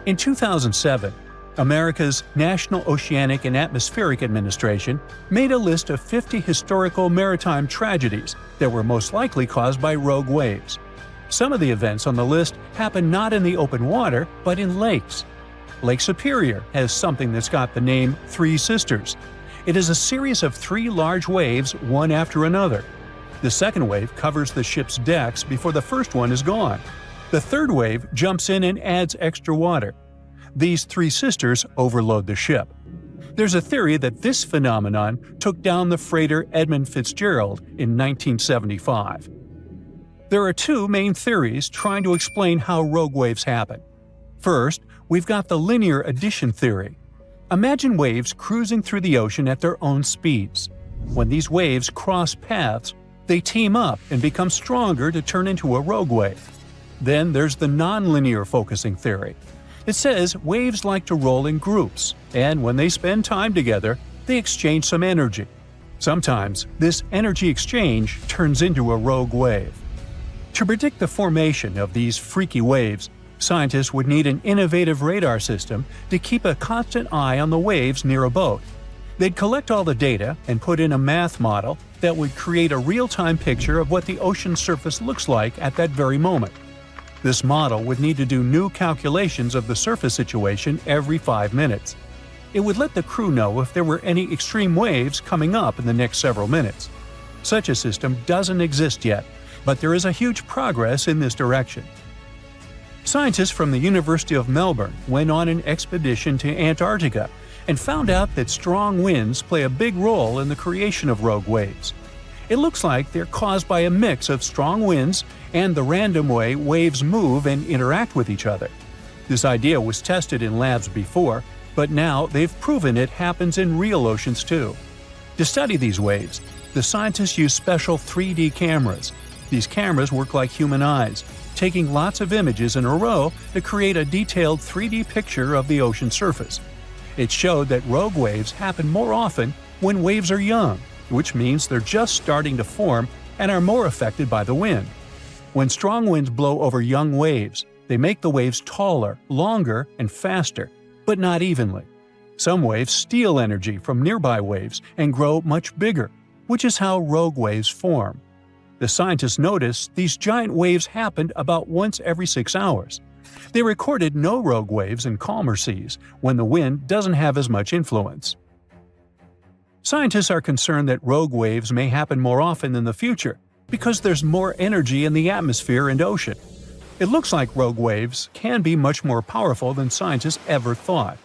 In 2007, America's National Oceanic and Atmospheric Administration made a list of 50 historical maritime tragedies that were most likely caused by rogue waves. Some of the events on the list happen not in the open water, but in lakes. Lake Superior has something that's got the name Three Sisters. It is a series of 3 large waves, one after another. The second wave covers the ship's decks before the first one is gone. The third wave jumps in and adds extra water. These 3 sisters overload the ship. There's a theory that this phenomenon took down the freighter Edmund Fitzgerald in 1975. There are 2 main theories trying to explain how rogue waves happen. First, we've got the linear addition theory. Imagine waves cruising through the ocean at their own speeds. When these waves cross paths, they team up and become stronger to turn into a rogue wave. Then there's the nonlinear focusing theory. It says waves like to roll in groups, and when they spend time together, they exchange some energy. Sometimes, this energy exchange turns into a rogue wave. To predict the formation of these freaky waves, scientists would need an innovative radar system to keep a constant eye on the waves near a boat. They'd collect all the data and put in a math model that would create a real-time picture of what the ocean surface looks like at that very moment. This model would need to do new calculations of the surface situation every 5 minutes. It would let the crew know if there were any extreme waves coming up in the next several minutes. Such a system doesn't exist yet, but there is a huge progress in this direction. Scientists from the University of Melbourne went on an expedition to Antarctica and found out that strong winds play a big role in the creation of rogue waves. It looks like they're caused by a mix of strong winds and the random way waves move and interact with each other. This idea was tested in labs before, but now they've proven it happens in real oceans too. To study these waves, the scientists use special 3D cameras. These cameras work like human eyes, taking lots of images in a row to create a detailed 3D picture of the ocean surface. It showed that rogue waves happen more often when waves are young, which means they're just starting to form and are more affected by the wind. When strong winds blow over young waves, they make the waves taller, longer, and faster, but not evenly. Some waves steal energy from nearby waves and grow much bigger, which is how rogue waves form. The scientists noticed these giant waves happened about once every 6 hours. They recorded no rogue waves in calmer seas, when the wind doesn't have as much influence. Scientists are concerned that rogue waves may happen more often in the future because there's more energy in the atmosphere and ocean. It looks like rogue waves can be much more powerful than scientists ever thought.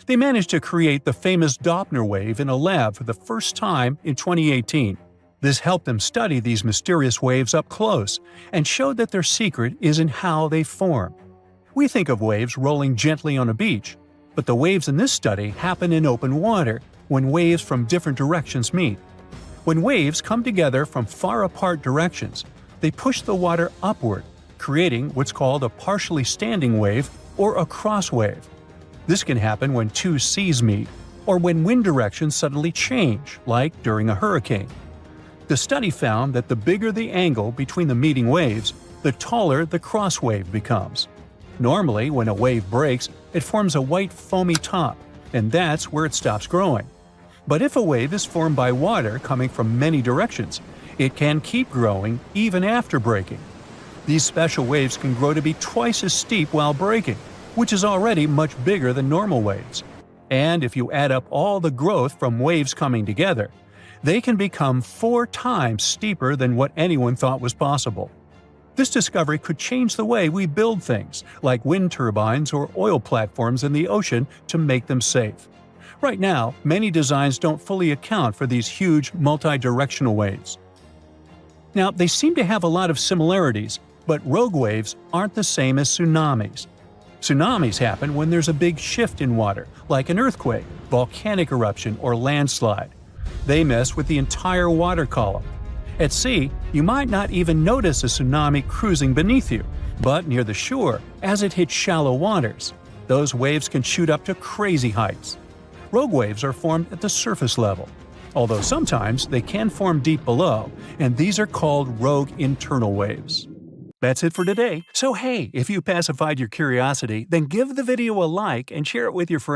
They managed to create the famous Doppler wave in a lab for the first time in 2018. This helped them study these mysterious waves up close and showed that their secret is in how they form. We think of waves rolling gently on a beach, but the waves in this study happen in open water when waves from different directions meet. When waves come together from far apart directions, they push the water upward, creating what's called a partially standing wave or a cross wave. This can happen when two seas meet, or when wind directions suddenly change, like during a hurricane. The study found that the bigger the angle between the meeting waves, the taller the cross wave becomes. Normally, when a wave breaks, it forms a white foamy top, and that's where it stops growing. But if a wave is formed by water coming from many directions, it can keep growing even after breaking. These special waves can grow to be twice as steep while breaking, which is already much bigger than normal waves. And if you add up all the growth from waves coming together, they can become 4 times steeper than what anyone thought was possible. This discovery could change the way we build things, like wind turbines or oil platforms in the ocean, to make them safe. Right now, many designs don't fully account for these huge multi-directional waves. Now, they seem to have a lot of similarities, but rogue waves aren't the same as tsunamis. Tsunamis happen when there's a big shift in water, like an earthquake, volcanic eruption, or landslide. They mess with the entire water column. At sea, you might not even notice a tsunami cruising beneath you, but near the shore, as it hits shallow waters, those waves can shoot up to crazy heights. Rogue waves are formed at the surface level, although sometimes they can form deep below, and these are called rogue internal waves. That's it for today. So hey, if you pacified your curiosity, then give the video a like and share it with your friends.